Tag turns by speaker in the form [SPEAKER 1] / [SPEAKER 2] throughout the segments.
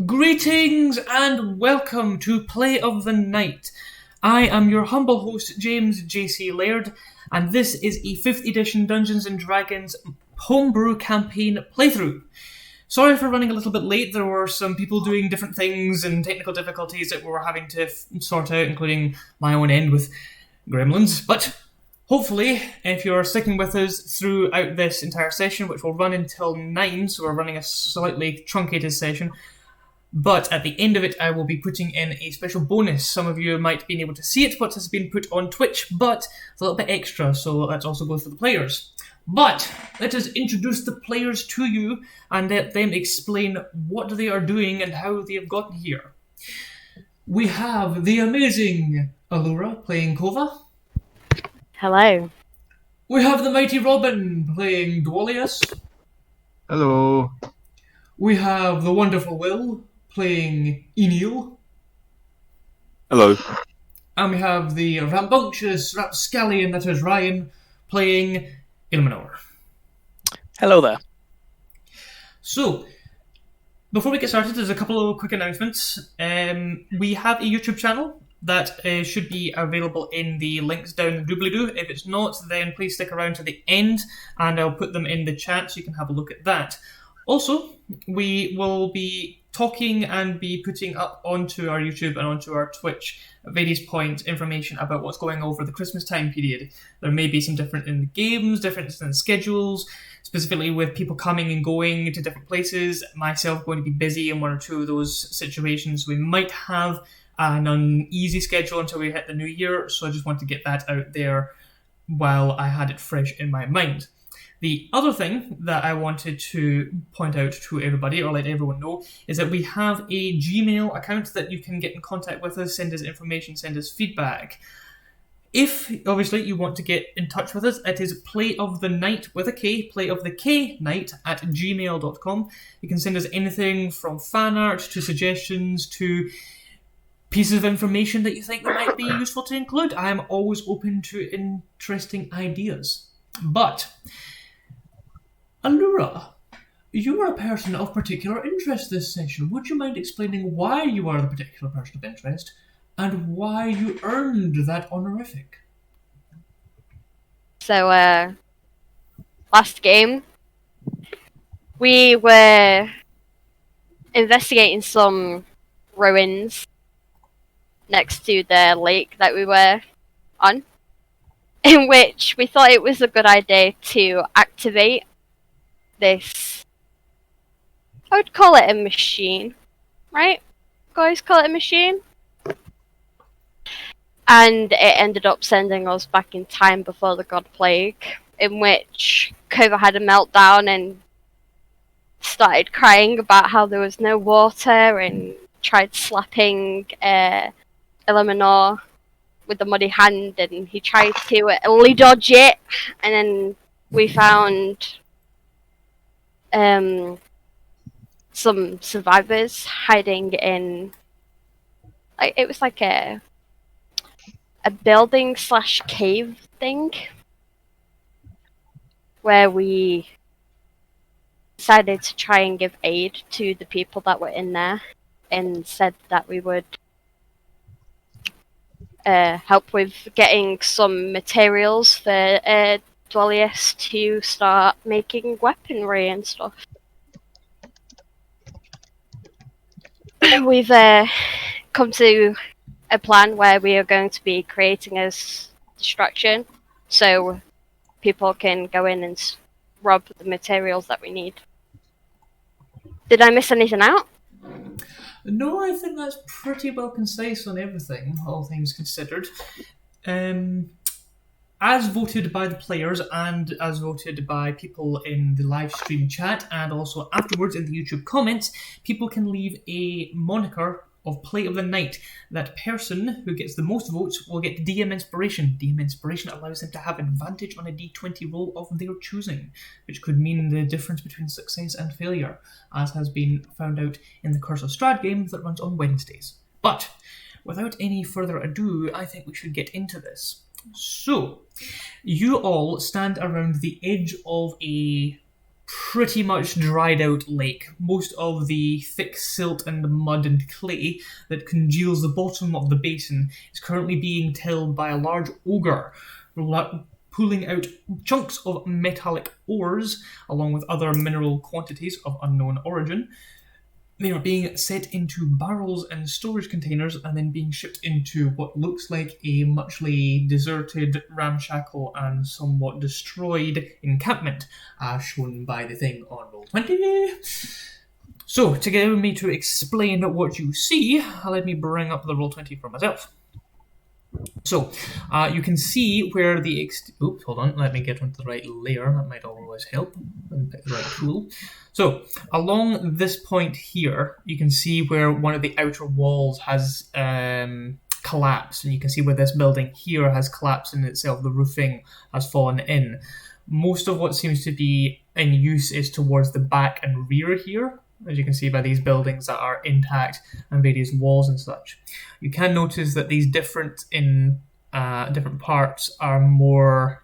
[SPEAKER 1] Greetings and welcome to Play of the Night. I am your humble host, James JC Laird, and this is a 5th edition Dungeons & Dragons homebrew campaign playthrough. Sorry for running a little bit late. There were some people doing different things and technical difficulties that we were having to sort out, including my own end with gremlins. But hopefully, if you're sticking with us throughout this entire session, which will run until 9, so we're running a slightly truncated session, but at the end of it, I will be putting in a special bonus. Some of you might be able to see it, but it's been put on Twitch, but it's a little bit extra, so let's also go for the players. But let us introduce the players to you and let them explain what they are doing and how they have gotten here. We have the amazing Allura playing Cova.
[SPEAKER 2] Hello.
[SPEAKER 1] We have the mighty Robin playing Dwalius.
[SPEAKER 3] Hello.
[SPEAKER 1] We have the wonderful Will playing Enil.
[SPEAKER 3] Hello.
[SPEAKER 1] And we have the rambunctious rapscallion that is Ryan playing Ilmenor.
[SPEAKER 4] Hello there.
[SPEAKER 1] So, before we get started, there's a couple of quick announcements. We have a YouTube channel that should be available in the links down the doobly-doo. If it's not, then please stick around to the end and I'll put them in the chat so you can have a look at that. Also, we will be talking and be putting up onto our YouTube and onto our Twitch at various points information about what's going on over the Christmas time period. There may be some different in the games, different in the schedules, specifically with people coming and going to different places. Myself going to be busy in one or two of those situations. We might have an uneasy schedule until we hit the new year, so I just want to get that out there while I had it fresh in my mind. The other thing that I wanted to point out to everybody, or let everyone know, is that we have a Gmail account that you can get in contact with us, send us information, send us feedback. If, obviously, you want to get in touch with us, it is playofthenight with a K, playoftheknight at gmail.com. You can send us anything from fan art to suggestions to pieces of information that you think that might be useful to include. I am always open to interesting ideas. But Allura, you are a person of particular interest this session. Would you mind explaining why you are the particular person of interest and why you earned that honorific?
[SPEAKER 2] So, last game, we were investigating some ruins next to the lake that we were on, in which we thought it was a good idea to activate this, I would call it a machine, right? Guys, call it a machine? And it ended up sending us back in time before the God Plague, in which Cova had a meltdown and started crying about how there was no water and tried slapping Illuminor with the muddy hand, and he tried to illy dodge it, and then we found some survivors hiding in, like, it was like a building / cave thing, where we decided to try and give aid to the people that were in there, and said that we would help with getting some materials for Dwalius to start making weaponry and stuff. We've come to a plan where we are going to be creating a distraction so people can go in and rob the materials that we need. Did I miss anything out?
[SPEAKER 1] No, I think that's pretty well concise on everything, all things considered. As voted by the players and as voted by people in the live stream chat and also afterwards in the YouTube comments, people can leave a moniker of Play of the Night. That person who gets the most votes will get DM Inspiration. DM Inspiration allows them to have advantage on a D20 roll of their choosing, which could mean the difference between success and failure, as has been found out in the Curse of Strahd game that runs on Wednesdays. But without any further ado, I think we should get into this. So, you all stand around the edge of a pretty much dried out lake. Most of the thick silt and mud and clay that congeals the bottom of the basin is currently being tilled by a large ogre, pulling out chunks of metallic ores along with other mineral quantities of unknown origin. They are being set into barrels and storage containers and then being shipped into what looks like a muchly deserted, ramshackle, and somewhat destroyed encampment, as shown by the thing on Roll20. So, to get me to explain what you see, let me bring up the Roll20 for myself. So, you can see where the... Oops, hold on, let me get onto the right layer, that might always help, and pick the right tool. So, along this point here, you can see where one of the outer walls has collapsed, and you can see where this building here has collapsed in itself, the roofing has fallen in. Most of what seems to be in use is towards the back and rear here, as you can see by these buildings that are intact and various walls and such. You can notice that these different parts are more,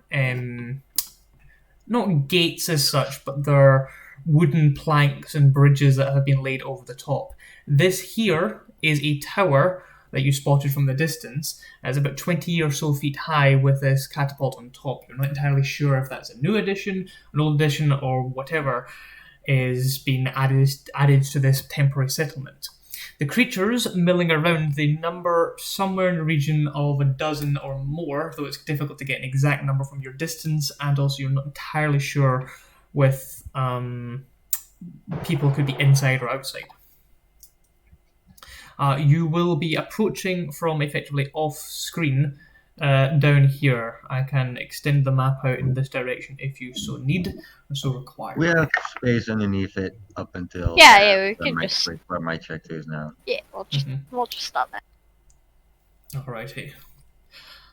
[SPEAKER 1] not gates as such, but they're wooden planks and bridges that have been laid over the top. This here is a tower that you spotted from the distance. It's about 20 or so feet high with this catapult on top. You're not entirely sure if that's a new addition, an old addition, or whatever is being added to this temporary settlement. The creatures milling around, they number somewhere in the region of a dozen or more, though it's difficult to get an exact number from your distance, and also you're not entirely sure with people could be inside or outside. You will be approaching from effectively off-screen down here. I can extend the map out in this direction if you so need or so require.
[SPEAKER 3] We have space underneath it up until
[SPEAKER 2] Yeah, we can just...
[SPEAKER 3] where my check is now.
[SPEAKER 2] Yeah, we'll just start there.
[SPEAKER 1] Alrighty.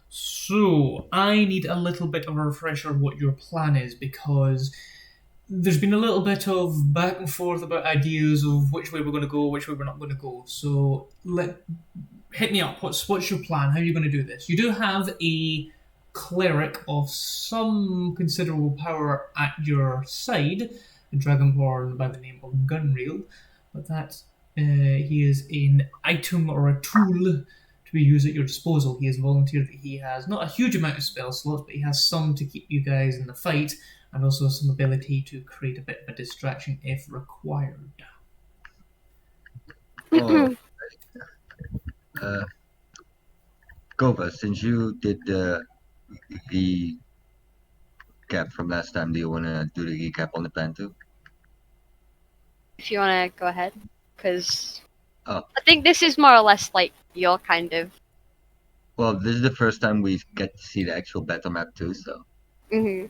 [SPEAKER 1] So, I need a little bit of a refresher of what your plan is, because there's been a little bit of back and forth about ideas of which way we're going to go, which way we're not going to go. So, hit me up. What's your plan? How are you going to do this? You do have a cleric of some considerable power at your side, a dragonborn by the name of Gunreel, but that he is an item or a tool to be used at your disposal. He has volunteered that he has not a huge amount of spell slots, but he has some to keep you guys in the fight, and also some ability to create a bit of a distraction if required.
[SPEAKER 3] Oh, Cova, since you did the recap from last time, do you want to do the recap on the plan too?
[SPEAKER 2] If you want to go ahead, because
[SPEAKER 3] I
[SPEAKER 2] think this is more or less like your kind of...
[SPEAKER 3] Well, this is the first time we get to see the actual battle map too, so...
[SPEAKER 2] Mm-hmm.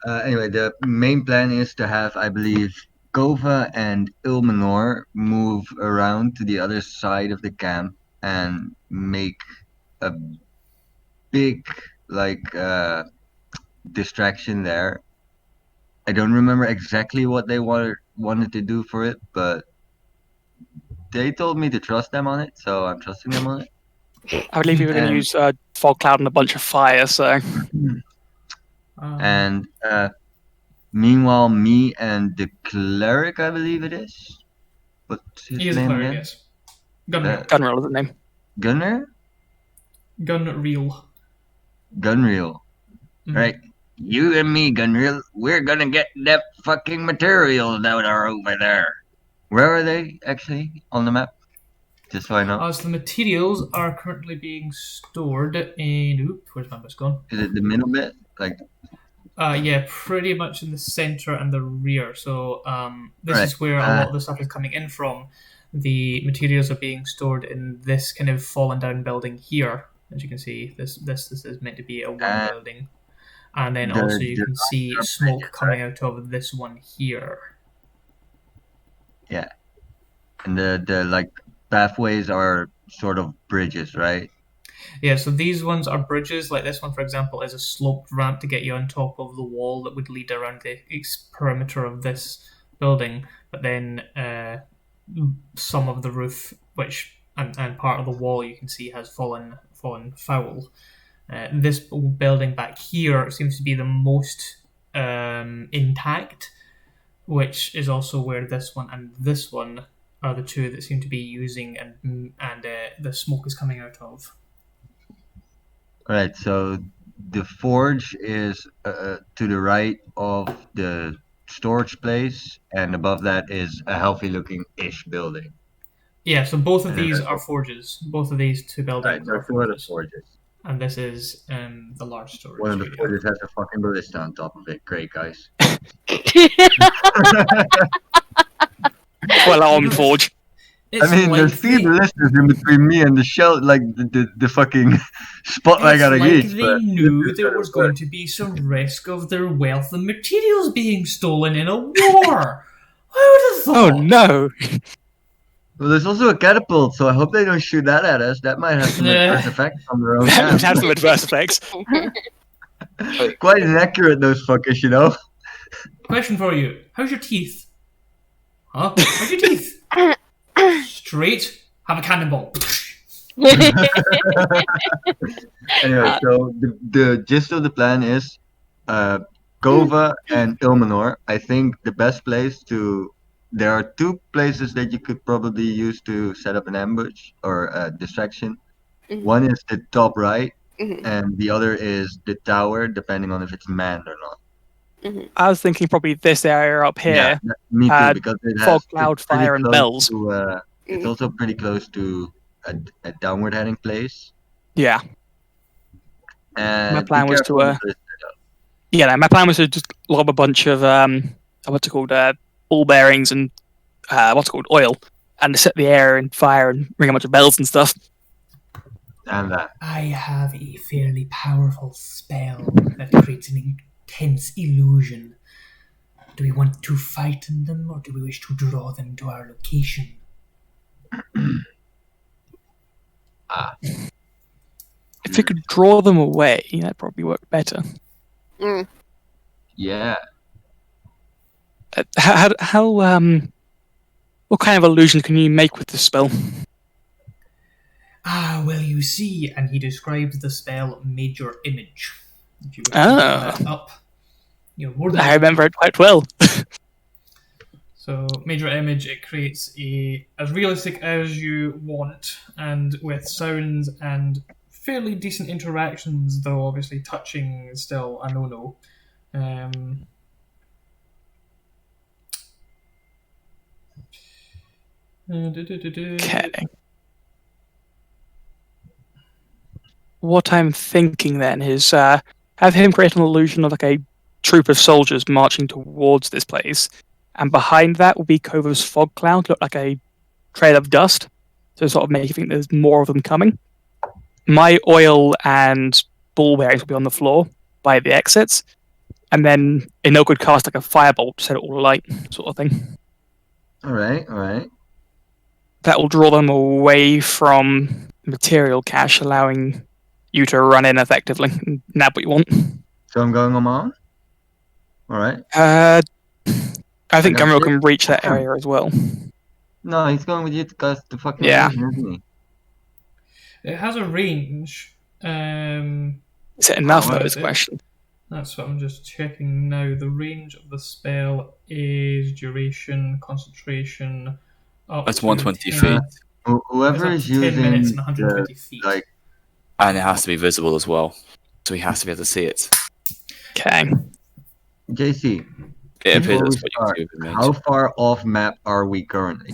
[SPEAKER 3] Anyway, the main plan is to have, I believe, Cova and Ilmenor move around to the other side of the camp and make a big, distraction there. I don't remember exactly what they wanted to do for it, but they told me to trust them on it, so I'm trusting them on it.
[SPEAKER 4] I believe you were going to use fog cloud and a bunch of fire, so...
[SPEAKER 3] And meanwhile, me and the cleric, I believe it is. What's his
[SPEAKER 1] He is a
[SPEAKER 3] name
[SPEAKER 1] cleric,
[SPEAKER 3] again?
[SPEAKER 1] yes. Gunreel.
[SPEAKER 4] Gunrel is the name.
[SPEAKER 3] Gunner?
[SPEAKER 1] Gunreel.
[SPEAKER 3] Gunreel. Right. You and me, Gunreel, we're gonna get that fucking material that are over there. Where are they, actually, on the map? Just so I know.
[SPEAKER 1] So the materials are currently being stored in... where's my mouse gone?
[SPEAKER 3] Is it the middle bit?
[SPEAKER 1] Yeah, pretty much in the center and the rear. So this is where a lot of the stuff is coming in from. The materials are being stored in this kind of fallen down building here. As you can see, this is meant to be a one building. And then also you can see smoke coming out of this one here.
[SPEAKER 3] Yeah. And the pathways are sort of bridges, right?
[SPEAKER 1] Yeah, so these ones are bridges. Like this one, for example, is a sloped ramp to get you on top of the wall that would lead around the perimeter of this building. But then some of the roof, and part of the wall you can see has fallen foul. This building back here seems to be the most intact. which is also where this one and this one are the two that seem to be using, and the smoke is coming out of.
[SPEAKER 3] All right, so the forge is to the right of the storage place, and above that is a healthy-looking-ish building.
[SPEAKER 1] Yeah, so both of
[SPEAKER 3] And then
[SPEAKER 1] these
[SPEAKER 3] there's
[SPEAKER 1] are forges. Both of these two
[SPEAKER 3] right,
[SPEAKER 1] buildings
[SPEAKER 3] there
[SPEAKER 1] are
[SPEAKER 3] are two other
[SPEAKER 1] forges.
[SPEAKER 3] forges.
[SPEAKER 1] And this is the large
[SPEAKER 3] One
[SPEAKER 1] storage
[SPEAKER 3] of the
[SPEAKER 1] area.
[SPEAKER 3] forges has a fucking ballista on top of it. Great, guys.
[SPEAKER 4] Well armed forge.
[SPEAKER 1] It's
[SPEAKER 3] I mean,
[SPEAKER 1] like
[SPEAKER 3] there's three ballistas in between me and the shell, like the fucking spot I
[SPEAKER 1] it's
[SPEAKER 3] gotta
[SPEAKER 1] like
[SPEAKER 3] gauge.
[SPEAKER 1] they knew there was going to be some risk of their wealth and materials being stolen in a war. I would have
[SPEAKER 4] Oh
[SPEAKER 1] thought.
[SPEAKER 4] no!
[SPEAKER 3] Well, there's also a catapult, so I hope they don't shoot that at us. That might have some adverse effects on their own
[SPEAKER 4] That would
[SPEAKER 3] camp.
[SPEAKER 4] have some adverse effects.
[SPEAKER 3] Quite inaccurate, those fuckers, you know?
[SPEAKER 1] Question for you: how's your teeth? Huh? How's your teeth? Straight. Have a cannonball.
[SPEAKER 3] Anyway, so the gist of the plan is Cova and Ilmenor. I think the best place to. There are two places that you could probably use to set up an ambush or a distraction. One is the top right, and the other is the tower, depending on if it's manned or not.
[SPEAKER 4] I was thinking probably this area up here.
[SPEAKER 3] Yeah, me too, because it has
[SPEAKER 4] fog,
[SPEAKER 3] it's
[SPEAKER 4] cloud,
[SPEAKER 3] pretty
[SPEAKER 4] fire, and
[SPEAKER 3] close
[SPEAKER 4] bells.
[SPEAKER 3] to. It's also pretty close to a downward heading place.
[SPEAKER 4] Yeah.
[SPEAKER 3] And
[SPEAKER 4] My plan
[SPEAKER 3] be
[SPEAKER 4] was
[SPEAKER 3] careful
[SPEAKER 4] to
[SPEAKER 3] with the ballista.
[SPEAKER 4] yeah, no, my plan was to just lob a bunch of what's it called, ball bearings and what's it called, oil, and to set the air and fire and ring a bunch of bells and stuff.
[SPEAKER 3] And that.
[SPEAKER 1] I have a fairly powerful spell that creates an intense illusion. Do we want to frighten them, or do we wish to draw them to our location?
[SPEAKER 4] If you could draw them away, that'd probably work better.
[SPEAKER 3] Yeah.
[SPEAKER 4] How what kind of illusion can you make with this spell?
[SPEAKER 1] Well, you see, and he describes the spell Major Image. If you wish to look that up, you're more than
[SPEAKER 4] I remember it quite well.
[SPEAKER 1] So, Major Image, it creates as realistic as you want, and with sounds and fairly decent interactions, though obviously touching is still a no-no.
[SPEAKER 4] Okay. What I'm thinking then is have him create an illusion of like a troop of soldiers marching towards this place, and behind that will be Cova's fog cloud, look like a trail of dust, so sort of make you think there's more of them coming. My oil and ball bearings will be on the floor by the exits, and then Eno could cast like a firebolt to set it all alight, sort of thing.
[SPEAKER 3] Alright, alright.
[SPEAKER 4] That will draw them away from material cache, allowing you to run in effectively and nab what you want.
[SPEAKER 3] So I'm going on my own? Alright.
[SPEAKER 4] I think
[SPEAKER 3] got
[SPEAKER 4] Gumrow
[SPEAKER 3] you.
[SPEAKER 4] can reach that area as well.
[SPEAKER 3] No, he's going with you to cast the fucking
[SPEAKER 4] Yeah.
[SPEAKER 3] illusion, isn't he?
[SPEAKER 1] It has a range.
[SPEAKER 4] Is it enough, though, is the question.
[SPEAKER 1] That's what I'm just checking now. The range of the spell is duration, concentration, up
[SPEAKER 5] That's
[SPEAKER 1] to
[SPEAKER 5] 120
[SPEAKER 1] 10
[SPEAKER 5] feet.
[SPEAKER 3] Whoever
[SPEAKER 1] it's
[SPEAKER 3] is
[SPEAKER 1] up to 10 minutes
[SPEAKER 3] using
[SPEAKER 1] and 120 feet.
[SPEAKER 3] like
[SPEAKER 5] And it has to be visible as well. So he has to be able to see it.
[SPEAKER 4] Okay.
[SPEAKER 3] JC,
[SPEAKER 5] It appears
[SPEAKER 3] before we
[SPEAKER 5] that's what
[SPEAKER 3] start,
[SPEAKER 5] you do.
[SPEAKER 3] how far off map are we currently?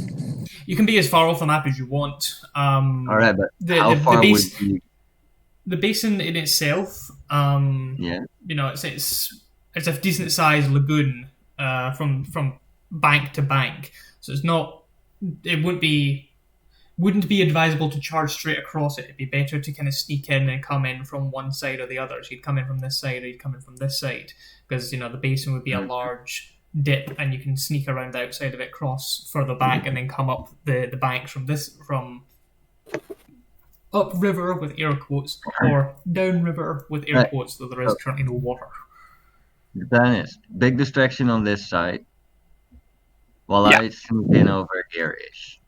[SPEAKER 1] You can be as far off the map as you want.
[SPEAKER 3] Alright, but how
[SPEAKER 1] the
[SPEAKER 3] far
[SPEAKER 1] base,
[SPEAKER 3] would we...
[SPEAKER 1] the basin in itself,
[SPEAKER 3] Yeah.
[SPEAKER 1] you know, it's a decent sized lagoon from bank to bank. So it's not. It wouldn't be advisable to charge straight across it. It'd be better to kind of sneak in and come in from one side or the other. So you'd come in from this side or you'd come in from this side, because the basin would be a large dip, and you can sneak around the outside of it, cross further back, and then come up the banks from upriver with air quotes, or downriver with air quotes, though there is currently no water.
[SPEAKER 3] The plan is big distraction on this side, while I sneak in over here-ish.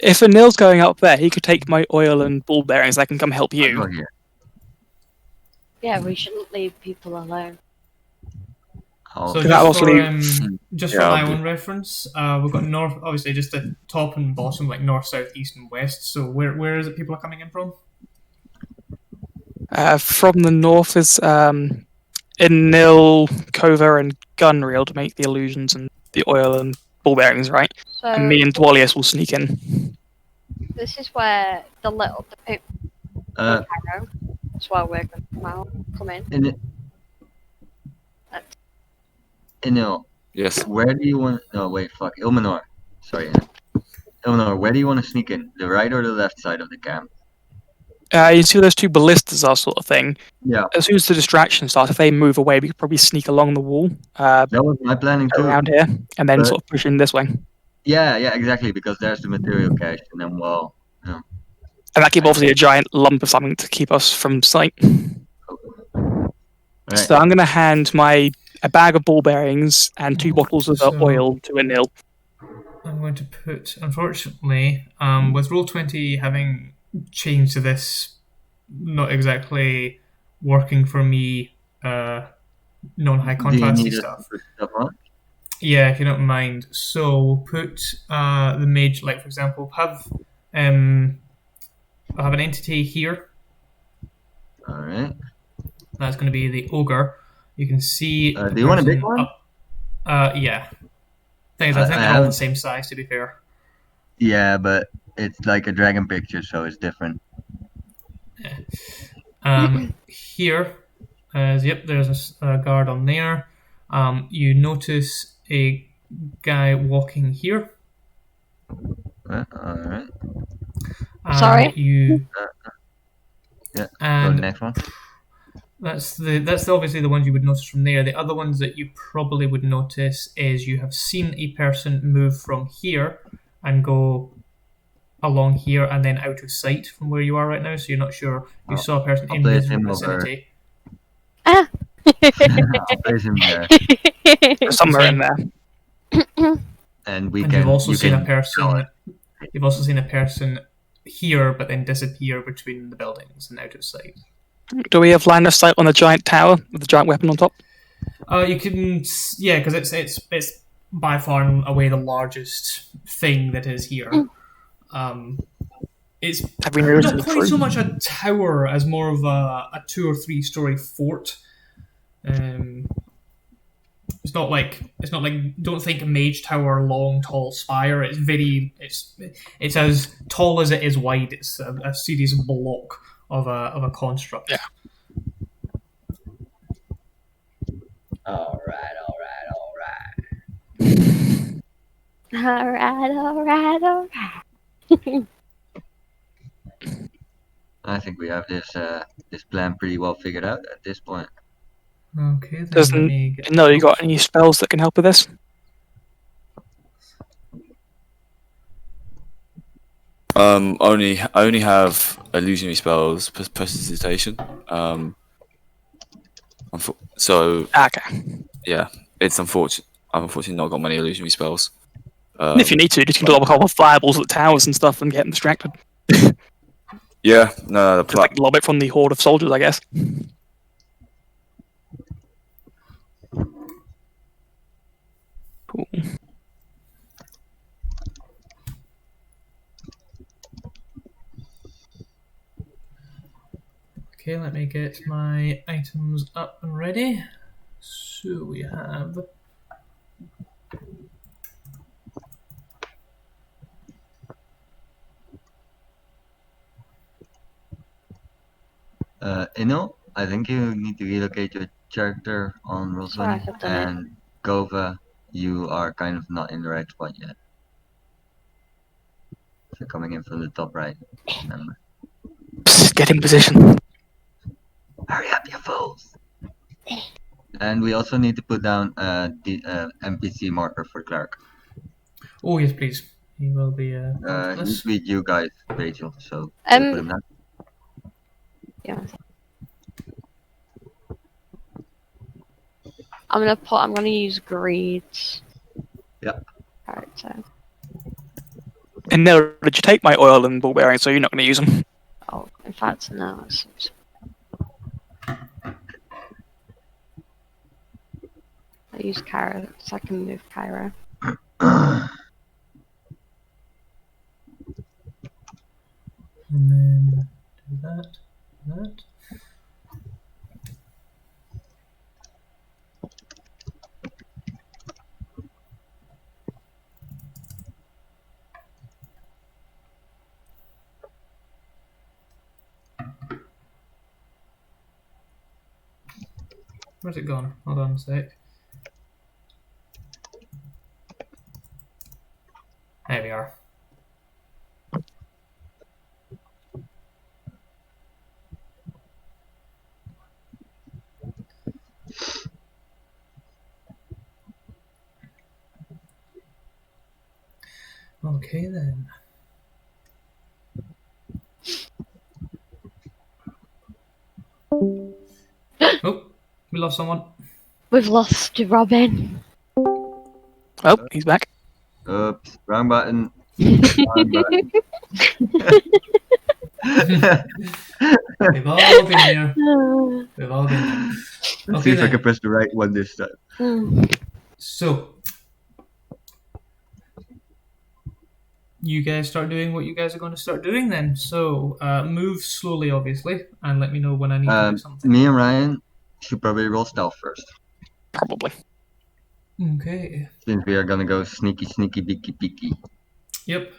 [SPEAKER 4] If Anil's going up there, he could take my oil and ball bearings. I can come help
[SPEAKER 3] I'll go
[SPEAKER 4] you.
[SPEAKER 3] here.
[SPEAKER 2] Yeah, we shouldn't leave people alone.
[SPEAKER 3] Oh,
[SPEAKER 1] So
[SPEAKER 4] Could that
[SPEAKER 1] just
[SPEAKER 4] also
[SPEAKER 1] for
[SPEAKER 4] leave-
[SPEAKER 1] just
[SPEAKER 5] Yeah,
[SPEAKER 1] for my
[SPEAKER 5] I'll do-
[SPEAKER 1] own reference, we've got north, obviously just the top and bottom, like north, south, east, and west. So where is it people are coming in from?
[SPEAKER 4] From the north is Enil, Cova, and Gunreel to make the illusions and the oil and ball bearings, right? And me
[SPEAKER 2] So
[SPEAKER 4] and Dwalius will sneak in.
[SPEAKER 2] this is where the pit
[SPEAKER 3] uh,
[SPEAKER 2] arrow. That's where we're gonna come in.
[SPEAKER 3] Enil,
[SPEAKER 5] Yes.
[SPEAKER 3] where do you want? No, wait, fuck, Ilmenor. Sorry, Enil. Ilmenor, where do you want to sneak in? The right or the left side of the camp?
[SPEAKER 4] You see where those two ballistas are, sort of thing.
[SPEAKER 3] Yeah,
[SPEAKER 4] As soon as the distraction starts, if they move away, we could probably sneak along the wall
[SPEAKER 3] that was my planning too.
[SPEAKER 4] around here, and then
[SPEAKER 3] But-
[SPEAKER 4] sort of push in this way.
[SPEAKER 3] Yeah, exactly, because there's the material cache, and then
[SPEAKER 4] And that gives obviously a giant lump of something to keep us from sight.
[SPEAKER 3] right.
[SPEAKER 4] So I'm going to hand a bag of ball bearings and 2 bottles of
[SPEAKER 1] So-
[SPEAKER 4] oil to Enil.
[SPEAKER 1] I'm going to put, unfortunately, with Roll20 having changed to this, not exactly working for me, non-high
[SPEAKER 3] Do you
[SPEAKER 1] contrasty
[SPEAKER 3] need us
[SPEAKER 1] stuff.
[SPEAKER 3] to put stuff on?
[SPEAKER 1] Yeah, if you don't mind. So we'll put the mage, like for example, I'll have an entity here.
[SPEAKER 3] All right.
[SPEAKER 1] That's going to be the ogre. You can see.
[SPEAKER 3] Do you want a big one?
[SPEAKER 1] Yeah. Thing is,
[SPEAKER 3] I
[SPEAKER 1] I think they're all the
[SPEAKER 3] have-
[SPEAKER 1] same size. To be fair.
[SPEAKER 3] Yeah, but it's like a dragon picture, so it's different.
[SPEAKER 1] Here, there's a guard on there. You notice a guy walking here.
[SPEAKER 3] All right.
[SPEAKER 2] Sorry?
[SPEAKER 1] You.
[SPEAKER 3] Yeah. Go to the
[SPEAKER 1] And
[SPEAKER 3] next one.
[SPEAKER 1] that's obviously the ones you would notice from there. The other ones that you probably would notice is you have seen a person move from here and go along here and then out of sight from where you are right now. So you're not sure you saw a person
[SPEAKER 3] I'll
[SPEAKER 1] in
[SPEAKER 3] place
[SPEAKER 1] this
[SPEAKER 3] him over.
[SPEAKER 1] vicinity.
[SPEAKER 3] I'll place him there,
[SPEAKER 4] Somewhere in there.
[SPEAKER 3] and we
[SPEAKER 1] And
[SPEAKER 3] can.
[SPEAKER 1] you've also
[SPEAKER 3] you
[SPEAKER 1] seen
[SPEAKER 3] can
[SPEAKER 1] a person. You've also seen a person here, but then disappear between the buildings and out of sight.
[SPEAKER 4] Do we have line of sight on the giant tower with the giant weapon on top?
[SPEAKER 1] You can, yeah, because it's by far and away the largest thing that is here. It's
[SPEAKER 4] Have we noticed
[SPEAKER 1] not
[SPEAKER 4] any
[SPEAKER 1] quite so
[SPEAKER 4] crew?
[SPEAKER 1] much a tower as more of a 2 or 3 story fort. It's not like don't think mage tower, long tall spire. It's as tall as it is wide. It's a serious block of a construct.
[SPEAKER 4] Yeah.
[SPEAKER 3] All right.
[SPEAKER 2] Alright.
[SPEAKER 3] I think we have this plan pretty well figured out at this point.
[SPEAKER 1] Okay. Then let
[SPEAKER 4] Doesn't
[SPEAKER 1] me get
[SPEAKER 4] No, you got any spells that can help with this?
[SPEAKER 5] I only have illusionary spells, prestidigitation. So
[SPEAKER 4] Okay.
[SPEAKER 5] yeah, it's unfortunate. I've unfortunately not got many illusionary spells.
[SPEAKER 4] And if you need to, you can lob a couple of fireballs at the towers and stuff and get them distracted.
[SPEAKER 5] Yeah, no, the
[SPEAKER 4] Just like lob it from the horde of soldiers, I guess. Cool.
[SPEAKER 1] Okay, let me get my items up and ready. So we have
[SPEAKER 3] Inno, I think you need to relocate your character on roll
[SPEAKER 2] Sorry,
[SPEAKER 3] 20,
[SPEAKER 2] I've done it.
[SPEAKER 3] and Cova, you are kind of not in the right spot yet. If you're coming in from the top right, remember.
[SPEAKER 4] Psst, get in position.
[SPEAKER 3] Hurry up, you fools! And we also need to put down the NPC marker for Clark.
[SPEAKER 1] oh yes, please. He will be
[SPEAKER 3] He's with you guys, Rachel. So
[SPEAKER 2] Um,
[SPEAKER 3] put him down.
[SPEAKER 2] Yeah. I'm gonna use greeds.
[SPEAKER 3] Yeah.
[SPEAKER 2] Character.
[SPEAKER 4] And no, did you take my oil and ball bearings, so you're not going to use them?
[SPEAKER 2] Oh, in fact, no. I use Kyra, so I can move Kyra.
[SPEAKER 1] And then do that. Where's it gone? Hold on a sec. There we are. Okay then. Oh, we lost someone.
[SPEAKER 2] We've lost Robin.
[SPEAKER 4] Oh, he's back.
[SPEAKER 3] Oops, wrong button. Wrong button.
[SPEAKER 1] We've all been there. We've all been there.
[SPEAKER 3] Let's
[SPEAKER 1] Okay
[SPEAKER 3] see if I
[SPEAKER 1] then.
[SPEAKER 3] can press the right one this time.
[SPEAKER 1] So, you guys start doing what you guys are going to start doing then. So, move slowly, obviously, and let me know when I need to do something.
[SPEAKER 3] Me and Ryan should probably roll stealth first.
[SPEAKER 4] Probably.
[SPEAKER 1] Okay.
[SPEAKER 3] Since we are gonna go sneaky, beaky, beaky.
[SPEAKER 1] Yep.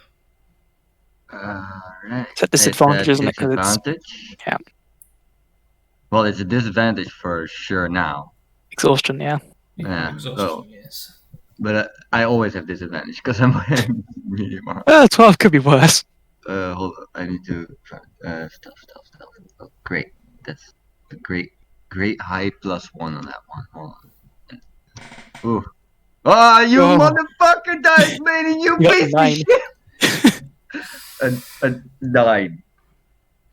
[SPEAKER 3] Alright.
[SPEAKER 4] It's a disadvantage, isn't it? 'Cause it's
[SPEAKER 3] disadvantage.
[SPEAKER 4] yeah.
[SPEAKER 3] Well, it's a disadvantage for sure now.
[SPEAKER 4] exhaustion. Yeah.
[SPEAKER 3] Yeah,
[SPEAKER 1] Exhaustion,
[SPEAKER 3] oh.
[SPEAKER 1] yes.
[SPEAKER 3] But I always have disadvantage because I'm wearing medium armor.
[SPEAKER 4] 12 could be worse.
[SPEAKER 3] Hold on. I need to stuff. Oh, great. That's a great high +1 on that one. Hold on. Ooh. Oh, you
[SPEAKER 4] Oh.
[SPEAKER 3] motherfucker dice, man! You
[SPEAKER 4] You got
[SPEAKER 3] piece
[SPEAKER 4] the
[SPEAKER 3] of shit! a 9.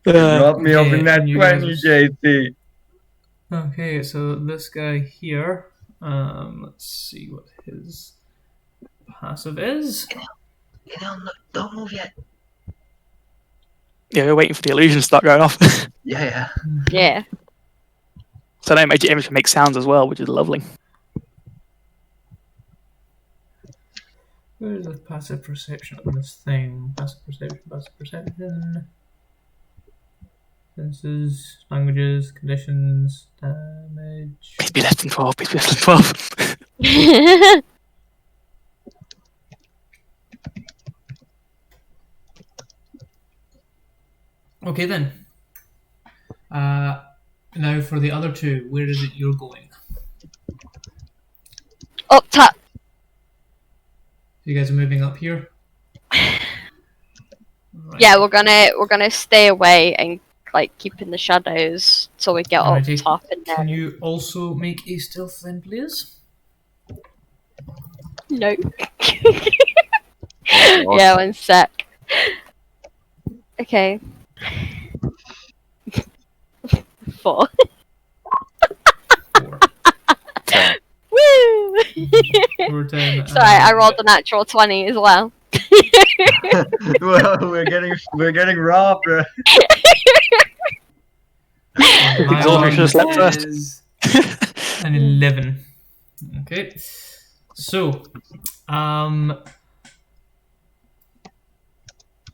[SPEAKER 4] Uh,
[SPEAKER 3] Drop me off
[SPEAKER 1] okay,
[SPEAKER 3] in that
[SPEAKER 1] and you
[SPEAKER 3] 20,
[SPEAKER 1] guys-
[SPEAKER 3] JC.
[SPEAKER 1] Okay, so this guy here, let's see what his passive is.
[SPEAKER 3] Don't move yet.
[SPEAKER 4] yeah, we're waiting for the illusion to start going off.
[SPEAKER 3] Yeah.
[SPEAKER 2] Yeah.
[SPEAKER 4] So now magic image can make sounds as well, which is lovely.
[SPEAKER 1] Where's the passive perception on this thing? Passive perception. Senses, languages, conditions, damage.
[SPEAKER 4] Please be less than 12. Please be less than 12.
[SPEAKER 1] Okay then. Now for the other two, where is it you're going?
[SPEAKER 2] Up top.
[SPEAKER 1] You guys are moving up here? Right.
[SPEAKER 2] Yeah, we're gonna stay away and like keep in the shadows till we get
[SPEAKER 1] Alrighty.
[SPEAKER 2] up top and
[SPEAKER 1] Can
[SPEAKER 2] then.
[SPEAKER 1] you also make a stealth then, please?
[SPEAKER 2] No. Yeah, 1 sec. Okay. 4.
[SPEAKER 1] 4.
[SPEAKER 2] Woo!
[SPEAKER 1] 4, 10.
[SPEAKER 2] Sorry, I rolled a natural 20 as well.
[SPEAKER 3] Well, we're getting robbed.
[SPEAKER 1] My
[SPEAKER 4] Exhaustion
[SPEAKER 1] one
[SPEAKER 4] should've slept first.
[SPEAKER 1] is an 11. Okay. So,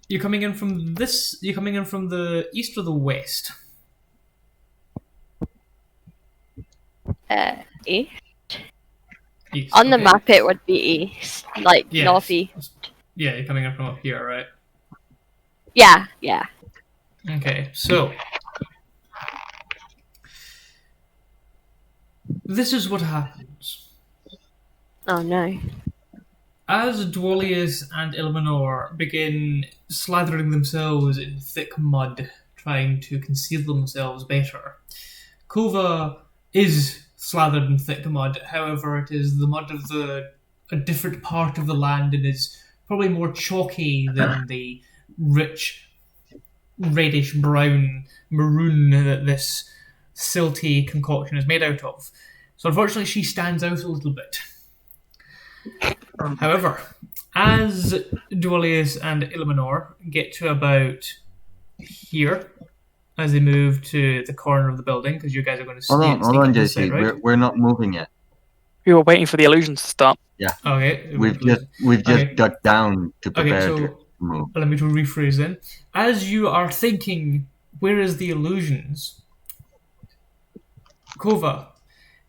[SPEAKER 1] you're coming in from this. You're coming in from the east or the west?
[SPEAKER 2] East.
[SPEAKER 1] East.
[SPEAKER 2] On the
[SPEAKER 1] okay.
[SPEAKER 2] map, it would be east, like
[SPEAKER 1] Yes.
[SPEAKER 2] northeast.
[SPEAKER 1] Yeah, you're coming in from up here, right?
[SPEAKER 2] Yeah.
[SPEAKER 1] Okay, so this is what happens.
[SPEAKER 2] Oh no.
[SPEAKER 1] As Dwalius and Illuminor begin slathering themselves in thick mud, trying to conceal themselves better, Cova is slathered in thick mud. However, it is the mud of a different part of the land and is probably more chalky than the rich reddish brown maroon that this silty concoction is made out of. So unfortunately she stands out a little bit. However, as Dwalius and Illuminor get to about here, as they move to the corner of the building, because you guys are going to
[SPEAKER 3] Hold on,
[SPEAKER 1] sneak up this
[SPEAKER 3] JC.
[SPEAKER 1] side, right?
[SPEAKER 3] We're not moving yet.
[SPEAKER 4] We were waiting for the illusions to start.
[SPEAKER 1] Okay.
[SPEAKER 3] We've just
[SPEAKER 1] Okay.
[SPEAKER 3] ducked down to
[SPEAKER 1] Okay,
[SPEAKER 3] prepare
[SPEAKER 1] so
[SPEAKER 3] to move.
[SPEAKER 1] let me to rephrase then. As you are thinking, where is the illusions? Cova,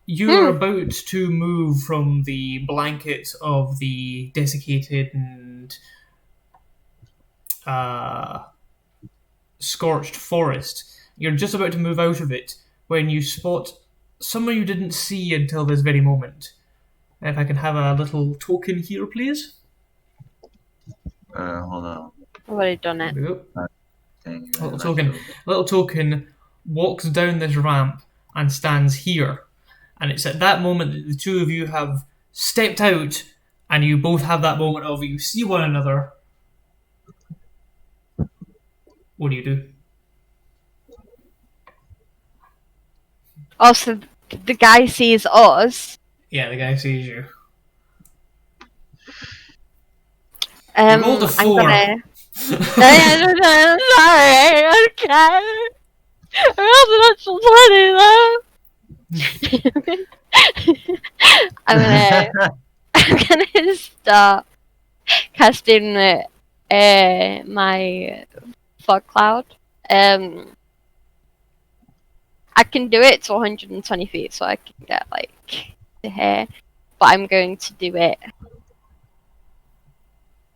[SPEAKER 1] you are about to move from the blanket of the desiccated and scorched forest. You're just about to move out of it when you spot someone you didn't see until this very moment. If I can have a little token here, please.
[SPEAKER 3] Hold on.
[SPEAKER 2] I've already done it.
[SPEAKER 1] There we go.
[SPEAKER 3] Thing,
[SPEAKER 1] Little token. Little token walks down this ramp and stands here. And it's at that moment that the two of you have stepped out, and you both have that moment of you see one another. What do you do?
[SPEAKER 2] Also, the guy sees us.
[SPEAKER 1] Yeah, the guy sees you.
[SPEAKER 2] I'm
[SPEAKER 1] rolled a 4.
[SPEAKER 2] gonna. I'm sorry. Okay. I rolled an actual 20 though. I'm gonna start casting my fog cloud. I can do it to 120 feet, so I can get like to here. But I'm going to do it. I'm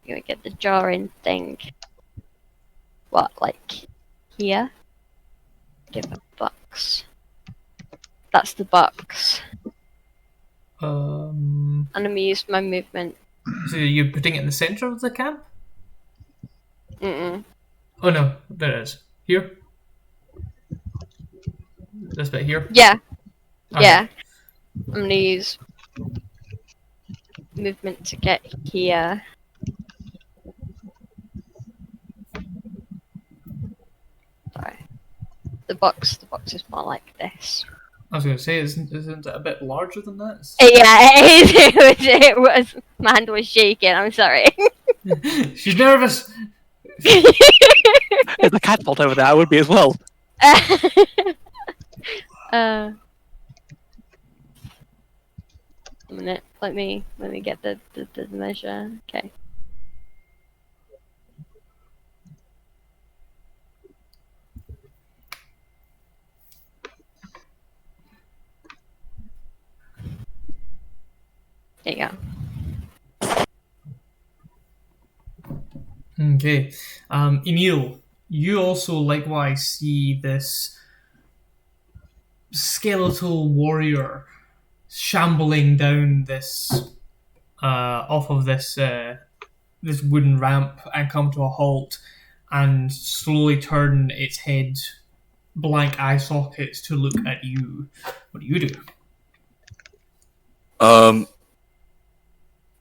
[SPEAKER 2] gonna get the drawing thing. What, like here? Give a box. That's the box. And I'm gonna use my movement.
[SPEAKER 1] So you're putting it in the center of the camp?
[SPEAKER 2] Mm-mm.
[SPEAKER 1] Oh no, there it is. Here? This bit here?
[SPEAKER 2] Yeah.
[SPEAKER 1] Okay.
[SPEAKER 2] Yeah. I'm gonna use movement to get here. Sorry. The box is more like this.
[SPEAKER 1] I was going to say, isn't it a bit larger than that?
[SPEAKER 2] Yeah, it was. My hand was shaking. I'm sorry.
[SPEAKER 1] She's nervous.
[SPEAKER 4] If the catapult over there, I would be as well.
[SPEAKER 2] A minute. Let me get the measure. Okay. There you go.
[SPEAKER 1] Okay. Emil, you also likewise see this skeletal warrior shambling down this off of this this wooden ramp and come to a halt and slowly turn its head blank eye sockets to look at you. What do you do?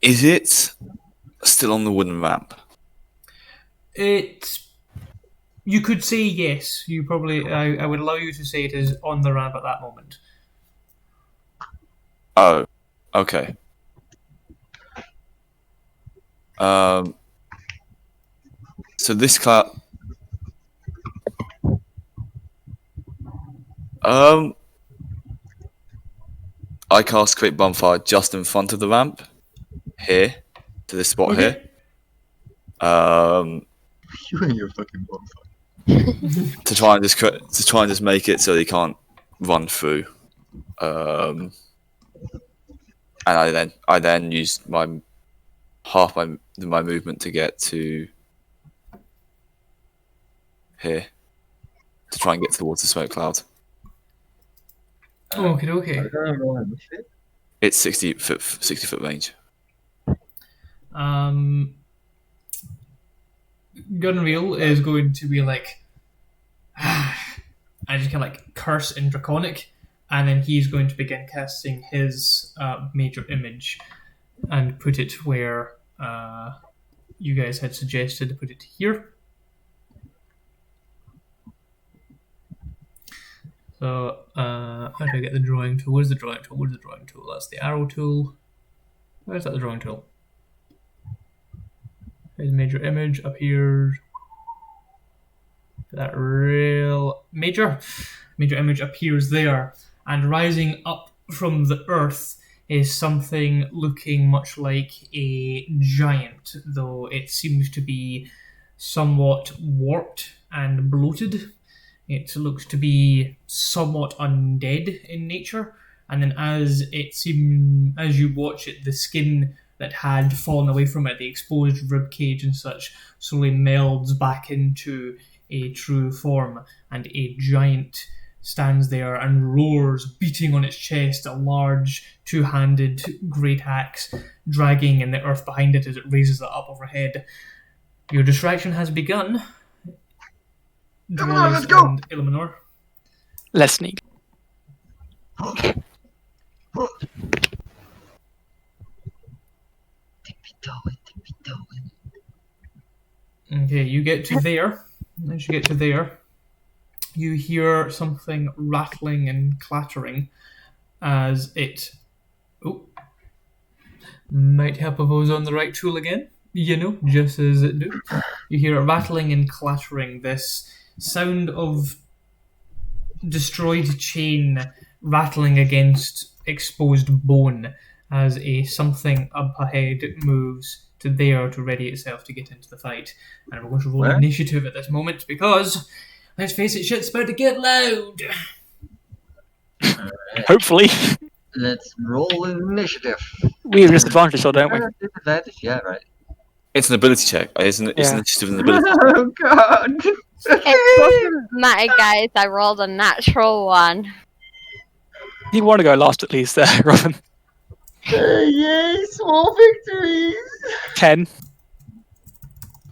[SPEAKER 5] Is it still on the wooden ramp?
[SPEAKER 1] You could say yes. You probably. I would allow you to say it is on the ramp at that moment.
[SPEAKER 5] Oh, okay. So this cloud. I cast Create Bonfire just in front of the ramp, here, to this spot here.
[SPEAKER 3] You and your fucking bonfire.
[SPEAKER 5] To try and just make it so they can't run through. And I then use my half my movement to get to here to try and get towards the smoke cloud.
[SPEAKER 1] Okay.
[SPEAKER 5] It's 60 foot range.
[SPEAKER 1] Gunreal is going to be like, and just kind of like curse in Draconic, and then he's going to begin casting his major image and put it where you guys had suggested to put it here. So, how do I get the drawing tool? Where's the drawing tool? Where's the drawing tool? That's the arrow tool. Where's that the drawing tool? There's major image appears. That real major image appears there, and rising up from the earth is something looking much like a giant, though it seems to be somewhat warped and bloated. It looks to be somewhat undead in nature, and then as you watch it, the skin that had fallen away from it, the exposed rib cage and such, slowly melds back into a true form, and a giant stands there and roars, beating on its chest, a large two-handed great axe dragging in the earth behind it as it raises it up overhead. Your distraction has begun.
[SPEAKER 3] Come on, let's go!
[SPEAKER 1] And Illuminor.
[SPEAKER 4] Let's sneak.
[SPEAKER 1] Okay, you get to there. As you get to there, you hear something rattling and clattering as it... Oh. Might help if I was on the right tool again. You know, just as it do. You hear it rattling and clattering, this sound of destroyed chain rattling against exposed bone as something up ahead moves to there to ready itself to get into the fight. And we're going to roll
[SPEAKER 3] Where?
[SPEAKER 1] initiative at this moment because, let's face it, shit's about to get loud.
[SPEAKER 4] Hopefully.
[SPEAKER 3] Let's roll initiative.
[SPEAKER 4] We have disadvantage, or don't we?
[SPEAKER 3] Disadvantage? Yeah, right.
[SPEAKER 5] It's an ability check. It's
[SPEAKER 4] Yeah.
[SPEAKER 5] initiative and ability check.
[SPEAKER 3] Oh god!
[SPEAKER 2] It doesn't matter, guys. I rolled a natural one.
[SPEAKER 4] You want to go last at least, Robin.
[SPEAKER 3] Yay, small victories!
[SPEAKER 4] 10.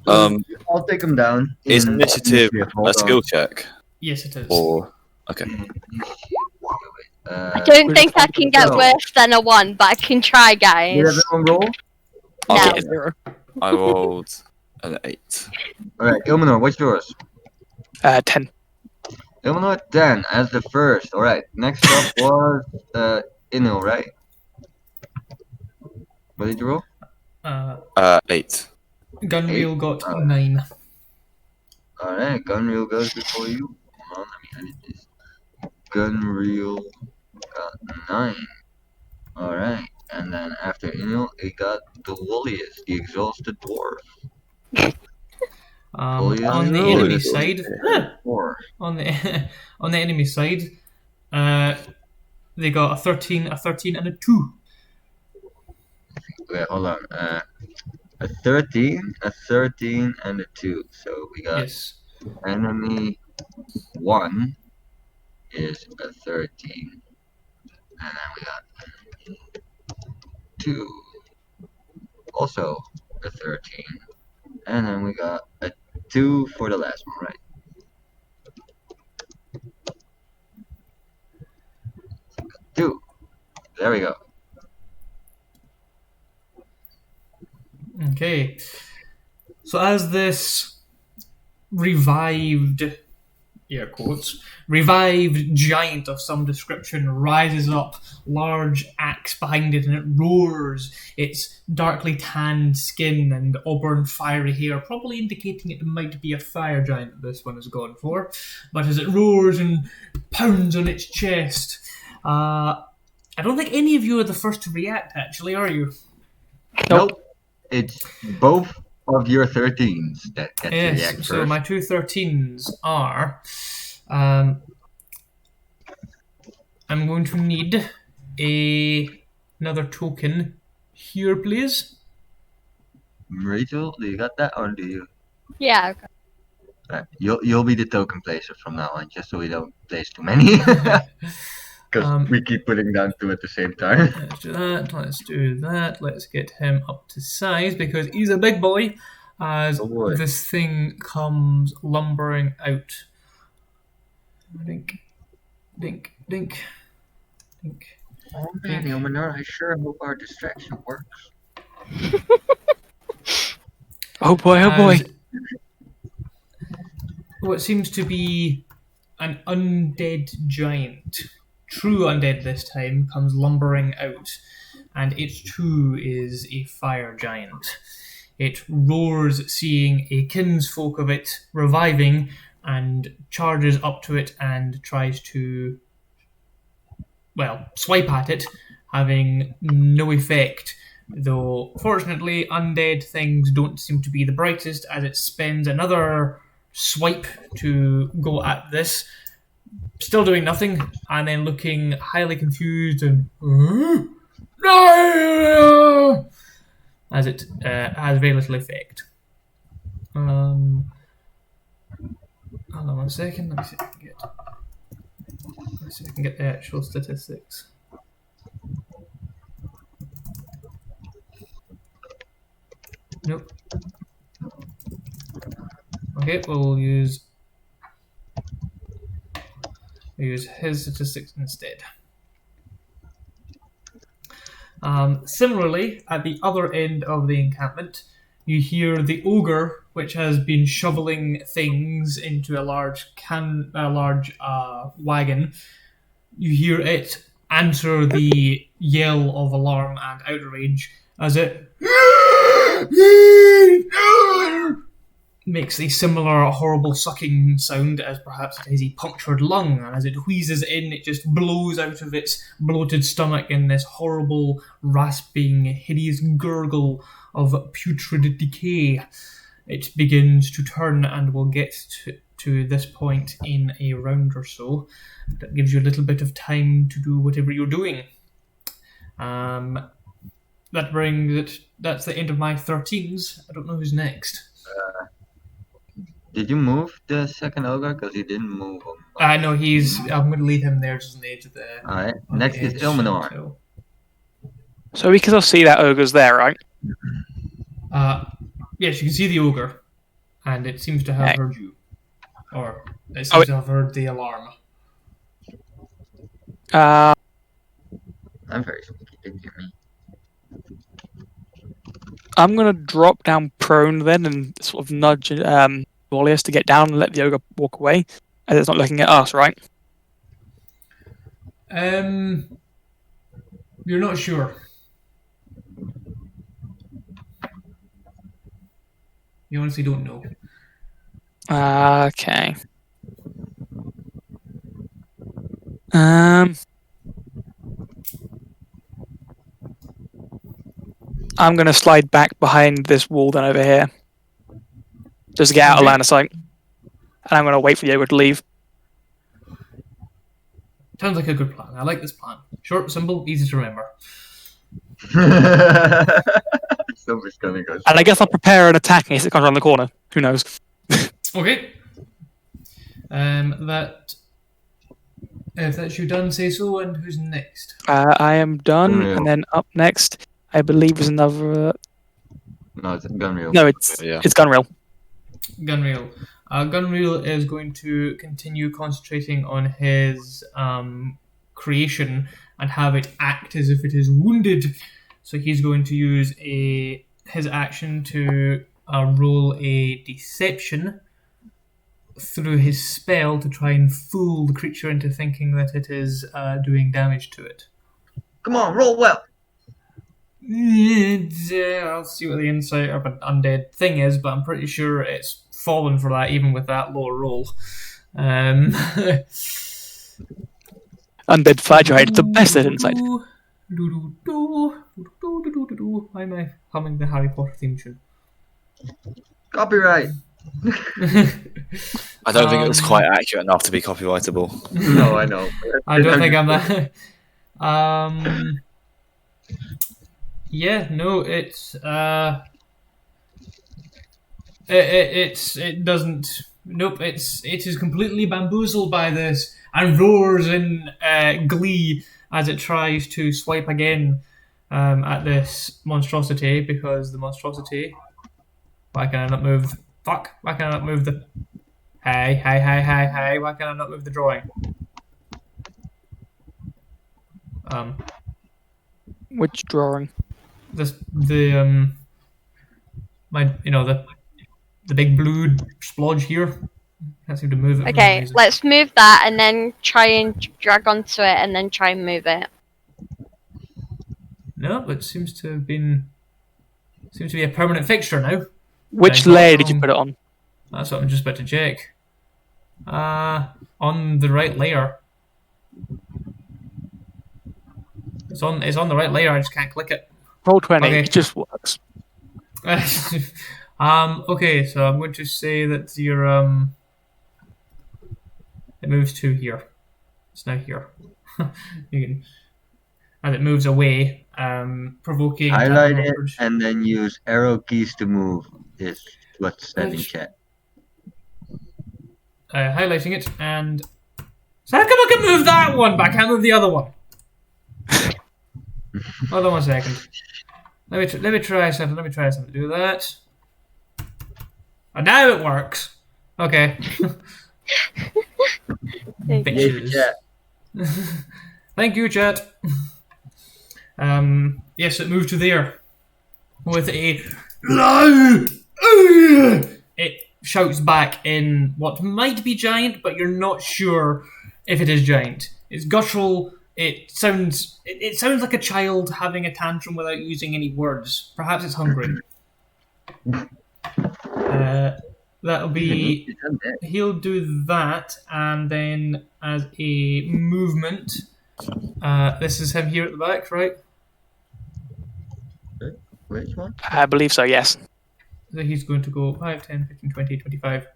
[SPEAKER 3] I'll take them down.
[SPEAKER 5] Is
[SPEAKER 3] in
[SPEAKER 5] initiative
[SPEAKER 3] Hold
[SPEAKER 5] a skill check?
[SPEAKER 1] Yes, it is.
[SPEAKER 5] Or okay.
[SPEAKER 2] I don't think I can get
[SPEAKER 3] no.
[SPEAKER 2] worse than a 1, but I can try, guys.
[SPEAKER 3] Did everyone roll?
[SPEAKER 2] No.
[SPEAKER 5] Okay.
[SPEAKER 4] 0.
[SPEAKER 5] I rolled an 8.
[SPEAKER 3] Alright, Ilmenor, what's yours?
[SPEAKER 4] 10.
[SPEAKER 3] Ilmenor 10 as the first. Alright, next up was Inil, right? What did you roll?
[SPEAKER 5] 8.
[SPEAKER 1] Gunwheel got
[SPEAKER 3] Oh.
[SPEAKER 1] 9.
[SPEAKER 3] Alright, Gunreel goes before you. Hold on, let me edit this. Gunreel got 9. Alright, and then after Inil, it got the Wooliest, the exhausted dwarf.
[SPEAKER 1] On the
[SPEAKER 3] no,
[SPEAKER 1] enemy
[SPEAKER 5] it is
[SPEAKER 1] side,
[SPEAKER 3] Four.
[SPEAKER 1] on the enemy side, they got a 13, and a 2.
[SPEAKER 3] Wait, hold on. A 13, and a 2. So we got
[SPEAKER 1] Yes.
[SPEAKER 3] enemy 1 is a 13. And then we got 2, also a 13. And then we got a 2 for the last one, right? 2. There we go.
[SPEAKER 1] Okay. So as this revived, air quotes, revived giant of some description rises up, large axe behind it, and it roars, its darkly tanned skin and auburn fiery hair, probably indicating it might be a fire giant this one has gone for. But as it roars and pounds on its chest, I don't think any of you are the first to react, actually, are you?
[SPEAKER 3] Nope. It's both of your 13s that get to react
[SPEAKER 1] Yes,
[SPEAKER 3] first.
[SPEAKER 1] so my two 13s are... I'm going to need another token here, please.
[SPEAKER 3] Rachel, do you got that, or do you?
[SPEAKER 2] Yeah. Okay.
[SPEAKER 3] Right. You'll be the token placer from now on, just so we don't place too many. Because we keep putting down 2 at the same time.
[SPEAKER 1] Let's do that, let's do that. Let's get him up to size, because he's a big boy, as
[SPEAKER 3] Oh boy.
[SPEAKER 1] this thing comes lumbering out. Dink, dink, dink, dink.
[SPEAKER 3] Oh man, Ilmenor, I sure hope our distraction works.
[SPEAKER 4] Oh boy, oh boy.
[SPEAKER 1] As what seems to be an undead giant, true undead this time, comes lumbering out, and it too is a fire giant. It roars, seeing a kinsfolk of it reviving, and charges up to it and tries to, well, swipe at it, having no effect. Though, fortunately, undead things don't seem to be the brightest as it spends another swipe to go at this, still doing nothing, and then looking highly confused and as it has very little effect. Hold on 1 second. Let me see if I can get the actual statistics. Nope. Okay, we'll use his statistics instead. Similarly, at the other end of the encampment, you hear the ogre, which has been shoveling things into a large wagon. You hear it answer the yell of alarm and outrage as it makes a similar horrible sucking sound as perhaps it has a punctured lung, and as it wheezes in, it just blows out of its bloated stomach in this horrible, rasping, hideous gurgle of putrid decay. It begins to turn, and we'll get to this point in a round or so. That gives you a little bit of time to do whatever you're doing. That brings it. That's the end of my 13s. I don't know who's next.
[SPEAKER 3] Did you move the second ogre? Because he didn't move him.
[SPEAKER 1] No, he's. I'm going to leave him there just on the edge of the.
[SPEAKER 3] Alright, next is Ilmenor.
[SPEAKER 4] So we can still see that ogre's there, right?
[SPEAKER 1] Yes, you can see the ogre, and it seems to have heard you, or it seems to have heard the alarm.
[SPEAKER 3] I'm very sneaky, didn't you me?
[SPEAKER 4] I'm gonna drop down prone then and sort of nudge Warlius to get down and let the ogre walk away, as it's not looking at us, right?
[SPEAKER 1] You're not sure. You honestly don't know.
[SPEAKER 4] Okay. I'm going to slide back behind this wall then over here. Just to get out of line of sight. And I'm going to wait for the ogre to leave.
[SPEAKER 1] Sounds like a good plan. I like this plan. Short, simple, easy to remember.
[SPEAKER 3] Somebody's gonna go.
[SPEAKER 4] And I guess I'll prepare an attack in case it comes around the corner. Who knows?
[SPEAKER 1] Okay. If that's you done, say so, and who's next?
[SPEAKER 4] I am done,
[SPEAKER 3] Gunreal.
[SPEAKER 4] and then up next, I believe is another...
[SPEAKER 3] No, it's Gunreal.
[SPEAKER 4] No, it's Gunreal.
[SPEAKER 1] Gunreal. Gunreal is going to continue concentrating on his creation and have it act as if it is wounded. So he's going to use his action to roll a deception through his spell to try and fool the creature into thinking that it is doing damage to it.
[SPEAKER 3] Come on, roll well.
[SPEAKER 1] I'll see what the insight of an undead thing is, but I'm pretty sure it's fallen for that even with that lower roll.
[SPEAKER 4] Undead Flagellate, the best at insight.
[SPEAKER 1] Why am I humming the Harry Potter theme tune?
[SPEAKER 3] Copyright.
[SPEAKER 5] I don't think it was quite accurate enough to be copyrightable.
[SPEAKER 3] No, I know.
[SPEAKER 1] I don't think I'm that. Yeah, no, it's it doesn't. Nope, it is completely bamboozled by this and roars in glee as it tries to swipe again at this monstrosity, because the monstrosity. Why can I not move? Fuck! Why can I not move the? Hey! Why can I not move the drawing?
[SPEAKER 4] Which drawing?
[SPEAKER 1] The big blue splodge here. Can't seem to move it.
[SPEAKER 2] Okay, let's move that and then try and drag onto it and then try and move it.
[SPEAKER 1] No, it seems to be a permanent fixture now.
[SPEAKER 4] Which layer did you put it on?
[SPEAKER 1] That's what I'm just about to check. On the right layer. It's on the right layer. I just can't click it.
[SPEAKER 4] Roll 20.
[SPEAKER 1] Okay.
[SPEAKER 4] It just works.
[SPEAKER 1] Okay, so I'm going to say that your it moves to here. It's now here. You can, as it moves away, provoking.
[SPEAKER 3] Highlight
[SPEAKER 1] tap
[SPEAKER 3] it
[SPEAKER 1] upwards.
[SPEAKER 3] and then use arrow keys to move. Is what's said in chat.
[SPEAKER 1] Highlighting it, and so how come I can move that one, but I can't move the other one? Hold on 1 second. Let me try something. Let me try something. Do that. And now it works. Okay.
[SPEAKER 2] Thank
[SPEAKER 3] Yay for
[SPEAKER 1] Bitches.
[SPEAKER 3] chat.
[SPEAKER 1] Thank you, chat. Yes, it moved to there with a. It shouts back in what might be giant, but you're not sure if it is giant. It's guttural. It sounds like a child having a tantrum without using any words. Perhaps it's hungry. That'll be.
[SPEAKER 3] It's undead.
[SPEAKER 1] He'll do that, and then as a movement, this is him here at the back, right?
[SPEAKER 3] Which one?
[SPEAKER 4] I believe so, yes.
[SPEAKER 1] So he's going to go 5, 10, 15, 20, 25,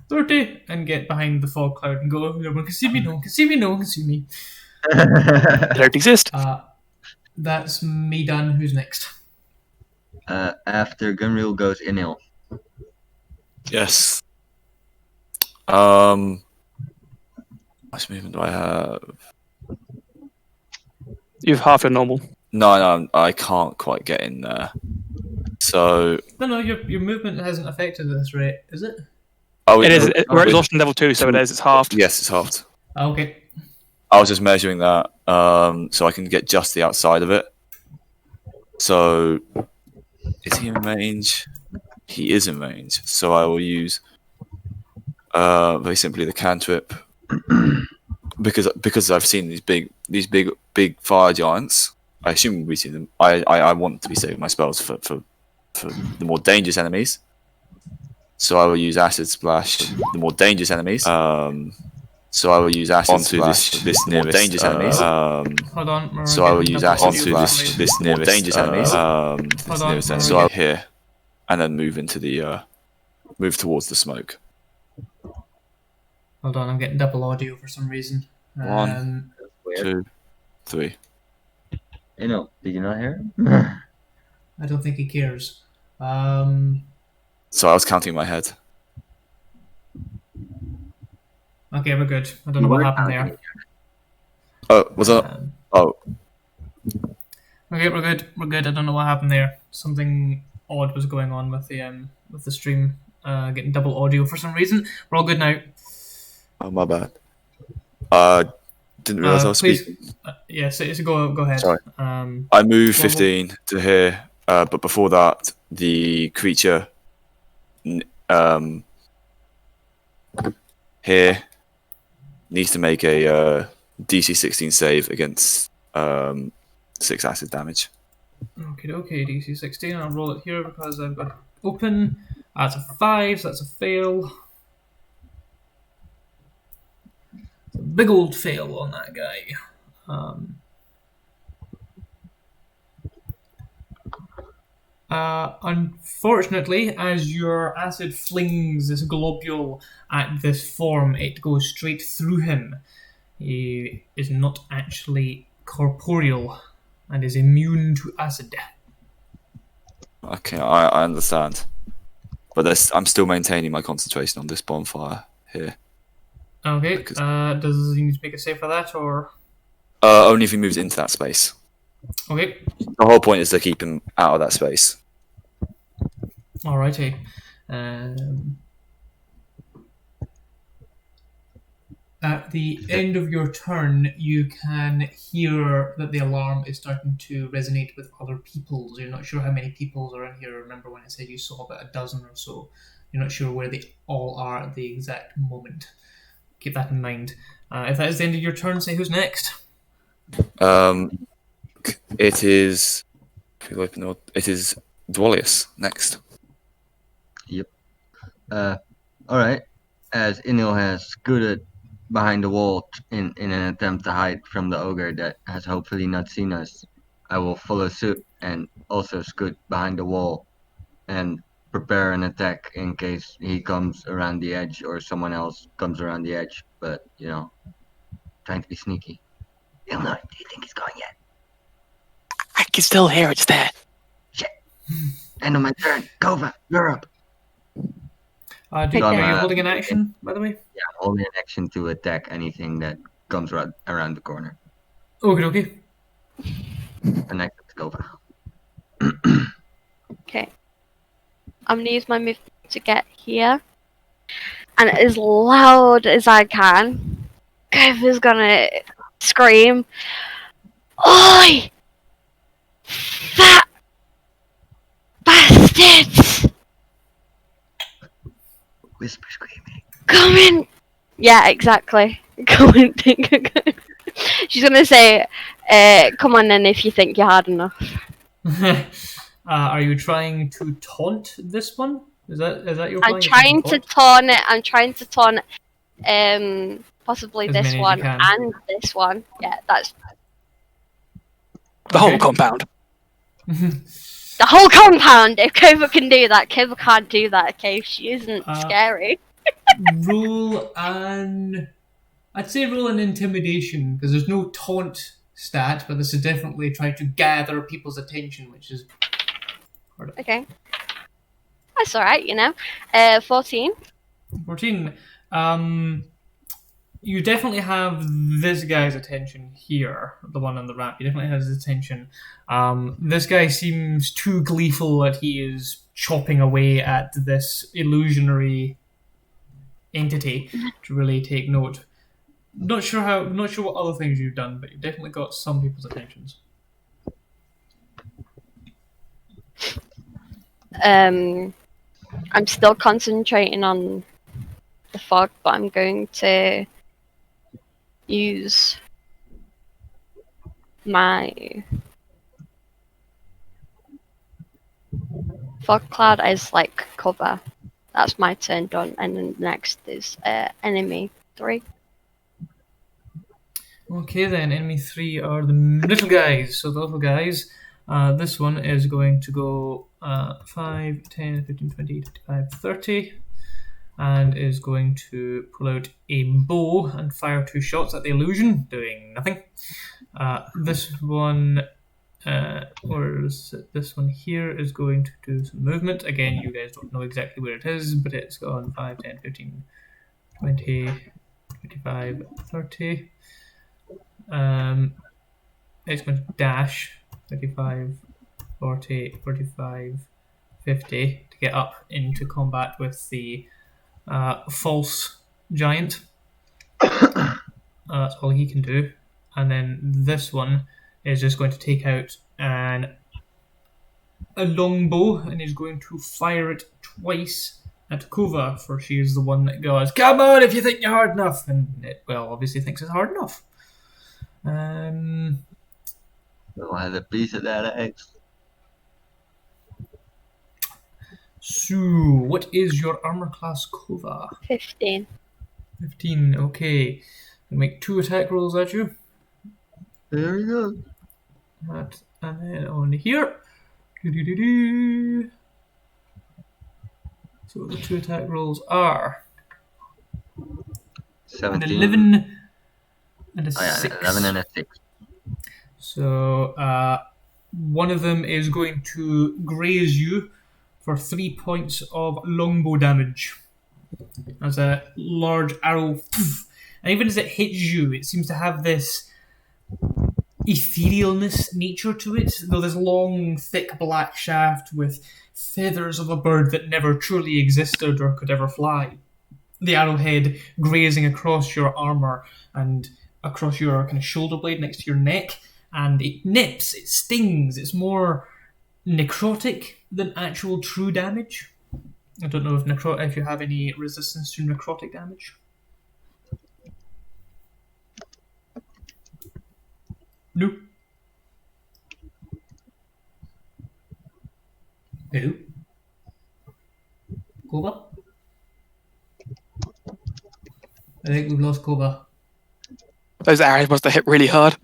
[SPEAKER 1] 30, and get behind the fog cloud and go, no one can see me, no one can see me, no one can see me.
[SPEAKER 4] They don't exist.
[SPEAKER 1] That's me done. Who's next?
[SPEAKER 3] After Gunril goes Inil.
[SPEAKER 5] Yes. How much movement do I have?
[SPEAKER 4] You have half your normal.
[SPEAKER 5] No, I can't quite get in there. So.
[SPEAKER 1] No, your movement hasn't affected this rate, is it?
[SPEAKER 5] Oh,
[SPEAKER 4] It is.
[SPEAKER 5] no,
[SPEAKER 4] We're at
[SPEAKER 5] with-
[SPEAKER 4] exhaustion level 2, so it is. It's halved.
[SPEAKER 5] Yes, it's halved.
[SPEAKER 1] Okay.
[SPEAKER 5] I was just measuring that so I can get just the outside of it. So, is he in range? He is in range. So I will use very simply the cantrip because I've seen these big fire giants. I assume we see them. I want to be saving my spells for the more dangerous enemies. So I will use acid splash. The more dangerous enemies. So I will use acid splash this nearest dangerous enemies.
[SPEAKER 1] Hold on. we're
[SPEAKER 5] So I will
[SPEAKER 1] getting
[SPEAKER 5] use
[SPEAKER 1] double
[SPEAKER 5] acid
[SPEAKER 1] audio
[SPEAKER 5] splash
[SPEAKER 1] for some
[SPEAKER 5] this
[SPEAKER 1] reason.
[SPEAKER 5] nearest dangerous enemies.
[SPEAKER 1] Hold on,
[SPEAKER 5] So
[SPEAKER 1] we're
[SPEAKER 5] I'll here, and then move into the move towards the smoke.
[SPEAKER 1] Hold on, I'm getting double audio for some reason.
[SPEAKER 5] One.
[SPEAKER 3] Weird.
[SPEAKER 5] 2, 3.
[SPEAKER 3] Inil, did you not hear him?
[SPEAKER 1] I don't think he cares. Okay,
[SPEAKER 5] So I was counting in my head.
[SPEAKER 1] we're good. I don't know what happened there.
[SPEAKER 5] Oh, was that? Oh,
[SPEAKER 1] Okay, we're good. We're good. I don't know what happened there. Something odd was going on with the stream, getting double audio for some reason. We're all good now.
[SPEAKER 5] oh, my bad. Didn't realize I was
[SPEAKER 1] Please,
[SPEAKER 5] speaking.
[SPEAKER 1] so go ahead.
[SPEAKER 5] Sorry. I moved 15 to here, but before that, the creature here needs to make a DC 16 save against 6 acid damage.
[SPEAKER 1] Okay, DC 16. I'll roll it here because I've got it open. That's a 5, so that's a fail. It's a big old fail on that guy. Unfortunately, as your acid flings this globule at this form, it goes straight through him. He is not actually corporeal and is immune to acid.
[SPEAKER 5] Okay, I understand. But I'm still maintaining my concentration on this bonfire here.
[SPEAKER 1] Okay,
[SPEAKER 5] Because-
[SPEAKER 1] does he need to make a save for that, or...?
[SPEAKER 5] Only if he moves into that space.
[SPEAKER 1] Okay,
[SPEAKER 5] The whole point is to keep him out of that space.
[SPEAKER 1] alrighty. At the end of your turn, you can hear that the alarm is starting to resonate with other peoples. You're not sure how many peoples are in here. Remember when I said you saw about a dozen or so? You're not sure where they all are at the exact moment. Keep that in mind. If that is the end of your turn, say who's next.
[SPEAKER 5] It is. It is Dwalius next.
[SPEAKER 3] Alright. As Inil has scooted behind the wall in an attempt to hide from the ogre that has hopefully not seen us, I will follow suit and also scoot behind the wall and prepare an attack in case he comes around the edge or someone else comes around the edge. But, trying to be sneaky. Ilno, do you think he's going yet?
[SPEAKER 4] I can still hear it's there.
[SPEAKER 3] End of my turn. Cova, you're up.
[SPEAKER 1] Are you holding an action, by the way?
[SPEAKER 3] Yeah, I'm holding an action to attack anything that comes around the corner.
[SPEAKER 1] Okay.
[SPEAKER 3] Connected to Cova.
[SPEAKER 2] Okay. I'm gonna use my move to get here. And as loud as I can, Cova's gonna scream, "Oi! Fat bastards!
[SPEAKER 3] Whisper screaming.
[SPEAKER 2] Come in!" Yeah, exactly. Come in. She's gonna say, "Come on then if you think you're hard enough."
[SPEAKER 1] Are you trying to taunt this one? Is that your plan?
[SPEAKER 2] I'm trying to taunt it. I'm trying to taunt possibly
[SPEAKER 1] As
[SPEAKER 2] this
[SPEAKER 1] many as you
[SPEAKER 2] one
[SPEAKER 1] can.
[SPEAKER 2] and this one. Yeah, that's
[SPEAKER 4] The whole compound.
[SPEAKER 2] the whole compound. If Cova can do that, Cova can't do that. Okay, if she isn't scary.
[SPEAKER 1] I'd say roll an intimidation, because there's no taunt stat, but this is definitely trying to gather people's attention, which is harder.
[SPEAKER 2] Okay, that's all right. 14.
[SPEAKER 1] 14. You definitely have this guy's attention here, the one on the ramp. You definitely have his attention. This guy seems too gleeful that he is chopping away at this illusionary entity to really take note. Not sure what other things you've done, but you've definitely got some people's attentions.
[SPEAKER 2] I'm still concentrating on the fog, but I'm going to use my fog cloud as like cover. That's my turn done, and then next is enemy 3.
[SPEAKER 1] Okay then, enemy 3 are the little guys. So the little guys, this one is going to go 5, 10, 15, 20, 25, 30, and is going to pull out a bow and fire 2 shots at the illusion, doing nothing. This one, or is it this one here, is going to do some movement. Again, you guys don't know exactly where it is, but it's gone 5, 10, 15, 20, 25, 30. It's going to dash 35, 40, 45, 50 to get up into combat with the false giant. That's all he can do. And then this one is just going to take out a longbow and is going to fire it twice at Cova, for she is the one that goes, "Come on if you think you're hard enough," and it obviously thinks it's hard enough.
[SPEAKER 3] We'll have a piece of that X.
[SPEAKER 1] So, what is your armor class, Cova?
[SPEAKER 2] 15.
[SPEAKER 1] 15, okay. I'll make 2 attack rolls at you.
[SPEAKER 3] There we go.
[SPEAKER 1] That, and then on here. Do-do-do-do. So the 2 attack rolls are
[SPEAKER 3] 17.
[SPEAKER 1] an 11 and a 6.
[SPEAKER 3] Oh yeah, 11 and a 6.
[SPEAKER 1] So one of them is going to graze you for 3 points of longbow damage. As a large arrow, and even as it hits you, it seems to have this etherealness nature to it, though this long, thick black shaft with feathers of a bird that never truly existed or could ever fly. The arrowhead grazing across your armor and across your kind of shoulder blade next to your neck, and it nips, it stings, it's more necrotic than actual true damage. I don't know if you have any resistance to necrotic damage. No. Who? Cova? I think we've lost Cova.
[SPEAKER 4] Those arrows must have hit really hard.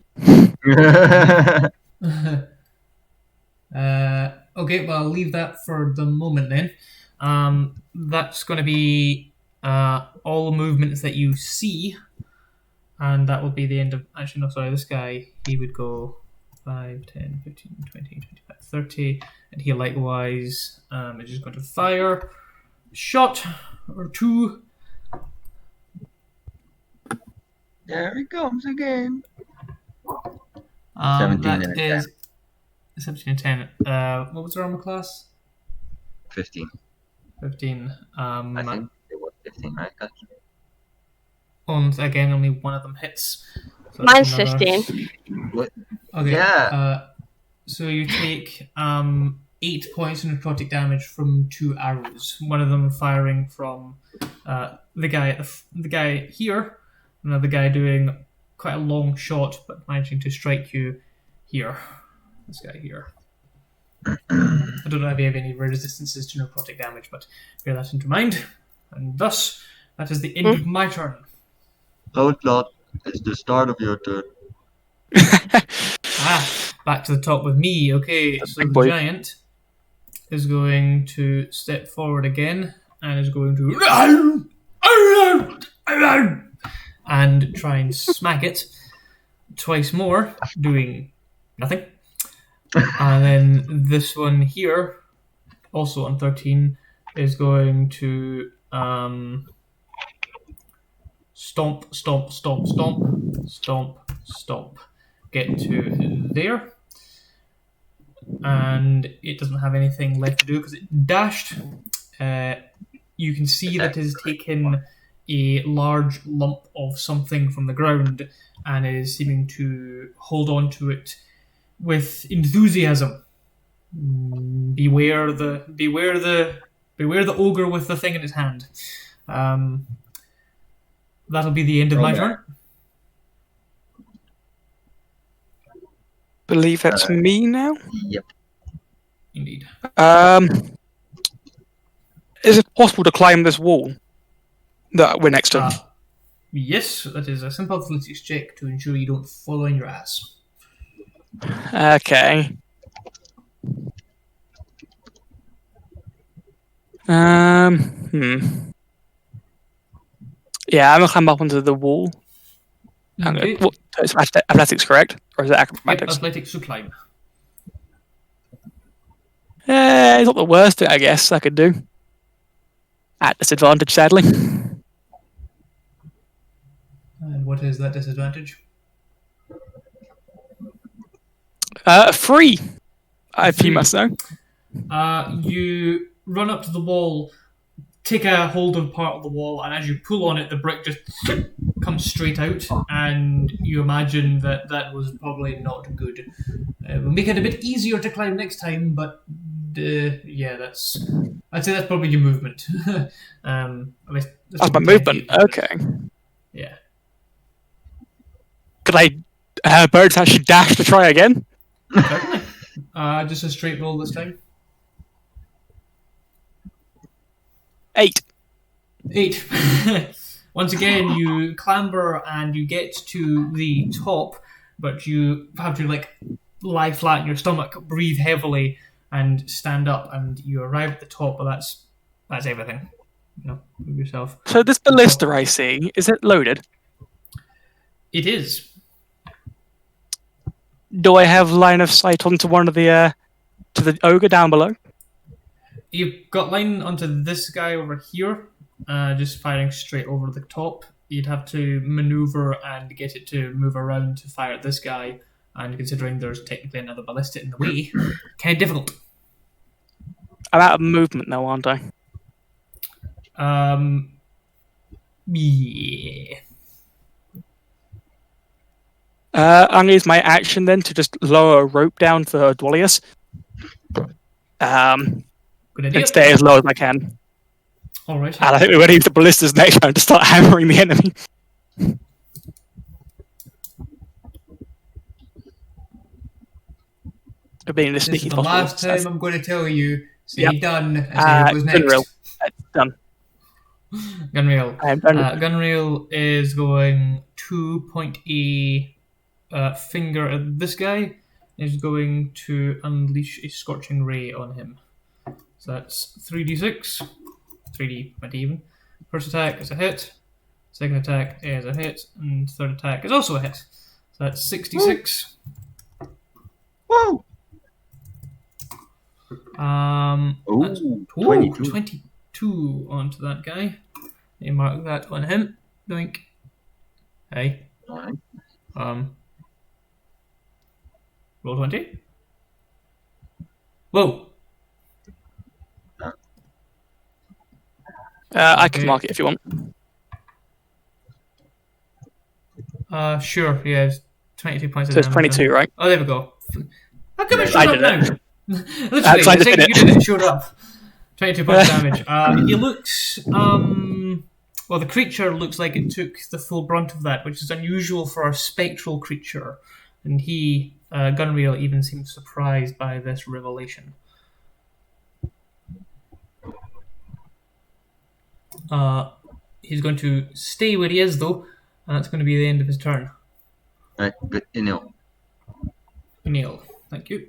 [SPEAKER 1] Okay, well, I'll leave that for the moment then. That's going to be all the movements that you see, and that will be the end of. Actually, no, sorry, this guy, he would go 5, 10, 15, 20, 25, 30, and he likewise is just going to fire a shot or two.
[SPEAKER 3] There he comes again.
[SPEAKER 1] 17
[SPEAKER 3] 17
[SPEAKER 1] that
[SPEAKER 3] and
[SPEAKER 1] is 17 and 10. What was their armor class?
[SPEAKER 3] 15.
[SPEAKER 1] 15.
[SPEAKER 3] I think it was 15, right?
[SPEAKER 1] And again, only one of them hits. So
[SPEAKER 2] Mine's
[SPEAKER 1] that's another-
[SPEAKER 2] 15.
[SPEAKER 3] What?
[SPEAKER 1] Okay.
[SPEAKER 3] Yeah.
[SPEAKER 1] So you take 8 points of necrotic damage from 2 arrows. One of them firing from the guy here, another guy doing quite a long shot, but managing to strike you here. This guy here. I don't know if you have any resistances to necrotic damage, but bear that into mind. And thus, that is the end of my turn.
[SPEAKER 3] Cloud, it's the start of your turn.
[SPEAKER 1] Back to the top with me. Okay, so
[SPEAKER 4] big
[SPEAKER 1] the
[SPEAKER 4] boy.
[SPEAKER 1] giant is going to step forward again and is going to and try and smack it twice more, doing nothing. And then this one here, also on 13, is going to stomp, stomp, stomp, stomp, stomp, stomp. Get to there. And it doesn't have anything left to do because it dashed. You can see that it has taken a large lump of something from the ground and is seeming to hold on to it with enthusiasm. Beware the ogre with the thing in his hand. That'll be the end of my turn.
[SPEAKER 4] Believe that's me now.
[SPEAKER 3] Yep.
[SPEAKER 1] Indeed.
[SPEAKER 4] Is it possible to climb this wall that we're next to?
[SPEAKER 1] Yes, that is a simple athletics check to ensure you don't fall on your ass.
[SPEAKER 4] Okay. Yeah, I'm gonna climb up onto the wall.
[SPEAKER 1] Okay.
[SPEAKER 4] It's athletics, correct? Or is it
[SPEAKER 1] Yep,
[SPEAKER 4] acrobatics?
[SPEAKER 1] athletics to climb.
[SPEAKER 4] It's not the worst thing, I guess, I could do. At disadvantage, sadly.
[SPEAKER 1] And what is that disadvantage?
[SPEAKER 4] 3, if you
[SPEAKER 1] 3.
[SPEAKER 4] must know.
[SPEAKER 1] You run up to the wall, take a hold of part of the wall, and as you pull on it, the brick just comes straight out, and you imagine that that was probably not good. We'll make it a bit easier to climb next time, but yeah, I'd say that's probably your movement. At least
[SPEAKER 4] That's my movement. Okay.
[SPEAKER 1] Yeah.
[SPEAKER 4] Could I birds actually dash to try again?
[SPEAKER 1] Certainly. Just a straight roll this time.
[SPEAKER 4] 8.
[SPEAKER 1] 8. Once again, you clamber and you get to the top, but you have to lie flat in your stomach, breathe heavily, and stand up. And you arrive at the top, but that's everything. Move yourself.
[SPEAKER 4] So this ballista I see, is it loaded?
[SPEAKER 1] It is.
[SPEAKER 4] Do I have line of sight onto one of the to the ogre down below?
[SPEAKER 1] You've got line onto this guy over here, just firing straight over the top. You'd have to maneuver and get it to move around to fire at this guy, and considering there's technically another ballista in the way, kind of difficult.
[SPEAKER 4] I'm out of movement now, aren't I?
[SPEAKER 1] Yeah.
[SPEAKER 4] I'm going to use my action then to just lower a rope down for Dwalius.
[SPEAKER 1] Good idea.
[SPEAKER 4] And stay as low as I can.
[SPEAKER 1] All right.
[SPEAKER 4] And I think we're going to use the ballistas next round to start hammering the enemy. Being as
[SPEAKER 1] This is
[SPEAKER 4] sneaky
[SPEAKER 1] the
[SPEAKER 4] as
[SPEAKER 1] last
[SPEAKER 4] possible.
[SPEAKER 1] time I'm going to tell you. Say
[SPEAKER 4] Yep.
[SPEAKER 1] done. And say who's next.
[SPEAKER 4] General. Done.
[SPEAKER 1] Gunrail.
[SPEAKER 4] I am done.
[SPEAKER 1] Gunrail is going to point a finger at this guy. Is going to unleash a scorching ray on him. So that's 3d6, 3d20 even. First attack is a hit. Second attack is a hit, and third attack is also a hit. So that's 66.
[SPEAKER 3] Woo!
[SPEAKER 1] That's
[SPEAKER 3] Ooh,
[SPEAKER 1] 22.
[SPEAKER 3] 22.
[SPEAKER 1] 22 onto that guy. You mark that on him. Doink. Hey.
[SPEAKER 3] Alright.
[SPEAKER 1] Roll 20. Whoa.
[SPEAKER 4] I can
[SPEAKER 1] Okay.
[SPEAKER 4] mark it if you want.
[SPEAKER 1] Sure. Yeah, it's 22 points of
[SPEAKER 4] So it's
[SPEAKER 1] damage.
[SPEAKER 4] 22, right?
[SPEAKER 1] Oh, there we go. How come it
[SPEAKER 3] Yeah,
[SPEAKER 1] showed
[SPEAKER 4] I
[SPEAKER 1] up
[SPEAKER 4] did
[SPEAKER 1] now?
[SPEAKER 4] it.
[SPEAKER 1] Literally,
[SPEAKER 4] So I
[SPEAKER 1] the
[SPEAKER 4] just
[SPEAKER 1] second
[SPEAKER 4] did
[SPEAKER 1] you
[SPEAKER 4] it.
[SPEAKER 1] did it, it showed up. 22 points of damage. He looks, well, the creature looks like it took the full brunt of that, which is unusual for a spectral creature. And he, Gunrail, even seems surprised by this revelation. He's going to stay where he is, though, and that's going to be the end of his turn.
[SPEAKER 3] Alright, good to know.
[SPEAKER 1] Neil, thank you.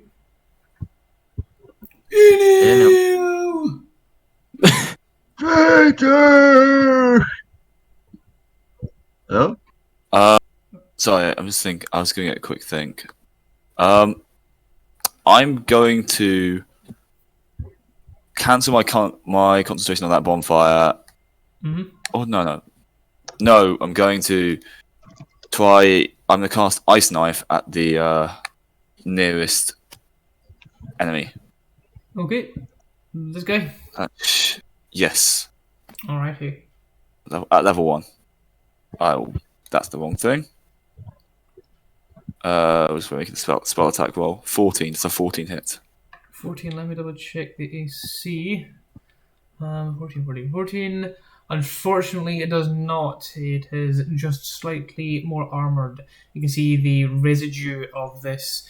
[SPEAKER 3] Enil. Traitor! Hello?
[SPEAKER 5] Sorry, I'm just thinking. I was going to get a quick think. I'm going to cancel my concentration on that bonfire.
[SPEAKER 1] Mm-hmm.
[SPEAKER 5] Oh no! I'm going to try. I'm going to cast Ice Knife at the nearest enemy.
[SPEAKER 1] Okay. This guy?
[SPEAKER 5] Yes,
[SPEAKER 1] Alrighty.
[SPEAKER 5] at level 1. Oh, that's the wrong thing. I was making the spell attack roll. 14. It's a 14 hit.
[SPEAKER 1] 14, let me double check the AC. 14. Unfortunately, it does not. It is just slightly more armoured. You can see the residue of this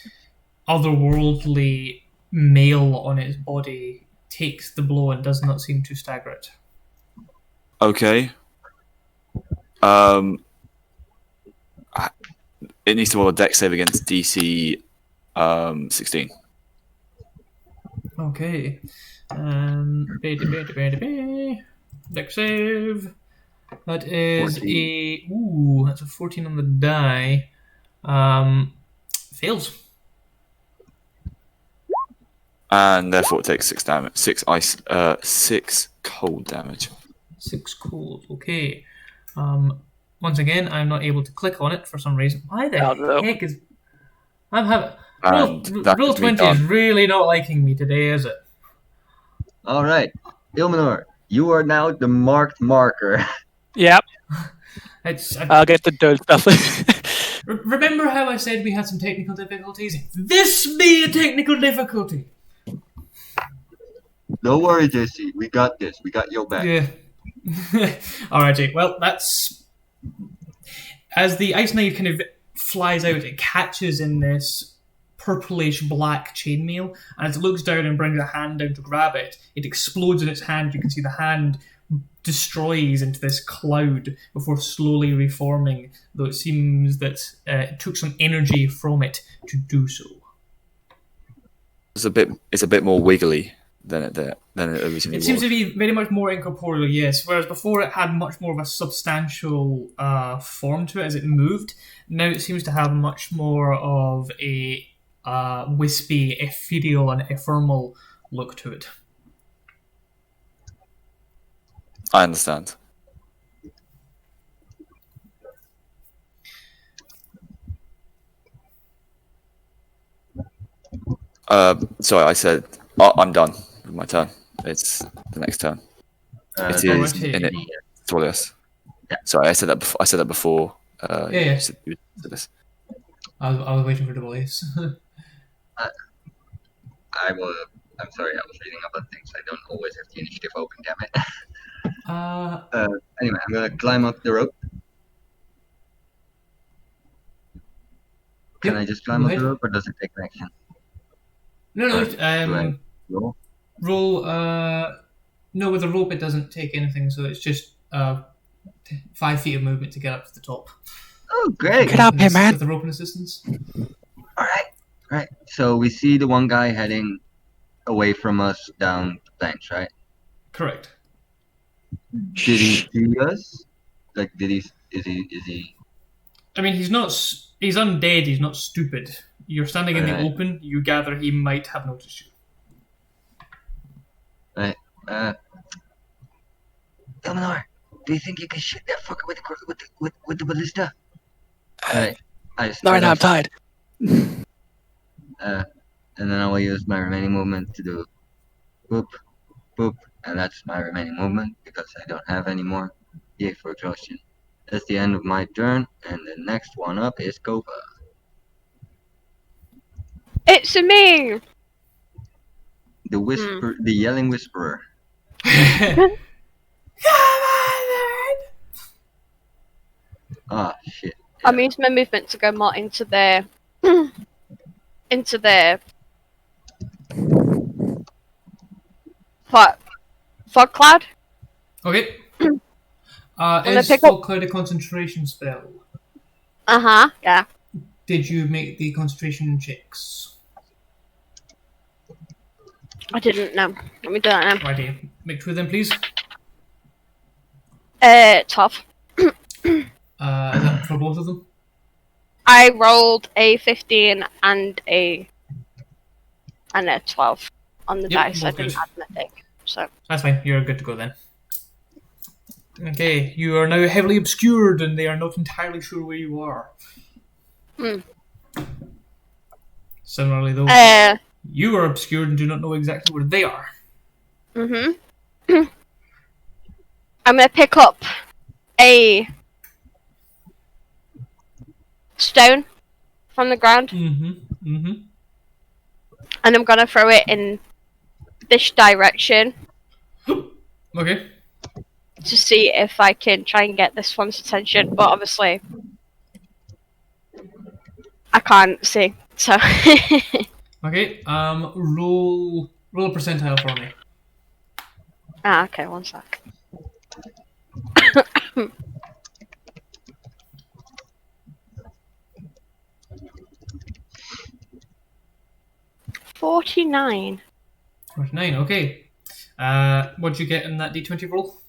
[SPEAKER 1] otherworldly mail on its body takes the blow and does not seem to stagger it.
[SPEAKER 5] Okay. It needs to roll a dex save against DC 16.
[SPEAKER 1] Okay. Dex save. That is
[SPEAKER 3] 14.
[SPEAKER 1] that's a 14 on the die. Fails.
[SPEAKER 5] And therefore it takes 6 damage. 6 cold damage.
[SPEAKER 1] 6 cold. Okay. Once again, I'm not able to click on it for some reason. Why the heck is I'm having roll
[SPEAKER 5] That is me
[SPEAKER 1] 20 is
[SPEAKER 5] done.
[SPEAKER 1] really not liking me today, is it?
[SPEAKER 3] Alright, Ilmenor, you are now the marked marker.
[SPEAKER 4] Yep,
[SPEAKER 1] It's
[SPEAKER 4] I'll get the dirt stuff.
[SPEAKER 1] remember how I said we had some technical difficulties? This be a technical difficulty.
[SPEAKER 3] Don't worry, JC. We got this. We got your back.
[SPEAKER 1] Yeah. Alrighty. Well, that's as the ice knife kind of flies out. It catches in this purplish black chainmail, and as it looks down and brings a hand down to grab it, it explodes in its hand. You can see the hand destroys into this cloud before slowly reforming. Though it seems that it took some energy from it to do so.
[SPEAKER 5] It's a bit more wiggly than it originally
[SPEAKER 1] It
[SPEAKER 5] was.
[SPEAKER 1] seems to be very much more incorporeal, yes. Whereas before it had much more of a substantial form to it as it moved. Now it seems to have much more of a wispy, ethereal, and ephemeral look to it.
[SPEAKER 5] I understand. Sorry, I said I'm done with my turn. It's the next turn. It is
[SPEAKER 1] Alrighty.
[SPEAKER 5] in it. Torius. Sorry, I said that. I said that before.
[SPEAKER 1] Yeah.
[SPEAKER 5] You said this.
[SPEAKER 1] I was waiting for double A's.
[SPEAKER 3] I'm sorry, I was reading about things. I don't always have the initiative open, damn it. Anyway, I'm gonna climb up the rope. Can I just climb up the rope, or does it take an action?
[SPEAKER 1] No.
[SPEAKER 3] Do I roll?
[SPEAKER 1] Roll. No, with a rope it doesn't take anything, so it's just uh, 5 feet of movement to get up to the top.
[SPEAKER 3] Oh, great.
[SPEAKER 4] Get up here, man.
[SPEAKER 1] With the rope and assistance.
[SPEAKER 3] All right. So we see the one guy heading away from us down the planks, right?
[SPEAKER 1] Correct.
[SPEAKER 3] Did he see us? Like, is he?
[SPEAKER 1] I mean, he's not. He's undead. He's not stupid. You're standing in the
[SPEAKER 3] Right.
[SPEAKER 1] open. You gather he might have noticed you.
[SPEAKER 3] Right. Eleanor, do you think you can shoot that fucker with the ballista? Alright.
[SPEAKER 4] No, right now I'm tired.
[SPEAKER 3] And then I will use my remaining movement to do boop, boop, and that's my remaining movement because I don't have any more. Yay for exhaustion. That's the end of my turn, and the next one up is Cova.
[SPEAKER 2] It's a me.
[SPEAKER 3] The yelling whisperer. Ah, shit.
[SPEAKER 2] I'm using my movement to go more into the fog cloud.
[SPEAKER 1] Okay.
[SPEAKER 2] gonna
[SPEAKER 1] Is
[SPEAKER 2] pick up-
[SPEAKER 1] Fog Cloud a concentration spell?
[SPEAKER 2] Yeah.
[SPEAKER 1] Did you make the concentration checks?
[SPEAKER 2] I didn't know. Let me do that now.
[SPEAKER 1] Righty. Make 2 of them, please.
[SPEAKER 2] 12.
[SPEAKER 1] Is that for both of them?
[SPEAKER 2] I rolled a 15 and a 12 on the
[SPEAKER 1] Yep,
[SPEAKER 2] dice. I
[SPEAKER 1] both
[SPEAKER 2] didn't
[SPEAKER 1] good.
[SPEAKER 2] add anything. So
[SPEAKER 1] That's fine. You're good to go then. Okay, you are now heavily obscured, and they are not entirely sure where you are. Similarly, though, you are obscured and do not know exactly where they are.
[SPEAKER 2] I'm gonna pick up a stone from the ground, and I'm gonna throw it in this direction
[SPEAKER 1] Okay.
[SPEAKER 2] to see if I can try and get this one's attention. But obviously, I can't see. So
[SPEAKER 1] Okay. Roll a percentile for me.
[SPEAKER 2] okay, 1 sec. 49.
[SPEAKER 1] 49. Okay. What'd you get in that d20 roll?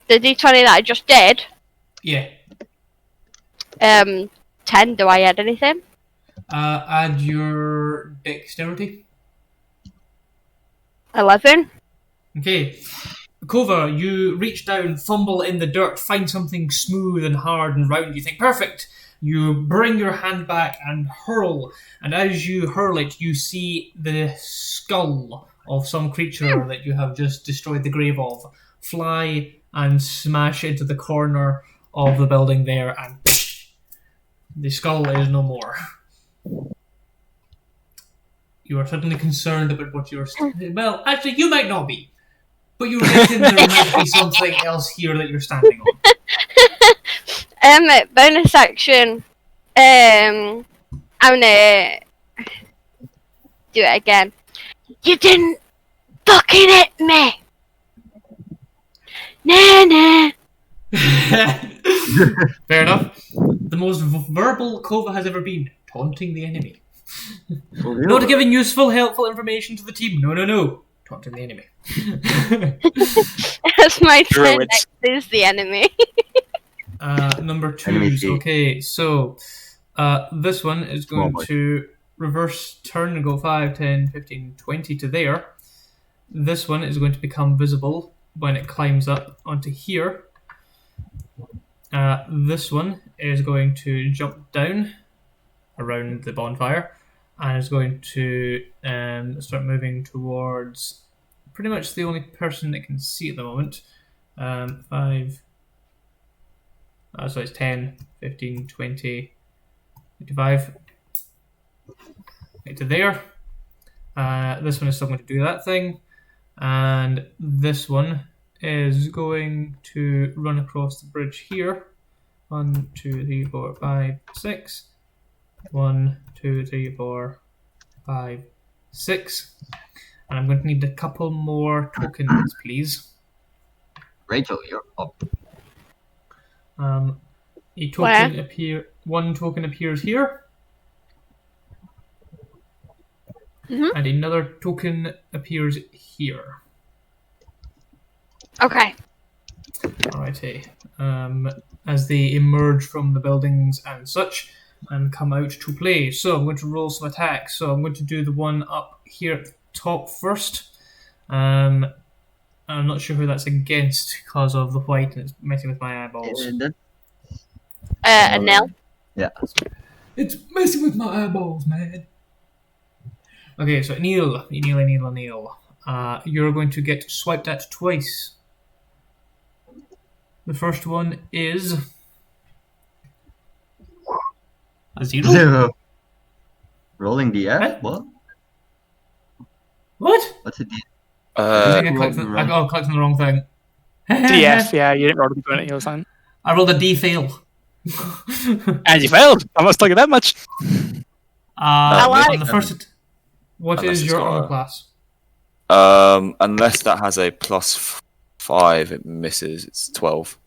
[SPEAKER 2] The d20 that I just did.
[SPEAKER 1] Yeah.
[SPEAKER 2] 10. Do I add anything?
[SPEAKER 1] Add your dexterity.
[SPEAKER 2] 11.
[SPEAKER 1] Okay. Cova, you reach down, fumble in the dirt, find something smooth and hard and round. You think, perfect. You bring your hand back and hurl. And as you hurl it, you see the skull of some creature that you have just destroyed the grave of fly and smash into the corner of the building there, and the skull is no more. You are suddenly concerned about what you're... Well, actually, you might not be. But you're guessing there might be something else here that you're standing on.
[SPEAKER 2] Bonus action. I'm gonna do it again. You didn't fucking hit me! Nah.
[SPEAKER 1] Fair enough. The most verbal Cova has ever been, taunting the enemy. Not giving useful, helpful information to the team. No. Taunting the enemy.
[SPEAKER 2] It's my turn
[SPEAKER 5] Druids.
[SPEAKER 2] next is the enemy.
[SPEAKER 1] Number
[SPEAKER 3] Enemy
[SPEAKER 1] 2s.
[SPEAKER 3] C.
[SPEAKER 1] Okay, so this one is going to reverse turn and go 5, 10, 15, 20 to there. This one is going to become visible when it climbs up onto here. This one is going to jump down around the bonfire and is going to start moving towards pretty much the only person that can see at the moment. 5. So it's 10, 15, 20, 25. Right to there. This one is still going to do that thing. And this one is going to run across the bridge here. 1, 2, 3, 4, 5, 6. 1, 2, 3, 4, 5, 6. And I'm going to need a couple more tokens, please.
[SPEAKER 3] Rachel, you're up.
[SPEAKER 1] A token one token appears here.
[SPEAKER 2] Mhm.
[SPEAKER 1] And another token appears here.
[SPEAKER 2] Okay.
[SPEAKER 1] Alrighty. As they emerge from the buildings and such, and come out to play. So I'm going to roll some attacks. So I'm going to do the one up here at the top first. I'm not sure who that's against because of the white and it's messing with my eyeballs.
[SPEAKER 2] And Nell.
[SPEAKER 3] Yeah.
[SPEAKER 1] It's messing with my eyeballs, man. Okay, so Neil. You're going to get swiped at twice. The first one is a 0.
[SPEAKER 3] 0. Rolling the F?
[SPEAKER 1] What?
[SPEAKER 3] What?
[SPEAKER 1] What?
[SPEAKER 3] What's a D?
[SPEAKER 1] I think I
[SPEAKER 3] rolled
[SPEAKER 1] clicked,
[SPEAKER 3] the
[SPEAKER 1] I
[SPEAKER 3] wrong-
[SPEAKER 1] clicked on the wrong thing.
[SPEAKER 4] DF, yeah, you didn't roll the D20, you're fine.
[SPEAKER 1] I rolled a D fail.
[SPEAKER 4] And you failed! I must tell you that much.
[SPEAKER 1] On the first. What
[SPEAKER 5] Unless
[SPEAKER 1] is
[SPEAKER 5] it's
[SPEAKER 1] your
[SPEAKER 5] got
[SPEAKER 1] armor
[SPEAKER 5] a-
[SPEAKER 1] class?
[SPEAKER 5] Unless that has a +5, it misses. It's 12.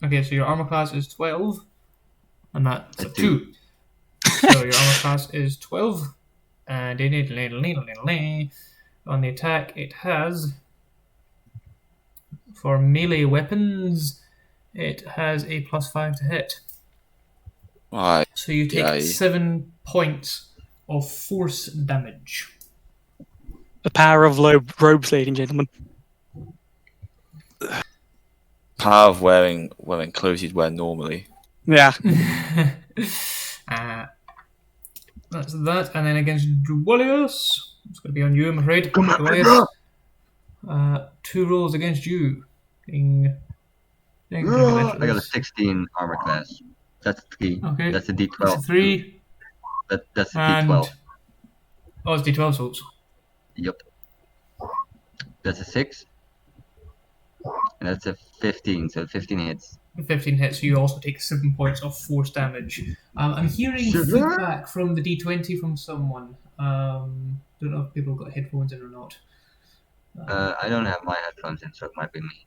[SPEAKER 1] Okay, so your armor class is 12, and that's a
[SPEAKER 3] A
[SPEAKER 1] 2. So your armor class is 12, and on the attack it has, for melee weapons, it has a +5 to hit.
[SPEAKER 5] Right.
[SPEAKER 1] So you take
[SPEAKER 5] Yeah.
[SPEAKER 1] 7 points of force damage.
[SPEAKER 4] The power of robes, ladies and gentlemen.
[SPEAKER 5] Power of wearing clothes you'd wear normally.
[SPEAKER 4] Yeah.
[SPEAKER 1] That's that, and then against Dualius, it's going to be on you, I'm afraid.
[SPEAKER 3] Come on,
[SPEAKER 1] Dualius, 2 rolls against you. Ding. Ding, ding,
[SPEAKER 3] I got a 16 armor class. That's 3.
[SPEAKER 1] Okay.
[SPEAKER 3] That's a D12.
[SPEAKER 1] That's a 3,
[SPEAKER 3] That's a
[SPEAKER 1] and...
[SPEAKER 3] D12.
[SPEAKER 1] Oh, it's D12 souls.
[SPEAKER 3] Yep. That's a 6. And that's a 15, so 15 hits.
[SPEAKER 1] 15 hits, so you also take 7 points of force damage. I'm hearing
[SPEAKER 3] Sure.
[SPEAKER 1] feedback from the D20 from someone. Don't know if people got headphones in or not.
[SPEAKER 3] I don't have my headphones in, so it might be me.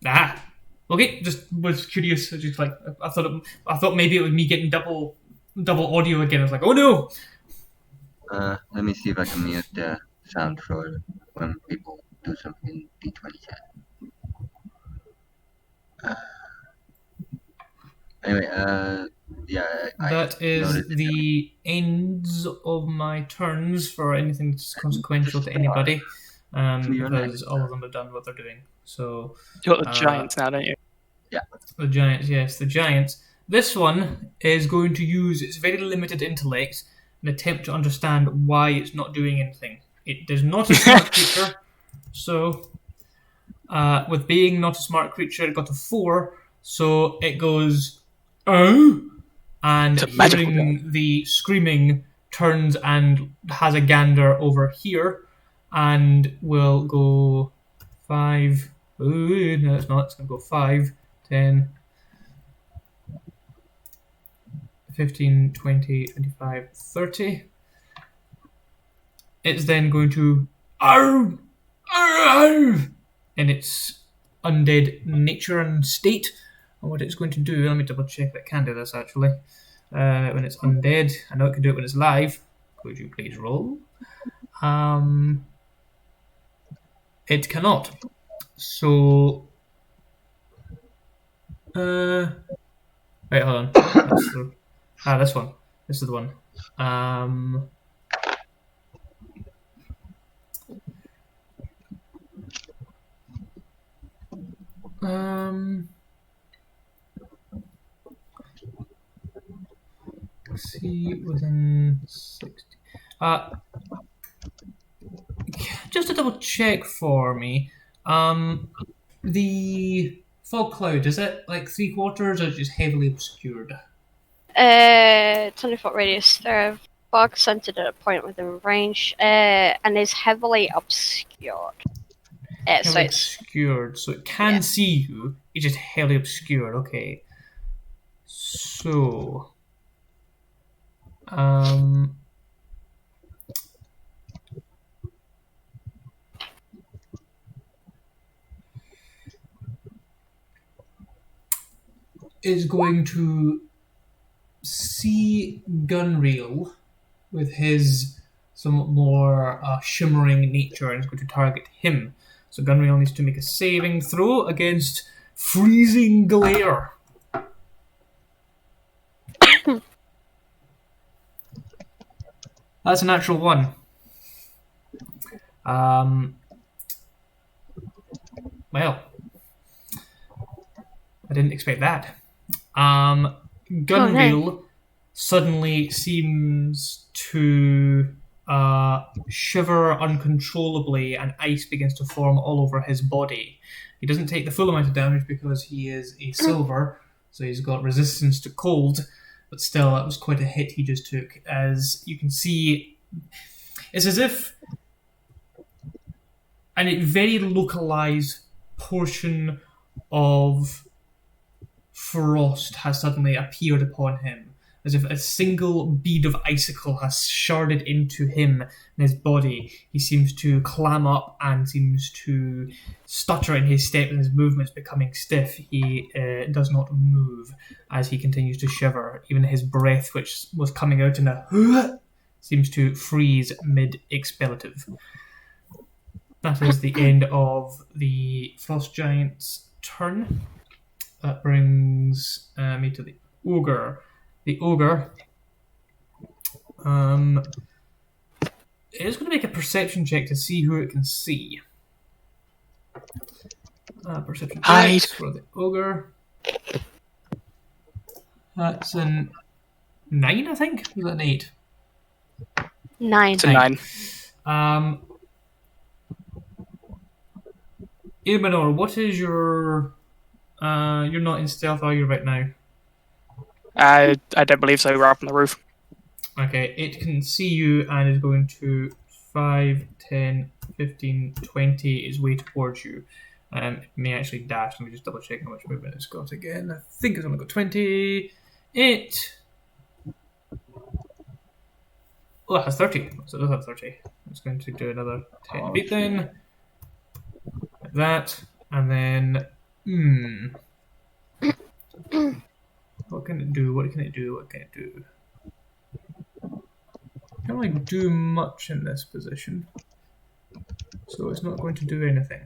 [SPEAKER 1] Ah, okay. Just was curious. Just like I thought maybe it was me getting double audio again. I was like, oh no.
[SPEAKER 3] Let me see if I can mute the sound for when people do something in D20 chat. Anyway, yeah.
[SPEAKER 1] That is
[SPEAKER 3] noted.
[SPEAKER 1] the ends of my turns for anything that's consequential to anybody, because all of them have done what they're doing. So
[SPEAKER 4] You got the giants now, don't you?
[SPEAKER 1] the giants, yes, the giants. This one is going to use its very limited intellect and attempt to understand why it's not doing anything. It is not a smart creature, so with being not a smart creature, it got a 4, so it goes, oh, and
[SPEAKER 4] It's a magical
[SPEAKER 1] hearing the screaming, turns and has a gander over here, and will go 5. Ooh, no, it's not. It's going to go 5, 10, 15, 20, 25, 30. It's then going to arr, arr, arr, in its undead nature and state. And what it's going to do, let me double check that it can do this actually. When it's undead, I know it can do it when it's live. Could you please roll? It cannot. So, wait, hold on. This one. This is the one. See within 60. Just to double check for me. The fog cloud, is it like 3/4 or just heavily obscured?
[SPEAKER 2] 20-foot radius. There are fog centered at a point within range, and is heavily obscured. So
[SPEAKER 1] Heavily
[SPEAKER 2] it's
[SPEAKER 1] obscured, so it can see you. It's just heavily obscured. Okay. So, is going to see Gunreel with his somewhat more shimmering nature and is going to target him. So Gunreel needs to make a saving throw against freezing glare. That's a natural 1. Well, I didn't expect that. Gunreel suddenly seems to shiver uncontrollably, and ice begins to form all over his body. He doesn't take the full amount of damage because he is a silver, so he's got resistance to cold, but still, that was quite a hit he just took. As you can see, it's as if a very localized portion of frost has suddenly appeared upon him, as if a single bead of icicle has sharded into him and his body. He seems to clam up and seems to stutter in his step and his movements becoming stiff. He does not move as he continues to shiver. Even his breath, which was coming out in a seems to freeze mid-expletive. That is the end of the Frost Giant's turn. That brings me to the Ogre. The Ogre is going to make a perception check to see who it can see. Perception check for the Ogre. That's a 9, I think? Was that an 8?
[SPEAKER 2] 9.
[SPEAKER 4] It's a 9.
[SPEAKER 1] Ilmenor, what is your... you're not in stealth, are you, right now?
[SPEAKER 4] I don't believe so. We're up on the roof.
[SPEAKER 1] Okay, it can see you and is going to 5, 10, 15, 20 its way towards you. It may actually dash. Let me just double check how much movement it's got again. I think it's only got 20. Oh, it has 30. So it does have 30. It's going to do another 10 feet then. Like that. And then... What can it do? What can it do? What can it do? Can't really do much in this position. So it's not going to do anything.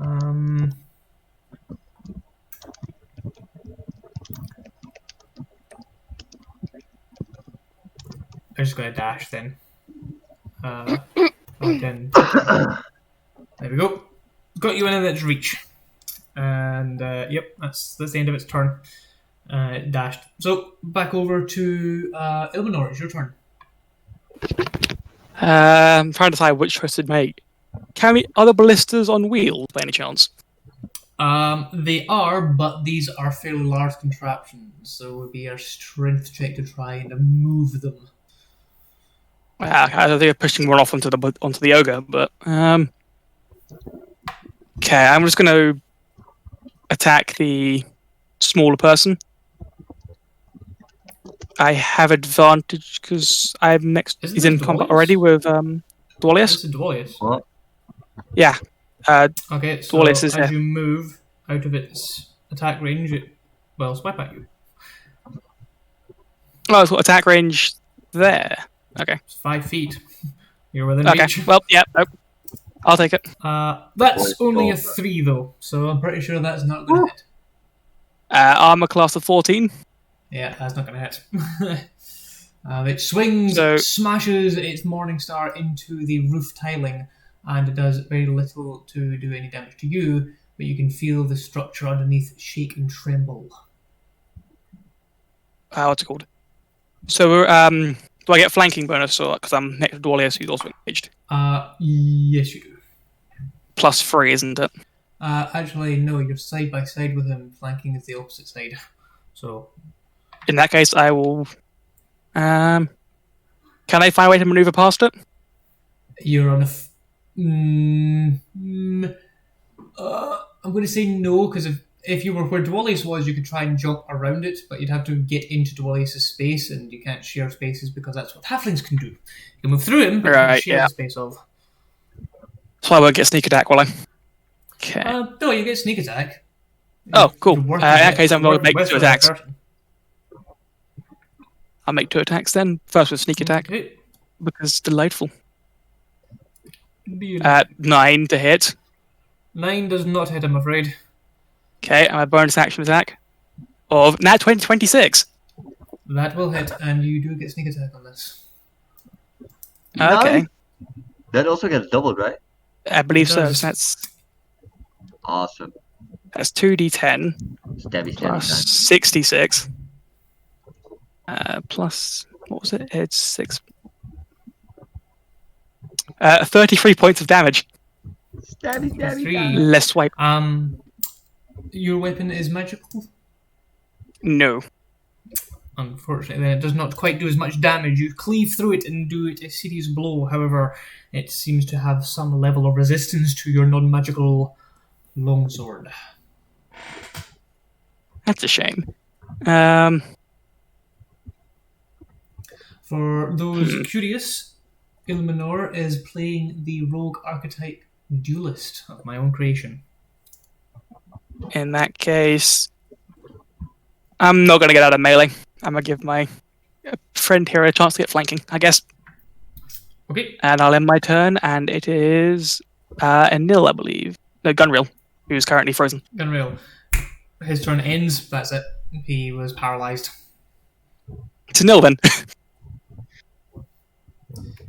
[SPEAKER 1] I'm just going to dash then. Again. There we go. Got you in its reach. And yep, that's the end of its turn. It dashed. So back over to Ilmenor. It's your turn.
[SPEAKER 4] I'm trying to decide which choice to make. Can we other ballistas on wheels by any chance?
[SPEAKER 1] They are, but these are fairly large contraptions, so it would be a strength check to try and move them.
[SPEAKER 4] I don't think I'm pushing one off onto the ogre, but okay, I'm just going to attack the smaller person. I have advantage because I'm next. He's in combat already with Dwalius.
[SPEAKER 1] It's a Dwalius.
[SPEAKER 3] What?
[SPEAKER 4] Yeah.
[SPEAKER 1] Okay, so
[SPEAKER 4] Dwalius is
[SPEAKER 1] as you move out of its attack range, it will swipe at you.
[SPEAKER 4] Oh, it's got attack range there. Okay.
[SPEAKER 1] It's 5 feet. You're within
[SPEAKER 4] Okay.
[SPEAKER 1] reach.
[SPEAKER 4] Well, yeah. Nope. I'll take it.
[SPEAKER 1] That's only a 3 though, so I'm pretty sure that's not going to hit.
[SPEAKER 4] Armor class of 14.
[SPEAKER 1] Yeah, that's not going to hit. It swings, smashes its Morningstar into the roof tiling, and it does very little to do any damage to you, but you can feel the structure underneath shake and tremble.
[SPEAKER 4] What's it called? So, do I get flanking bonus because I'm next to Dwalius, who's also engaged?
[SPEAKER 1] Yes, you do.
[SPEAKER 4] +3, isn't it?
[SPEAKER 1] Actually, no, you're side by side with him. Flanking is the opposite side. So,
[SPEAKER 4] in that case, I will. Can I find a way to maneuver past it?
[SPEAKER 1] You're on a. I'm going to say no, because if you were where Dwalius was, you could try and jump around it, but you'd have to get into Dwalius' space, and you can't share spaces because that's what halflings can do. You can move through him, but you can share the space of.
[SPEAKER 4] So I won't get sneak attack, will I? Okay.
[SPEAKER 1] No, you get sneak attack.
[SPEAKER 4] Oh, cool.
[SPEAKER 1] You're
[SPEAKER 4] In
[SPEAKER 1] working
[SPEAKER 4] that
[SPEAKER 1] it,
[SPEAKER 4] case, I'm
[SPEAKER 1] you're
[SPEAKER 4] going to
[SPEAKER 1] working
[SPEAKER 4] make
[SPEAKER 1] with
[SPEAKER 4] 2
[SPEAKER 1] the right
[SPEAKER 4] attacks.
[SPEAKER 1] person.
[SPEAKER 4] I'll make 2 attacks then. First with sneak attack,
[SPEAKER 1] Okay.
[SPEAKER 4] because delightful.
[SPEAKER 1] Deal.
[SPEAKER 4] 9 to hit.
[SPEAKER 1] 9 does not hit, I'm afraid.
[SPEAKER 4] Okay, and my bonus action attack of nat 26.
[SPEAKER 1] That will hit, and you do get sneak attack on this.
[SPEAKER 4] Okay,
[SPEAKER 3] Nice. That also gets doubled, right?
[SPEAKER 4] I believe
[SPEAKER 1] It
[SPEAKER 4] so.
[SPEAKER 1] does.
[SPEAKER 4] So
[SPEAKER 3] Awesome.
[SPEAKER 4] that's 2d10
[SPEAKER 3] Stabby,
[SPEAKER 4] plus
[SPEAKER 3] stabby time.
[SPEAKER 4] 66. Plus, what was it? It's 6. 33 points of damage.
[SPEAKER 3] Stabby, stabby
[SPEAKER 1] 3.
[SPEAKER 3] time.
[SPEAKER 4] Less swipe.
[SPEAKER 1] Your weapon is magical?
[SPEAKER 4] No.
[SPEAKER 1] Unfortunately, then it does not quite do as much damage. You cleave through it and do it a serious blow. However, it seems to have some level of resistance to your non-magical longsword.
[SPEAKER 4] That's a shame.
[SPEAKER 1] For those curious, Ilmenor is playing the rogue archetype duelist of my own creation.
[SPEAKER 4] In that case, I'm not going to get out of melee. I'm going to give my friend here a chance to get flanking, I guess.
[SPEAKER 1] Okay,
[SPEAKER 4] And I'll end my turn, and it is Enil, I believe. No, Gunreal, who's currently frozen.
[SPEAKER 1] Gunrail. His turn ends. That's it. He was paralyzed.
[SPEAKER 4] It's Enil then.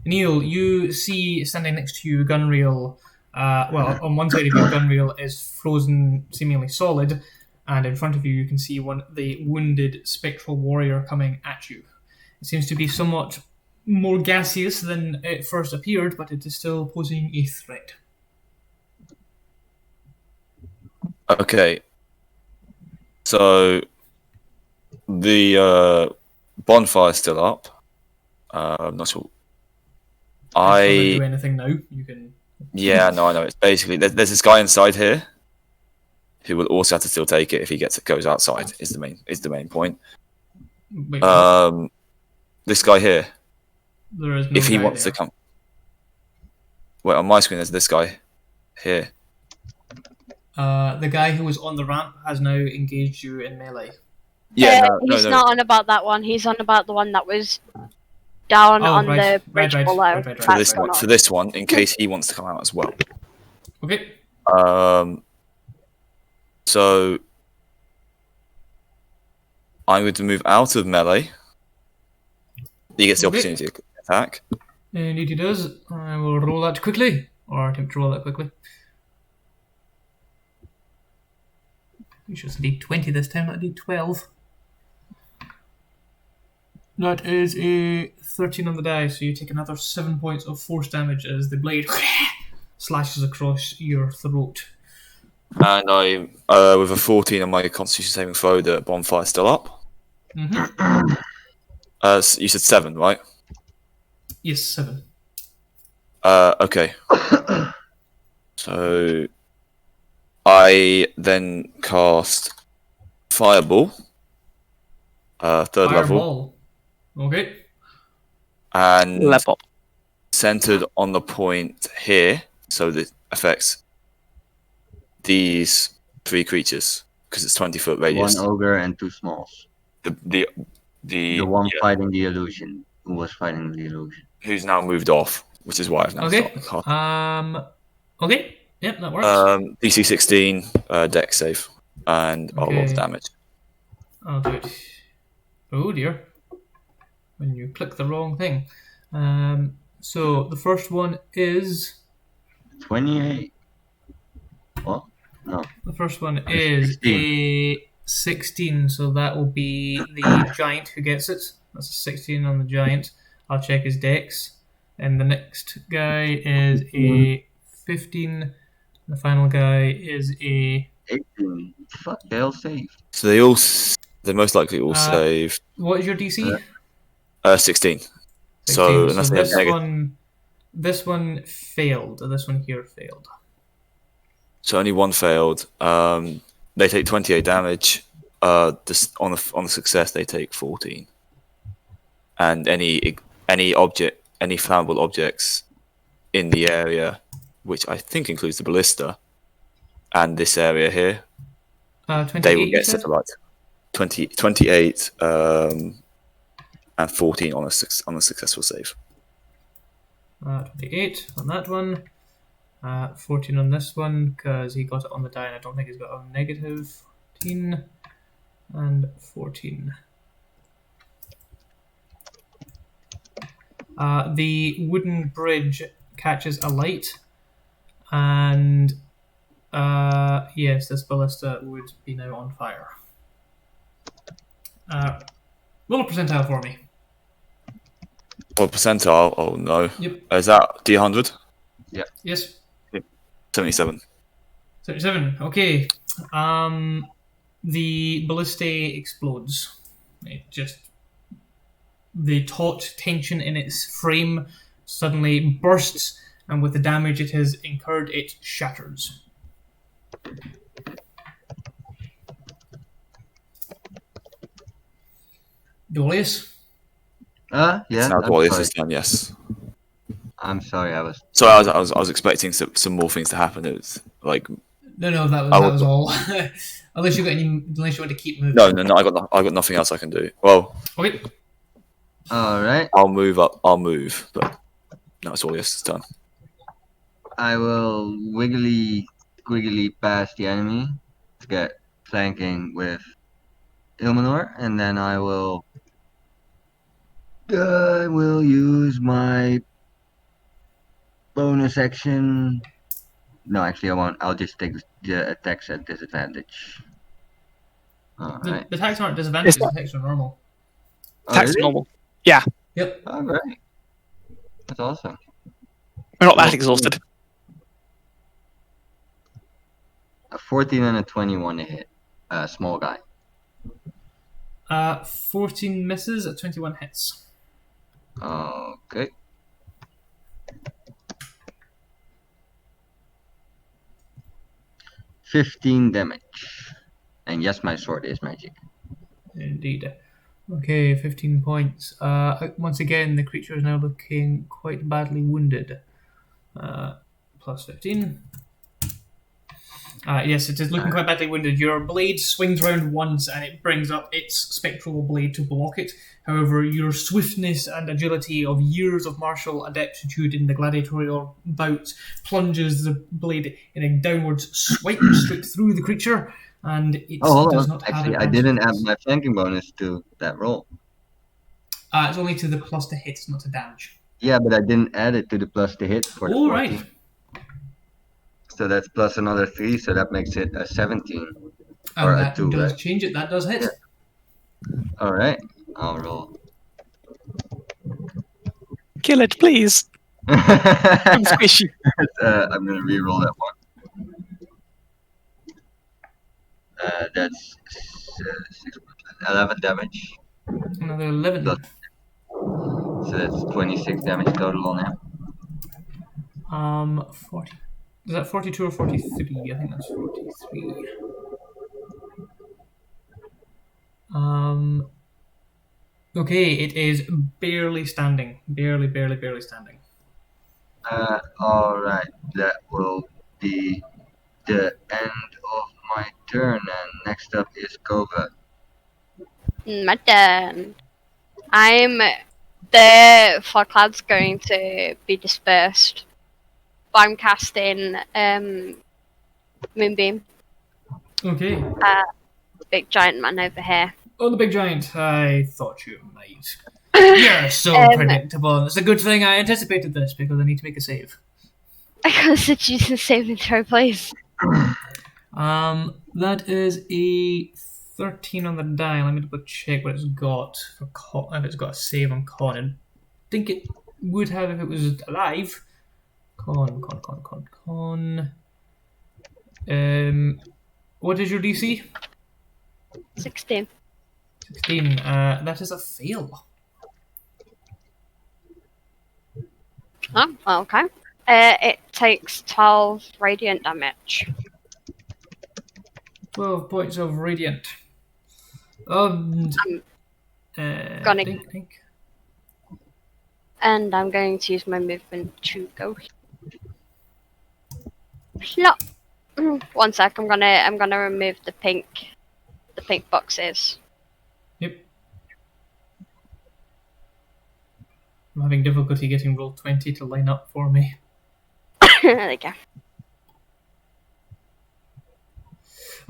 [SPEAKER 1] Neil, you see standing next to you, Gunrail. Well, on one side of you, Gunrail is frozen, seemingly solid, and in front of you, you can see the wounded spectral warrior coming at you. It seems to be somewhat more gaseous than it first appeared, but it is still posing a threat.
[SPEAKER 5] Okay. So the bonfire's still up. I'm not sure.
[SPEAKER 1] It doesn't do anything now. You can.
[SPEAKER 5] Yeah, no, I know. It's basically there's this guy inside here who will also have to still take it if he goes outside. Is the main point.
[SPEAKER 1] Wait, what?
[SPEAKER 5] This guy here,
[SPEAKER 1] There is no
[SPEAKER 5] if he
[SPEAKER 1] guy
[SPEAKER 5] wants
[SPEAKER 1] there.
[SPEAKER 5] to come. Wait, on my screen there's this guy here.
[SPEAKER 1] The guy who was on the ramp has now engaged you in melee.
[SPEAKER 5] Yeah,
[SPEAKER 2] He's
[SPEAKER 5] no.
[SPEAKER 2] not on about that one. He's on about the one that was down on the bridge below.
[SPEAKER 5] For this one, in case he wants to come out as well.
[SPEAKER 1] Okay.
[SPEAKER 5] So I'm going to move out of melee. He gets the opportunity to attack.
[SPEAKER 1] Indeed he does. I will roll that quickly, or attempt to roll that quickly. You should say D20 this time, not D12. That is a 13 on the die, so you take another 7 points of force damage as the blade slashes across your throat.
[SPEAKER 5] And I, with a 14 on my Constitution saving throw, the bonfire's still up.
[SPEAKER 1] Mm-hmm.
[SPEAKER 5] You said 7, right?
[SPEAKER 1] Yes, 7.
[SPEAKER 5] Okay. So I then cast Fireball, third level,
[SPEAKER 1] Fireball. Okay.
[SPEAKER 5] and
[SPEAKER 4] Level.
[SPEAKER 5] centered on the point here, so that affects these 3 creatures because it's 20-foot radius.
[SPEAKER 3] 1 ogre and 2 smalls.
[SPEAKER 5] The
[SPEAKER 3] one fighting the illusion, who was fighting the illusion.
[SPEAKER 5] who's now moved off, which is why I've now
[SPEAKER 1] Okay.
[SPEAKER 5] started the
[SPEAKER 1] Okay. Yep, that works.
[SPEAKER 5] DC 16, deck save, and I'll roll the damage.
[SPEAKER 1] I'll do it. Oh dear. When you click the wrong thing. So the first one is
[SPEAKER 3] 28. What? No.
[SPEAKER 1] the first one is
[SPEAKER 3] 16.
[SPEAKER 1] a 16, so that will be the giant who gets it. That's a 16 on the giant. I'll check his dex. And the next guy is a 15. The final guy is a
[SPEAKER 3] 18. Fuck, they all saved.
[SPEAKER 5] So they most likely all save
[SPEAKER 1] what is your DC?
[SPEAKER 5] 16.
[SPEAKER 1] 16.
[SPEAKER 5] So unless they have
[SPEAKER 1] this one failed. This one here failed.
[SPEAKER 5] So only one failed. They take 28 damage. On the success, they take 14. And any flammable objects in the area, which I think includes the ballista, and this area here.
[SPEAKER 1] 28,
[SPEAKER 5] they will
[SPEAKER 1] you
[SPEAKER 5] get
[SPEAKER 1] said?
[SPEAKER 5] set alight. 28, and 14 on a successful save.
[SPEAKER 1] 28 on that one. 14 on this one, because he got it on the die, and I don't think he's got a negative. 14 and 14. The wooden bridge catches a light, and yes, this ballista would be now on fire. Roll a percentile for me.
[SPEAKER 5] What percentile? Oh no.
[SPEAKER 1] Yep.
[SPEAKER 5] Is that D100?
[SPEAKER 1] Yes.
[SPEAKER 5] 77.
[SPEAKER 1] 77. Okay. The ballista explodes. The taut tension in its frame suddenly bursts, and with the damage it has incurred, it shatters. Dolius?
[SPEAKER 3] Yeah.
[SPEAKER 5] Now
[SPEAKER 3] I'm
[SPEAKER 5] what this
[SPEAKER 3] sorry.
[SPEAKER 5] is done, yes.
[SPEAKER 3] I'm sorry. I was.
[SPEAKER 5] So I was expecting some more things to happen. It was like
[SPEAKER 1] No, that
[SPEAKER 5] I
[SPEAKER 1] was
[SPEAKER 5] would-
[SPEAKER 1] all. Unless you want to keep moving.
[SPEAKER 5] no. I got nothing else I can do. Well,
[SPEAKER 1] Okay.
[SPEAKER 3] All right.
[SPEAKER 5] I'll move up. I'll move, but that's all this is done.
[SPEAKER 3] I will wiggly past the enemy to get flanking with Ilmanor, and then I will use my bonus action. No, actually, I won't. I'll just take the attacks at disadvantage. Alright.
[SPEAKER 1] The attacks aren't disadvantages, the attacks are normal.
[SPEAKER 4] Attacks
[SPEAKER 3] really?
[SPEAKER 4] normal. Yeah,
[SPEAKER 1] Yep.
[SPEAKER 3] Alright. That's awesome.
[SPEAKER 4] we're not that exhausted.
[SPEAKER 3] A 14 and a 21 to hit. Small guy.
[SPEAKER 1] 14 misses, 21 hits.
[SPEAKER 3] Okay. $15 damage. And yes, my sword is magic.
[SPEAKER 1] Indeed. Okay, 15 points. Once again, the creature is now looking quite badly wounded. Plus 15. Yes, it is looking quite badly wounded. Your blade swings round once and it brings up its spectral blade to block it. However, your swiftness and agility of years of martial adeptitude in the gladiatorial bouts plunges the blade in a downward swipe straight through the creature, and it
[SPEAKER 3] Hold
[SPEAKER 1] does
[SPEAKER 3] on.
[SPEAKER 1] not have
[SPEAKER 3] Actually, I
[SPEAKER 1] advantage
[SPEAKER 3] didn't
[SPEAKER 1] on
[SPEAKER 3] add
[SPEAKER 1] this.
[SPEAKER 3] my flanking bonus to that roll.
[SPEAKER 1] It's only to the plus to hit, not to damage.
[SPEAKER 3] Yeah, but I didn't add it to the plus to hit for the
[SPEAKER 1] All
[SPEAKER 3] 14.
[SPEAKER 1] right.
[SPEAKER 3] So that's plus another 3, so that makes it a 17.
[SPEAKER 1] And
[SPEAKER 3] Or a
[SPEAKER 1] that
[SPEAKER 3] 2,
[SPEAKER 1] does
[SPEAKER 3] right?
[SPEAKER 1] change it. That does hit.
[SPEAKER 3] Alright, I'll roll.
[SPEAKER 4] Kill it, please. I'm squishy.
[SPEAKER 3] I'm gonna re-roll that one. That's 11 damage.
[SPEAKER 1] Another 11.
[SPEAKER 3] Plus- So that's 26 damage total on him.
[SPEAKER 1] 40. Is that 42 or 43? I think that's 43. Okay, it is barely standing. Barely standing.
[SPEAKER 3] Alright, that will be the end of my turn, and next up is Cova.
[SPEAKER 2] My turn. The fog cloud's going to be dispersed. But I'm casting Moonbeam.
[SPEAKER 1] Okay.
[SPEAKER 2] Big giant man over here.
[SPEAKER 1] Oh, the big giant. I thought you might. You're so predictable. It's a good thing I anticipated this, because I need to make a save.
[SPEAKER 2] I got such a saving throw, please.
[SPEAKER 1] That is a 13 on the die. Let me double check what it's got for con. If it's got a save on con. I think it would have if it was alive. Con. What is your DC?
[SPEAKER 2] 16.
[SPEAKER 1] 16. That is a fail.
[SPEAKER 2] Oh, okay. It takes 12 radiant damage.
[SPEAKER 1] 12 points of radiant. And
[SPEAKER 2] Gonna-
[SPEAKER 1] think.
[SPEAKER 2] And I'm going to use my movement to go. Plop. 1 sec. I'm gonna remove the pink boxes.
[SPEAKER 1] Yep. I'm having difficulty getting roll 20 to line up for me.
[SPEAKER 2] There we go.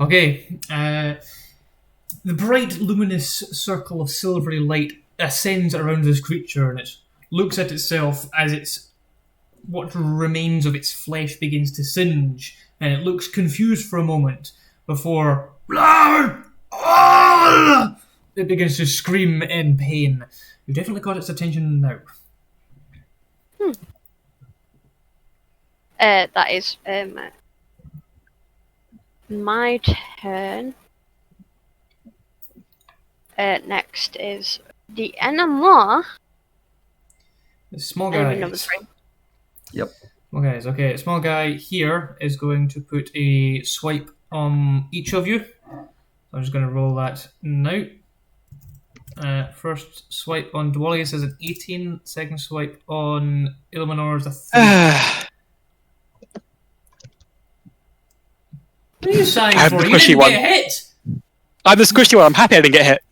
[SPEAKER 1] Okay. The bright, luminous circle of silvery light ascends around this creature, and it looks at itself as what remains of its flesh begins to singe, and it looks confused for a moment before it begins to scream in pain. You've definitely got its attention now.
[SPEAKER 2] That is my turn. Next is the animal.
[SPEAKER 1] The small
[SPEAKER 2] Enemy number
[SPEAKER 1] guys.
[SPEAKER 2] 3.
[SPEAKER 3] Yep.
[SPEAKER 1] Small guys. Okay, small guy here is going to put a swipe on each of you. So I'm just going to roll that now. First swipe on Dwalius is an 18. Second swipe on Illuminor is a 3. What are you sighing
[SPEAKER 4] I have
[SPEAKER 1] for?
[SPEAKER 4] the
[SPEAKER 1] You
[SPEAKER 4] squishy
[SPEAKER 1] didn't
[SPEAKER 4] one.
[SPEAKER 1] get hit!
[SPEAKER 4] I'm the squishy one. I'm happy I didn't get hit.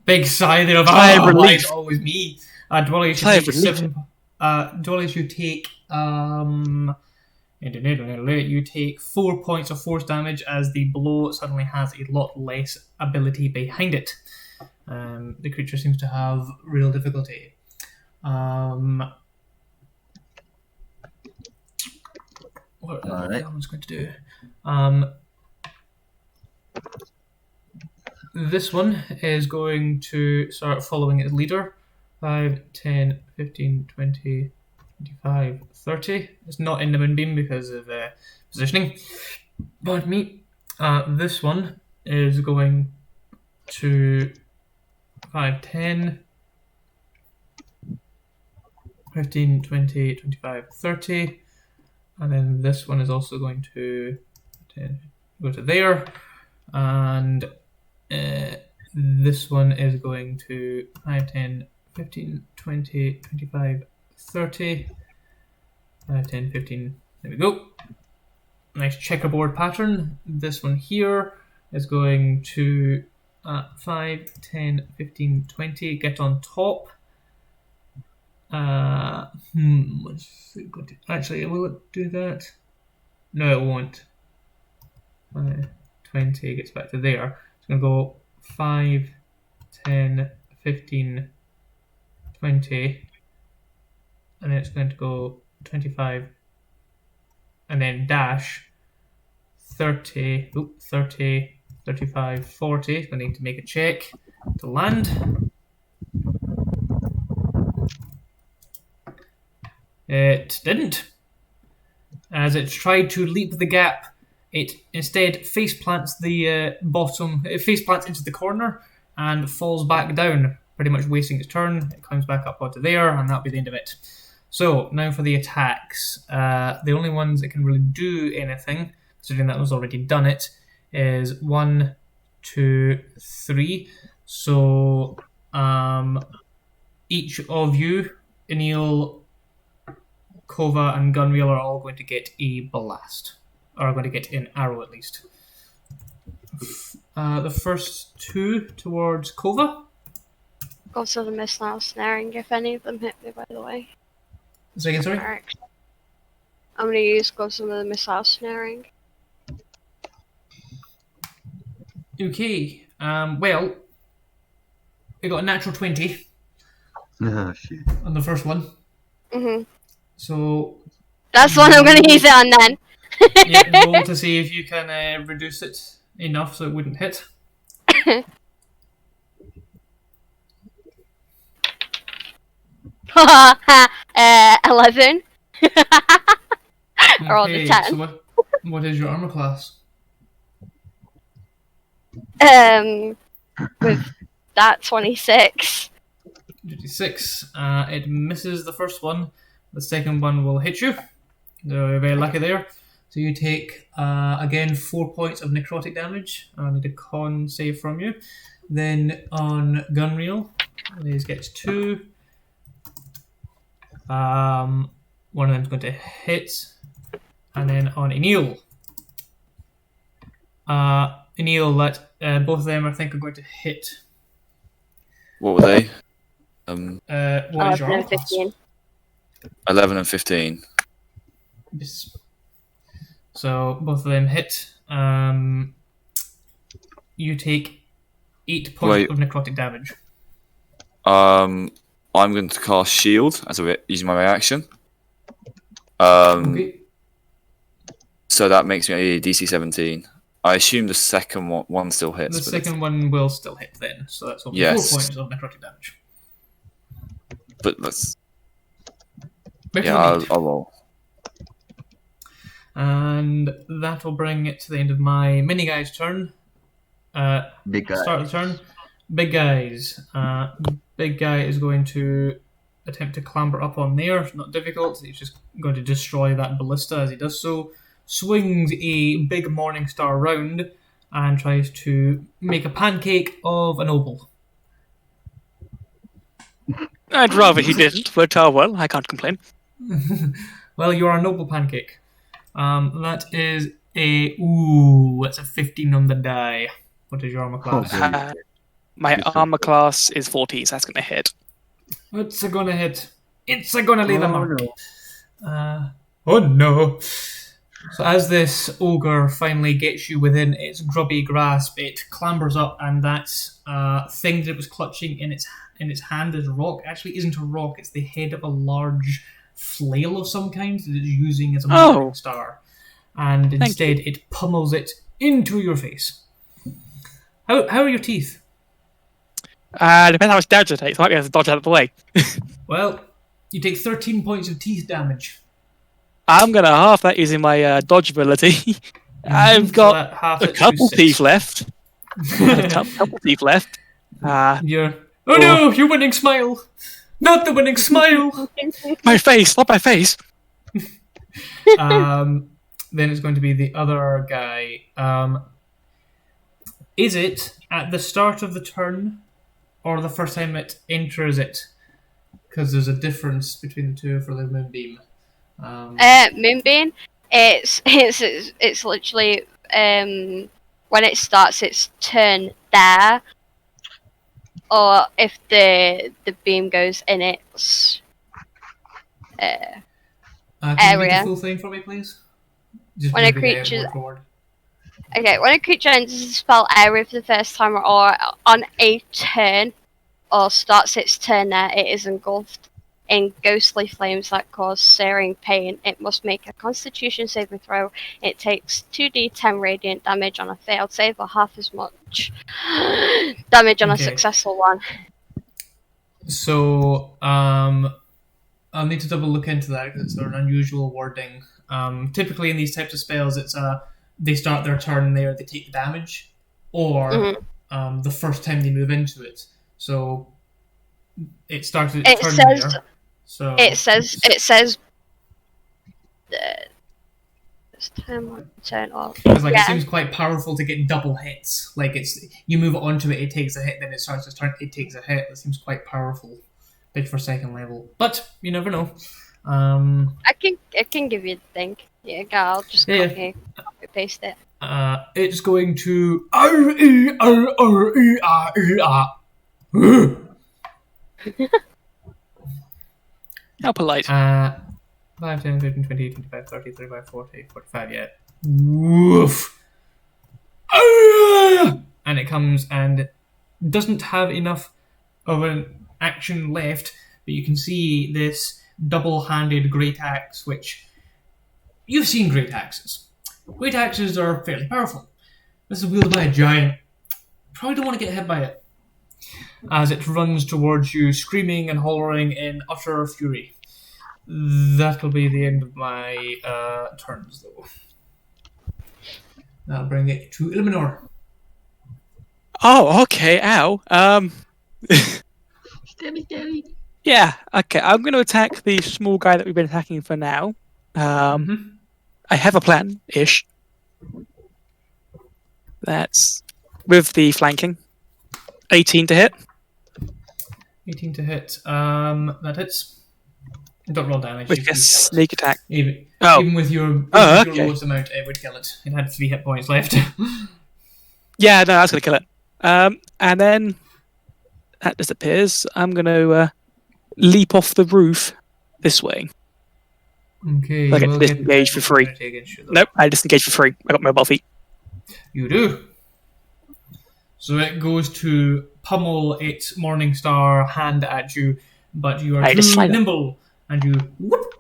[SPEAKER 1] Big sigh there of
[SPEAKER 4] Sigh of
[SPEAKER 1] why
[SPEAKER 4] relief.
[SPEAKER 1] it's always me. Dwalius,
[SPEAKER 4] Sigh
[SPEAKER 1] you
[SPEAKER 4] of
[SPEAKER 1] take
[SPEAKER 4] relief.
[SPEAKER 1] 7. Dwalius, you take 4 points of force damage as the blow suddenly has a lot less ability behind it. The creature seems to have real difficulty. What the
[SPEAKER 3] Alright.
[SPEAKER 1] other one's going to do? This one is going to start following its leader. 5, 10, 15, 20, 25, 30. It's not in the moonbeam because of positioning. Pardon me. This one is going to 5, 10, 15, 20, 25, 30. And then this one is also going to go to there. And this one is going to 5, 10, 15, 20, 25, 30. 5, 10, 15. There we go. Nice checkerboard pattern. This one here is going to 5, 10, 15, 20. Get on top. What's it going to... Actually, will it do that? No, it won't. 20 gets back to there. It's going to go 5, 10, 15, 20. And then it's going to go 25. And then dash 30, 30, 35, 40. I need to make a check to land. It didn't. As it tried to leap the gap, it instead face plants the bottom. It face plants into the corner and falls back down, pretty much wasting its turn. It climbs back up onto there, and that'll be the end of it. So now for the attacks. The only ones that can really do anything, considering that was already done it, is 1, 2, 3. So each of you, Enil, Cova, and Gunwheel are all going to get a blast. Or are going to get an arrow at least. The first 2 towards Cova.
[SPEAKER 2] Ghost of the Missile Snaring, if any of them hit me, by the way.
[SPEAKER 1] Say again, sorry?
[SPEAKER 2] Alright. I'm gonna use Ghost of the Missile Snaring.
[SPEAKER 1] Okay. Well, we got a natural 20
[SPEAKER 3] Oh, shit.
[SPEAKER 1] on the first one.
[SPEAKER 2] Mhm.
[SPEAKER 1] So
[SPEAKER 2] That's the one I'm gonna use it on then.
[SPEAKER 1] yeah, roll to see if you can reduce it enough so it wouldn't hit.
[SPEAKER 2] 11. I rolled a 10.
[SPEAKER 1] So what is your armor class?
[SPEAKER 2] With that 26.
[SPEAKER 1] 56. It misses the first one. The second one will hit you. You're very lucky there. So you take, again, 4 points of necrotic damage. I need a con save from you. Then on Gunreel, these gets 2. One of them's going to hit. And then on Enil, Neil, that both of them I think are going to hit.
[SPEAKER 5] What were they?
[SPEAKER 1] What is your
[SPEAKER 2] 11
[SPEAKER 1] armor
[SPEAKER 2] and
[SPEAKER 1] class?
[SPEAKER 2] 15.
[SPEAKER 5] 11 and 15.
[SPEAKER 1] Yes. So both of them hit. You take 8 points
[SPEAKER 5] Wait.
[SPEAKER 1] of necrotic damage.
[SPEAKER 5] I'm going to cast Shield as using my reaction.
[SPEAKER 1] Okay.
[SPEAKER 5] So that makes me a DC 17. I assume the second one still hits.
[SPEAKER 1] The second one will still hit then, so that's only 4
[SPEAKER 5] Yes.
[SPEAKER 1] points of necrotic damage.
[SPEAKER 5] But let's.
[SPEAKER 1] Better
[SPEAKER 5] Yeah,
[SPEAKER 1] than 8.
[SPEAKER 5] I'll roll.
[SPEAKER 1] And that'll bring it to the end of my mini guy's turn.
[SPEAKER 3] Big guy.
[SPEAKER 1] Start of the turn. Big guys. Big guy is going to attempt to clamber up on there. It's not difficult. He's just going to destroy that ballista as he does so. Swings a big morning star round and tries to make a pancake of an opal.
[SPEAKER 4] I'd rather he didn't, but well, I can't complain.
[SPEAKER 1] Well, you are a noble pancake. That is that's a 15 on the die. What is your armor class?
[SPEAKER 3] Oh,
[SPEAKER 4] My
[SPEAKER 3] Just
[SPEAKER 4] armor class is 14, so that's going to hit.
[SPEAKER 1] It's a gonna hit. It's a gonna leave a
[SPEAKER 3] Oh,
[SPEAKER 1] mark.
[SPEAKER 3] no.
[SPEAKER 1] Oh no. So as this ogre finally gets you within its grubby grasp, it clambers up, and that thing that it was clutching in its hand as a rock actually isn't a rock. It's the head of a large flail of some kind that it's using as a morning star, and instead it pummels it into your face. How are your teeth?
[SPEAKER 4] Depends how much damage I take, so I might be able to dodge out of the way.
[SPEAKER 1] Well, you take 13 points of teeth damage.
[SPEAKER 4] I'm going to half that using my dodge ability. I've
[SPEAKER 1] So
[SPEAKER 4] got
[SPEAKER 1] that half
[SPEAKER 4] a
[SPEAKER 1] it to
[SPEAKER 4] couple
[SPEAKER 1] 6.
[SPEAKER 4] teeth left. A couple teeth left.
[SPEAKER 1] You're... Oh no, your winning smile! Not the winning smile!
[SPEAKER 4] My face, not my face.
[SPEAKER 1] Then it's going to be the other guy. Is it at the start of the turn or the first time it enters it? Because there's a difference between the two for the moonbeam.
[SPEAKER 2] Moonbeam, it's literally when it starts its turn there, or if the beam goes in its
[SPEAKER 1] Can you read
[SPEAKER 2] area.
[SPEAKER 1] the full thing for me, please? Just
[SPEAKER 2] When a
[SPEAKER 1] reading it
[SPEAKER 2] creature-
[SPEAKER 1] word for word.
[SPEAKER 2] Okay, when a creature enters the spell area for the first time or on a turn, or starts its turn there, it is engulfed in ghostly flames that cause searing pain. It must make a Constitution saving throw. It takes 2d10 radiant damage on a failed save, or half as much damage on a
[SPEAKER 1] Okay.
[SPEAKER 2] successful one.
[SPEAKER 1] So, I'll need to double look into that because it's an unusual wording. Typically in these types of spells, it's they start their turn there, they take the damage, or the first time they move into it. So it started its turn
[SPEAKER 2] says-
[SPEAKER 1] there. So
[SPEAKER 2] It says this time on turn off.
[SPEAKER 1] because it
[SPEAKER 2] Yeah.
[SPEAKER 1] seems quite powerful to get double hits. Like you move onto it, it takes a hit, then it starts its turn, it takes a hit. That seems quite powerful, big for second level. But you never know.
[SPEAKER 2] I can give you the thing. Yeah, I'll just copy paste it.
[SPEAKER 1] It's going to
[SPEAKER 4] How polite.
[SPEAKER 1] 5, 10, 15, 20, 25, 30, 35, 40, 45, yeah. Woof. And it comes and doesn't have enough of an action left, but you can see this double-handed great axe, which you've seen great axes. Great axes are fairly powerful. This is wielded by a giant. Probably don't want to get hit by it. As it runs towards you, screaming and hollering in utter fury. That'll be the end of my turns, though. That'll bring it to Illuminor.
[SPEAKER 4] Oh, okay, ow.
[SPEAKER 3] Stabby.
[SPEAKER 4] Yeah, okay, I'm going to attack the small guy that we've been attacking for now. I have a plan-ish. That's with the flanking. 18 to hit.
[SPEAKER 1] 18 to hit. That hits. Don't roll damage.
[SPEAKER 4] Which
[SPEAKER 1] You
[SPEAKER 4] gets
[SPEAKER 1] kill it.
[SPEAKER 4] sneak attack.
[SPEAKER 1] Even,
[SPEAKER 4] Oh.
[SPEAKER 1] even with your
[SPEAKER 4] Okay.
[SPEAKER 1] lowest amount, it would kill it. It had 3 hit points left.
[SPEAKER 4] Yeah, no, that's going to kill it. And then that disappears. I'm going to leap off the roof this way.
[SPEAKER 1] Okay,
[SPEAKER 4] I
[SPEAKER 1] you
[SPEAKER 4] get
[SPEAKER 1] will
[SPEAKER 4] to
[SPEAKER 1] get
[SPEAKER 4] disengage for free.
[SPEAKER 1] opportunity against you, though.
[SPEAKER 4] Nope, I disengage for free. I got mobile feet.
[SPEAKER 1] You do. So it goes to pummel its Morningstar hand at you, but you are
[SPEAKER 4] I just
[SPEAKER 1] too
[SPEAKER 4] slide it.
[SPEAKER 1] nimble, and you whoop,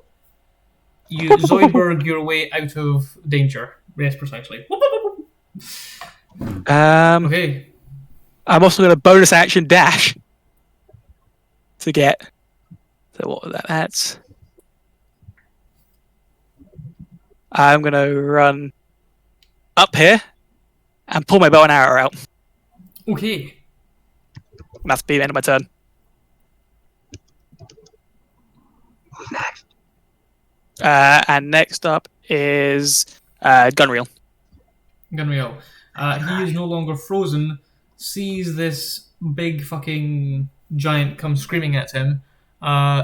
[SPEAKER 1] you Zoidberg your way out of danger. Yes, precisely. Whoop, whoop, whoop. Okay.
[SPEAKER 4] I'm also going to bonus action dash to get. So what was that? That's. I'm going to run up here and pull my bow and arrow out.
[SPEAKER 1] Okay.
[SPEAKER 4] And that's the end of my turn.
[SPEAKER 3] Who's next?
[SPEAKER 4] And next up is Gunreel.
[SPEAKER 1] Gunreel. He is no longer frozen. Sees this big fucking giant come screaming at him.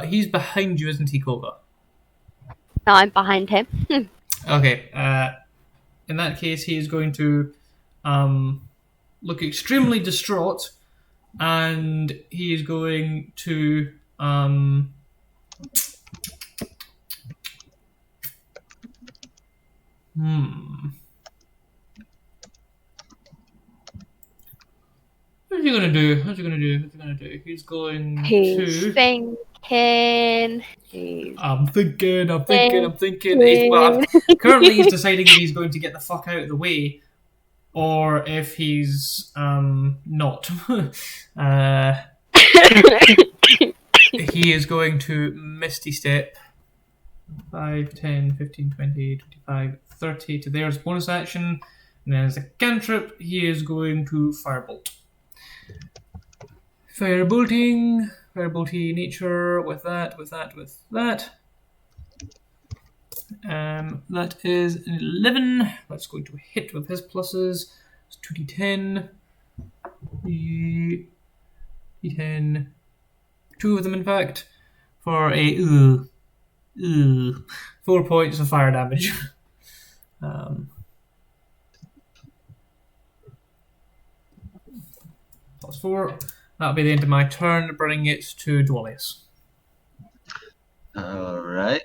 [SPEAKER 1] He's behind you, isn't he, Cova?
[SPEAKER 2] No, I'm behind him.
[SPEAKER 1] Okay. In that case, he is going to look extremely distraught, and he is going to What's he gonna do? He's going
[SPEAKER 2] He's
[SPEAKER 1] to.
[SPEAKER 2] thinking.
[SPEAKER 1] I'm thinking. Currently, he's deciding if he's going to get the fuck out of the way, or if he's not. He is going to Misty Step 5, 10, 15, 20, 25, 30 to there's bonus action. And then as a cantrip, he is going to Firebolt. Firebolting nature with that. That is an 11. That's going to hit with his pluses. It's 2d10. D10. 2 of them, in fact, for a 4 points of fire damage. Plus 4. That'll be the end of my turn, bringing it to Dwalius.
[SPEAKER 3] Alright.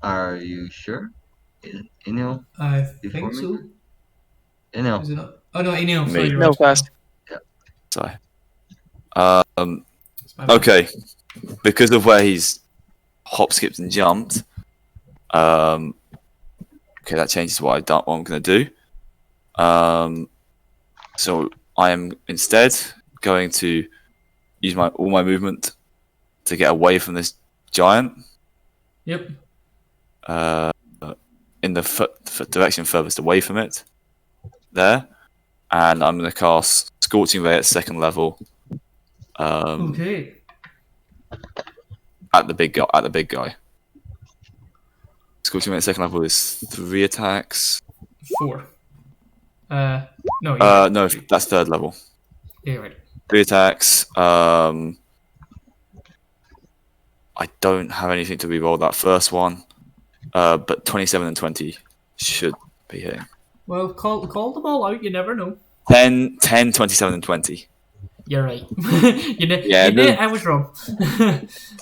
[SPEAKER 3] Are you sure? Inil?
[SPEAKER 1] I
[SPEAKER 3] Before
[SPEAKER 1] think
[SPEAKER 3] me?
[SPEAKER 1] so.
[SPEAKER 3] Inil.
[SPEAKER 1] Is it not? Oh no, Enil.
[SPEAKER 5] Me.
[SPEAKER 1] Sorry, you're
[SPEAKER 4] No,
[SPEAKER 1] right.
[SPEAKER 4] first.
[SPEAKER 5] Sorry.
[SPEAKER 1] It's my bad.
[SPEAKER 5] Okay. Because of where he's hop, skipped, and jumped. Okay, that changes what I'm going to do. So I am instead going to use all my movement to get away from this giant.
[SPEAKER 1] Yep.
[SPEAKER 5] In the direction furthest away from it. There. And I'm going to cast Scorching Ray at 2nd level.
[SPEAKER 1] Okay.
[SPEAKER 5] At the big guy. Scorching Ray at 2nd level is 3 attacks.
[SPEAKER 1] 4. No. Yeah.
[SPEAKER 5] No, that's 3rd level.
[SPEAKER 1] Yeah, right.
[SPEAKER 5] 3 attacks. I don't have anything to reroll that first one. But 27 and 20 should be hitting.
[SPEAKER 1] Well, call them all out. You never know.
[SPEAKER 5] 10, 27, and 20.
[SPEAKER 1] You're right.
[SPEAKER 5] Yeah,
[SPEAKER 1] I was wrong.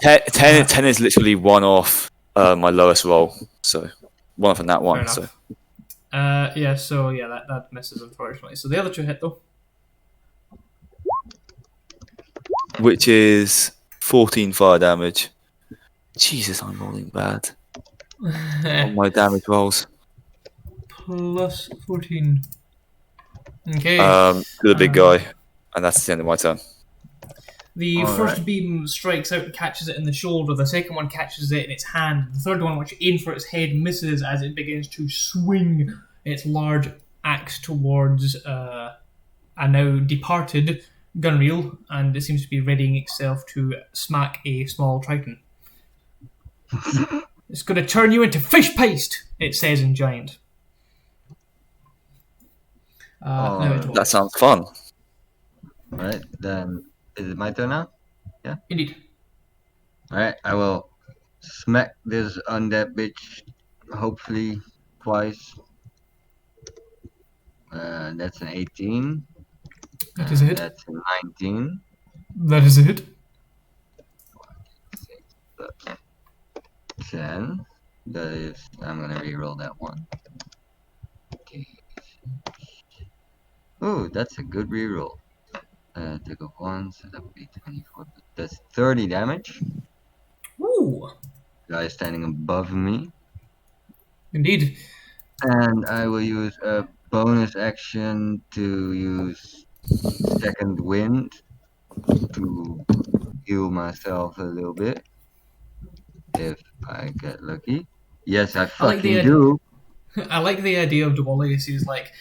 [SPEAKER 5] 10 is literally one off my lowest roll. So, one off on that one.
[SPEAKER 1] Fair
[SPEAKER 5] So,
[SPEAKER 1] enough. That misses, unfortunately. So the other 2 hit, though.
[SPEAKER 5] which is 14 fire damage. Jesus, I'm rolling bad on my damage rolls.
[SPEAKER 1] Plus 14. Okay.
[SPEAKER 5] To the big guy. And that's the end of my turn.
[SPEAKER 1] The
[SPEAKER 3] All
[SPEAKER 1] first
[SPEAKER 3] right.
[SPEAKER 1] beam strikes out and catches it in the shoulder. The second one catches it in its hand. The third one, which you aim for its head, misses as it begins to swing its large axe towards a now departed Gunreel, and it seems to be readying itself to smack a small Triton. It's going to turn you into fish paste, it says in Giant. No, it won't.
[SPEAKER 5] That sounds fun.
[SPEAKER 3] Alright, then is it my turn now?
[SPEAKER 1] Indeed.
[SPEAKER 3] Alright, I will smack this undead bitch, hopefully twice. That's an 18.
[SPEAKER 1] That is a hit.
[SPEAKER 3] That's a 19.
[SPEAKER 1] That is a hit.
[SPEAKER 3] 6 plus 10. That is, I'm gonna reroll that one. Okay. Ooh, that's a good reroll. Take off 1, so that would be 24. That's 30 damage.
[SPEAKER 1] Ooh,
[SPEAKER 3] Guy standing above me.
[SPEAKER 1] indeed.
[SPEAKER 3] And I will use a bonus action to use Second Wind to heal myself a little bit. If I get lucky. Yes, I
[SPEAKER 1] I like the
[SPEAKER 3] fucking do.
[SPEAKER 1] I like the idea of Dwalius. He's like,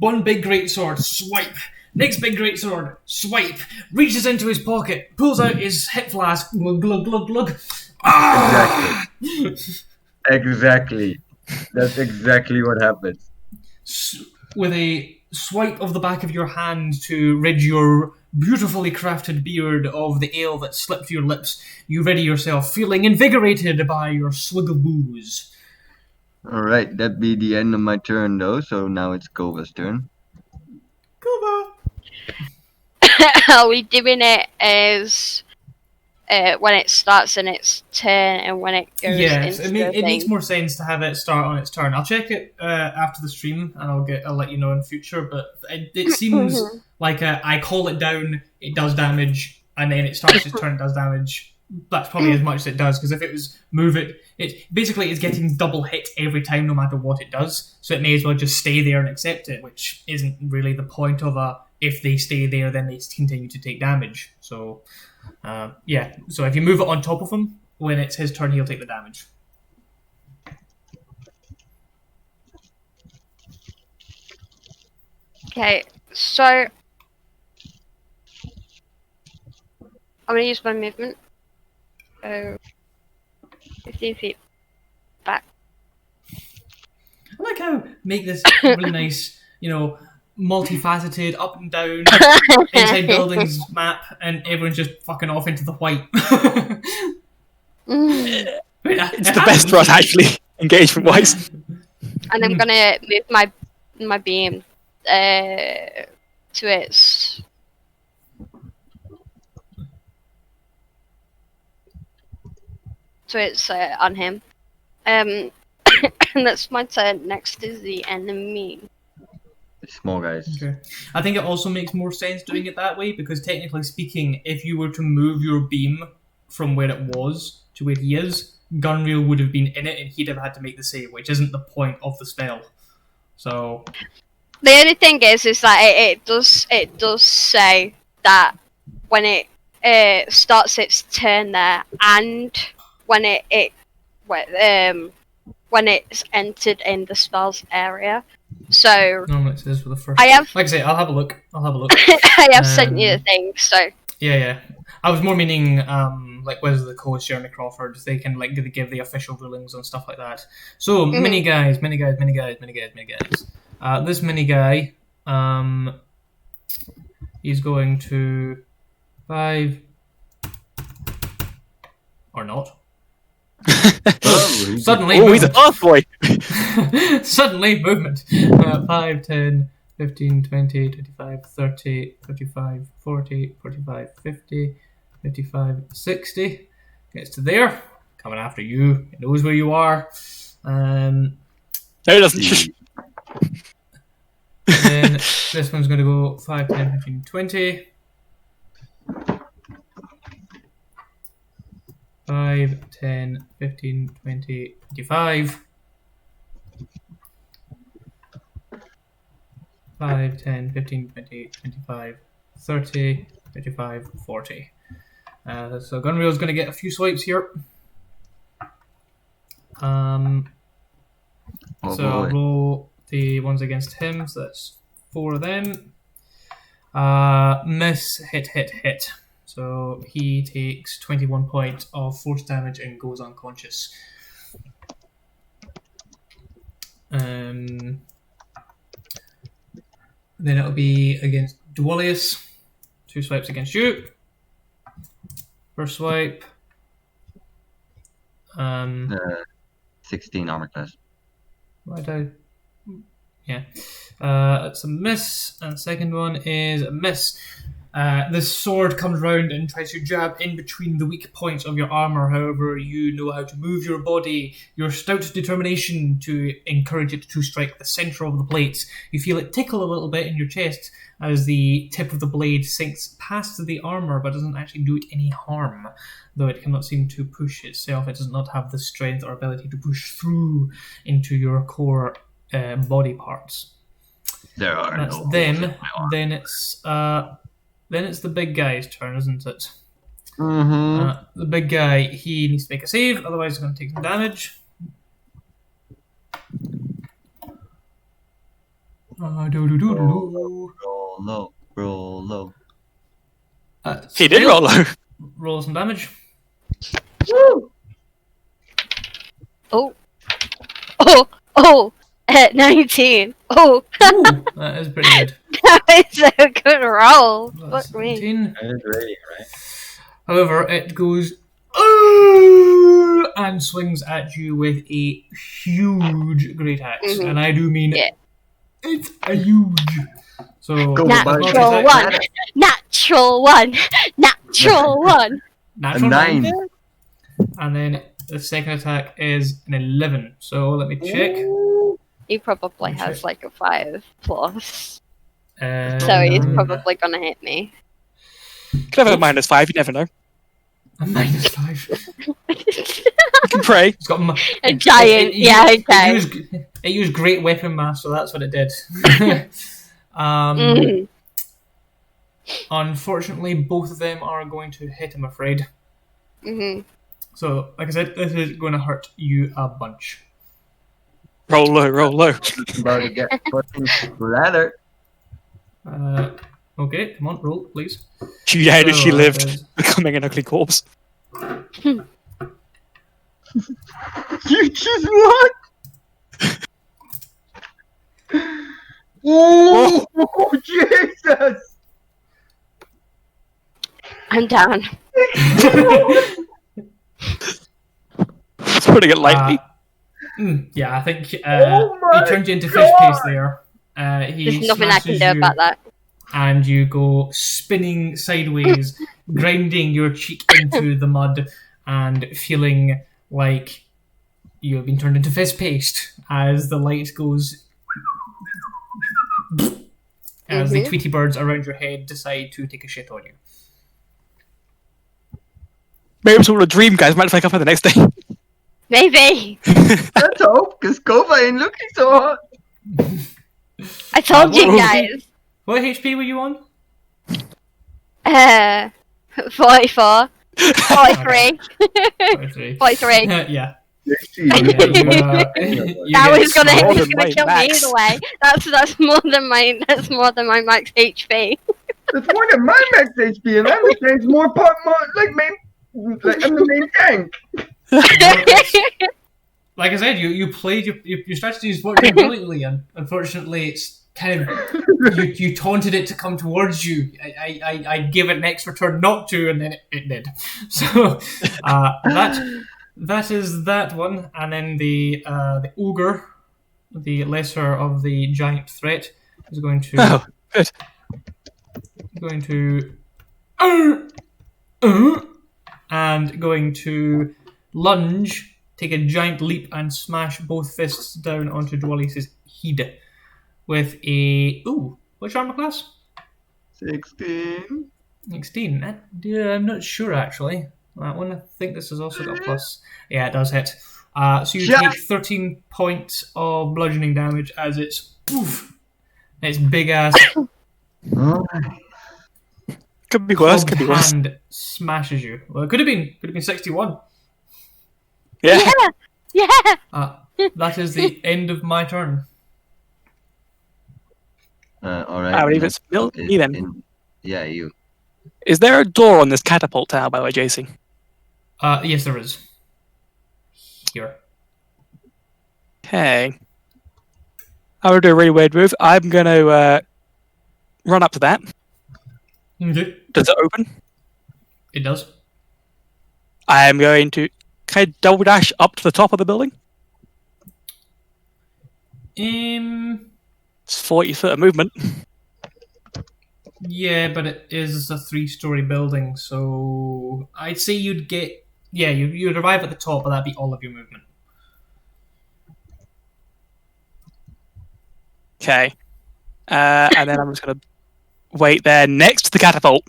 [SPEAKER 1] one big great sword, swipe. Next big great sword, swipe. Reaches into his pocket, pulls out his hit flask, glug glug glug glug. Ah!
[SPEAKER 3] Exactly. That's exactly what happens.
[SPEAKER 1] With a swipe of the back of your hand to rid your beautifully crafted beard of the ale that slipped your lips, you ready yourself, feeling invigorated by your swig of booze.
[SPEAKER 3] Alright, that'd be the end of my turn though, so now it's Kova's turn.
[SPEAKER 1] Cova.
[SPEAKER 2] Are we doing it as when it starts in its turn and when it goes
[SPEAKER 1] Yes,
[SPEAKER 2] into
[SPEAKER 1] it
[SPEAKER 2] the
[SPEAKER 1] makes
[SPEAKER 2] thing?
[SPEAKER 1] more sense to have it start on its turn. I'll check it after the stream, and I'll let you know in future. But it seems like I call it down, it does damage, and then it starts its turn, it does damage. That's probably as much as it does, because if it was move it, it basically is getting double hit every time, no matter what it does. So it may as well just stay there and accept it, which isn't really the point of a. If they stay there, then they continue to take damage. So. Yeah, so if you move it on top of him, when it's his turn, he'll take the damage.
[SPEAKER 2] Okay, so I'm gonna use my movement. 15 feet back.
[SPEAKER 1] I like how make this really nice, multifaceted, up and down, inside buildings map, and everyone's just fucking off into the white.
[SPEAKER 4] It's the best for us, actually, engagement wise.
[SPEAKER 2] And I'm gonna move my beam to its on him. And that's my turn. Next is the enemy.
[SPEAKER 3] Small guys.
[SPEAKER 1] Okay. I think it also makes more sense doing it that way, because technically speaking, if you were to move your beam from where it was to where he is, Gunreal would have been in it and he'd have had to make the save, which isn't the point of the spell. So
[SPEAKER 2] The only thing is that it does say that when it starts its turn there, and when when it's entered in the spell's area. So
[SPEAKER 1] normally it says for the first.
[SPEAKER 2] I have
[SPEAKER 1] Like I say, I'll have a look.
[SPEAKER 2] I have sent you the thing. So
[SPEAKER 1] Yeah. I was more meaning like Wizards of the Coast, Jeremy Crawford. They can like give the official rulings and stuff like that. So mini guys. This mini guy, he's going to 5 or not. Suddenly,
[SPEAKER 4] he's a fast boy.
[SPEAKER 1] Suddenly, movement. 5, 10, 15, 20, 25, 30, 35, 40, 45, 50, 55, 60. Gets to there. Coming after you. It knows where you are.
[SPEAKER 4] No, it doesn't.
[SPEAKER 1] Then this one's going to go 5, 10, 15, 20. 5, 10, 15, 20, 25. 5, 10, 15, 20, 25, 30, 35, 40. So Gunreal's going to get a few swipes here. So I'll roll the ones against him. So that's 4 of them. Miss, hit. So he takes 21 points of force damage and goes unconscious. Then it'll be against Dwalius. 2 swipes against you. First swipe. Um,
[SPEAKER 3] 16 armor class.
[SPEAKER 1] why do Yeah. It's a miss, and the second one is a miss. This sword comes round and tries to jab in between the weak points of your armor. However, you know how to move your body, your stout determination to encourage it to strike the center of the plate. You feel it tickle a little bit in your chest as the tip of the blade sinks past the armor, but doesn't actually do it any harm. Though it cannot seem to push itself, it does not have the strength or ability to push through into your core body parts.
[SPEAKER 3] There are
[SPEAKER 1] That's
[SPEAKER 3] no
[SPEAKER 1] them.
[SPEAKER 3] holes in my armor.
[SPEAKER 1] Then it's the big guy's turn, isn't it?
[SPEAKER 3] Mm-hmm.
[SPEAKER 1] The big guy, he needs to make a save, otherwise he's going to take some damage.
[SPEAKER 3] Roll low. Roll low.
[SPEAKER 4] He did roll low.
[SPEAKER 1] Roll some damage.
[SPEAKER 2] Oh, 19. Oh,
[SPEAKER 1] Ooh, that is pretty good.
[SPEAKER 2] that is a good roll.
[SPEAKER 1] That's
[SPEAKER 2] Fuck me.
[SPEAKER 1] 17.
[SPEAKER 3] That is ready, right?
[SPEAKER 1] However, it goes "Ooh," and swings at you with a huge great axe, and I do mean
[SPEAKER 2] Yeah.
[SPEAKER 1] it's a huge. So
[SPEAKER 3] Go,
[SPEAKER 1] that's
[SPEAKER 3] buddy.
[SPEAKER 2] Natural
[SPEAKER 1] multi-attack.
[SPEAKER 2] one. Natural one. Natural one.
[SPEAKER 1] Natural
[SPEAKER 3] A 9.
[SPEAKER 1] 9. And then the second attack is an 11. So let me check.
[SPEAKER 2] He probably
[SPEAKER 1] Check.
[SPEAKER 2] has like a 5 plus.
[SPEAKER 1] So
[SPEAKER 2] So he's probably gonna hit me.
[SPEAKER 4] Could have a -5, you never know.
[SPEAKER 1] a -5.
[SPEAKER 4] You can pray.
[SPEAKER 1] It's got
[SPEAKER 2] A giant, yeah, okay.
[SPEAKER 1] It used Great Weapon Master. That's what it did.
[SPEAKER 2] Mm.
[SPEAKER 1] Unfortunately, both of them are going to hit. I'm afraid.
[SPEAKER 2] Mm-hmm.
[SPEAKER 1] So, like I said, this is going to hurt you a bunch.
[SPEAKER 4] Roll low, roll low.
[SPEAKER 3] About to get fucking splattered.
[SPEAKER 1] Okay, come on, roll, please.
[SPEAKER 4] How did she
[SPEAKER 1] So,
[SPEAKER 4] live,
[SPEAKER 1] that is-
[SPEAKER 4] becoming an ugly corpse?
[SPEAKER 3] You just what? Oh, Jesus!
[SPEAKER 2] I'm down.
[SPEAKER 4] It's putting it lightly.
[SPEAKER 1] Yeah, I think
[SPEAKER 3] Oh my
[SPEAKER 1] he turned you into fish paste there. He
[SPEAKER 2] There's nothing I can
[SPEAKER 1] smashes
[SPEAKER 2] do
[SPEAKER 1] you,
[SPEAKER 2] about that.
[SPEAKER 1] and you go spinning sideways, grinding your cheek into the mud, and feeling like you have been turned into fish paste as the light goes. As the Tweety birds around your head decide to take a shit on you.
[SPEAKER 4] Maybe it's all a dream, guys. Might wake up for the next day.
[SPEAKER 2] Maybe.
[SPEAKER 3] Let's hope, because Cova ain't looking so hot.
[SPEAKER 2] I told you
[SPEAKER 1] what-
[SPEAKER 2] guys.
[SPEAKER 1] What HP were you on?
[SPEAKER 2] 44. 43.
[SPEAKER 1] 43.
[SPEAKER 2] 43.
[SPEAKER 1] Yeah.
[SPEAKER 3] Yeah,
[SPEAKER 2] That was gonna
[SPEAKER 4] more
[SPEAKER 2] kill
[SPEAKER 4] than my
[SPEAKER 2] me
[SPEAKER 4] max.
[SPEAKER 2] either way. That's more than my max HP.
[SPEAKER 3] That's more than my max HP, and I'm the game's more I'm the main tank.
[SPEAKER 1] Like I said, you played your strategies worked brilliantly, and unfortunately, it's kind of you taunted it to come towards you. I gave it an extra turn not to, and then it did. So that is that one, and then the ogre, the lesser of the giant threat, is going to
[SPEAKER 4] Oh, good.
[SPEAKER 1] and going to lunge, take a giant leap, and smash both fists down onto Dwallis' head with a which armor class?
[SPEAKER 3] 16.
[SPEAKER 1] 16. I'm not sure actually. That one, I think this has also got a plus. Yeah, it does hit. So you take 13 points of bludgeoning damage as its big ass
[SPEAKER 3] Oh,
[SPEAKER 4] Could be worse,
[SPEAKER 1] clubbed
[SPEAKER 4] could be worse.
[SPEAKER 1] hand smashes you. Well, it could have been 61.
[SPEAKER 4] Yeah.
[SPEAKER 2] Yeah.
[SPEAKER 1] That is the end of my turn.
[SPEAKER 3] alright.
[SPEAKER 4] I believe it's me then.
[SPEAKER 3] Yeah, you.
[SPEAKER 4] Is there a door on this catapult tower, by the way, JC?
[SPEAKER 1] Yes, there is. Here.
[SPEAKER 4] Okay. I will do a really weird move. I'm going to run up to that.
[SPEAKER 1] Okay.
[SPEAKER 4] Does it open?
[SPEAKER 1] It does.
[SPEAKER 4] I am going to can I double dash up to the top of the building? It's 40 foot of movement.
[SPEAKER 1] Yeah, but it is a 3-story building, so I'd say you'd get. Yeah, you'd arrive at the top, but that'd be all of your movement.
[SPEAKER 4] Okay. And then I'm just going to wait there next to the catapult.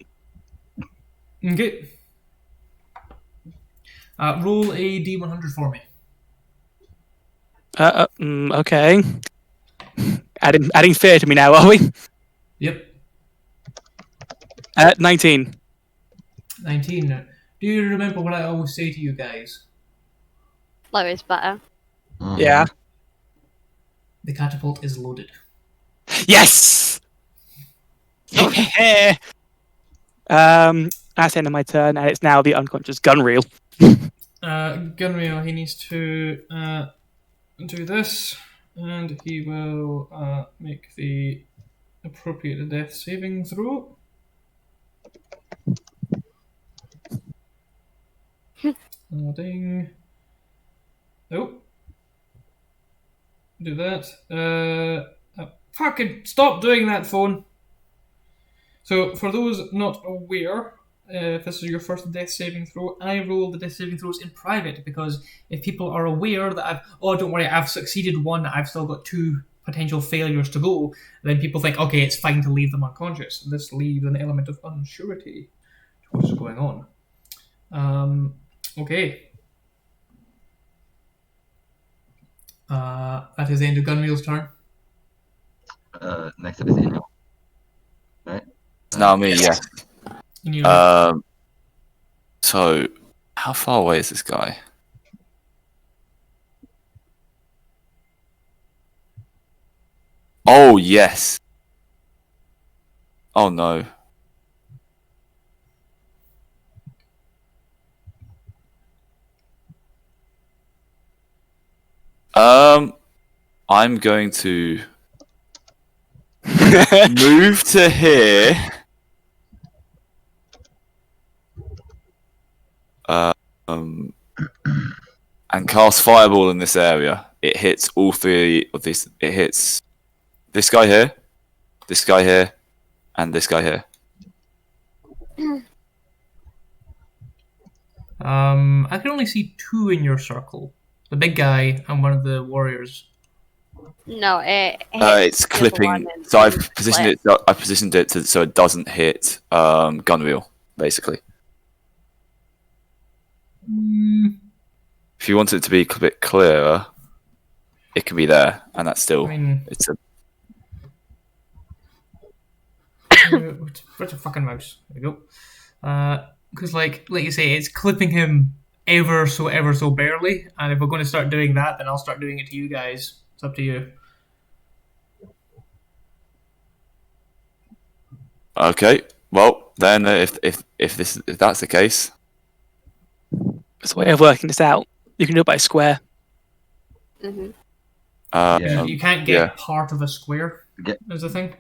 [SPEAKER 1] Okay. Roll a d100 for me.
[SPEAKER 4] Okay. Adding fear to me now, are we?
[SPEAKER 1] Yep.
[SPEAKER 4] 19.
[SPEAKER 1] 19. Do you remember what I always say to you guys?
[SPEAKER 2] Low is better.
[SPEAKER 4] Yeah.
[SPEAKER 1] The catapult is loaded.
[SPEAKER 4] Yes! Okay. That's the end of my turn, and it's now the unconscious Gunreel.
[SPEAKER 1] Gunreel, he needs to do this, and he will make the appropriate death saving throw. Ding. Nope. Do that. Fucking stop doing that, phone. So, for those not aware, if this is your first death saving throw, I roll the death saving throws in private, because if people are aware that don't worry, I've succeeded one, I've still got 2 potential failures to go, then people think, okay, it's fine to leave them unconscious. This leaves an element of unsurety to what's going on. Okay. That is the end of Gunreel's turn.
[SPEAKER 3] Next up is Inno. Right?
[SPEAKER 5] It's now me, yeah. So, how far away is this guy? Oh, yes. Oh, no. I'm going to move to here. And cast Fireball in this area. It hits all 3 of these. It hits this guy here, and this guy here.
[SPEAKER 1] I can only see 2 in your circle. The big guy and one of the warriors.
[SPEAKER 2] No,
[SPEAKER 5] it's clipping. So I've positioned it. I've positioned it so it doesn't hit Gunreel, basically. If you want it to be a bit clearer, it can be there, and that's still. It's a.
[SPEAKER 1] Where's the fucking mouse? There we go. Because, like you say, it's clipping him ever so barely, and if we're going to start doing that, then I'll start doing it to you guys. It's up to you.
[SPEAKER 5] Okay. Well, then, if that's the case,
[SPEAKER 4] there's a way of working this out. You can do it by square.
[SPEAKER 2] Mm-hmm.
[SPEAKER 1] You can't get part of a square. Is the thing.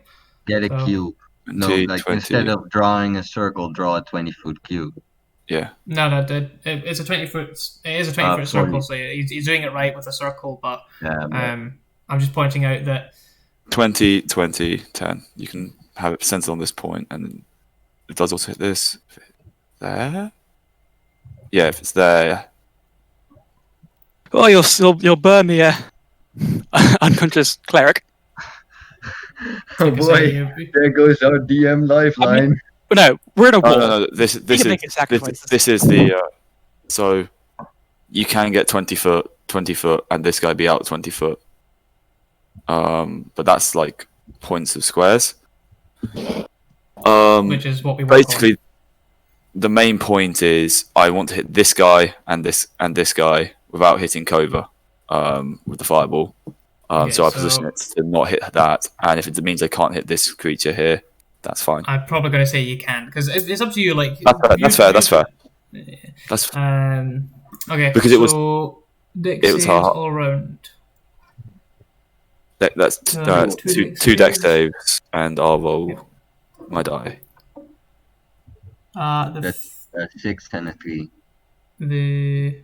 [SPEAKER 3] Get a cube. No,
[SPEAKER 5] 20.
[SPEAKER 3] instead of drawing a circle, draw a 20-foot cube.
[SPEAKER 5] Yeah.
[SPEAKER 1] No, it's a 20-foot. It is a 20-foot circle, so he's doing it right with a circle. But I'm just pointing out that
[SPEAKER 5] 20, 20, 10. You can have it centered on this point, and it does also hit this. There. Yeah, if it's there.
[SPEAKER 4] Oh, you'll burn the unconscious cleric.
[SPEAKER 3] Oh boy, there goes our DM lifeline.
[SPEAKER 4] No, we're in a war.
[SPEAKER 5] No. This is the. So you can get 20 foot, and this guy be out 20 foot. But that's like points of squares.
[SPEAKER 1] Which is what we work
[SPEAKER 5] basically.
[SPEAKER 1] on.
[SPEAKER 5] The main point is I want to hit this guy and this guy without hitting Cova with the fireball. So I position it to not hit that, and if it means I can't hit this creature here, that's fine.
[SPEAKER 1] I'm probably going to say you can, because it's up to you. Like
[SPEAKER 5] that's fair. That's fair.
[SPEAKER 1] Okay.
[SPEAKER 5] Because it was hard.
[SPEAKER 1] All around.
[SPEAKER 5] That's two deck saves, and I'll roll my die.
[SPEAKER 3] That's a 6 and a 3.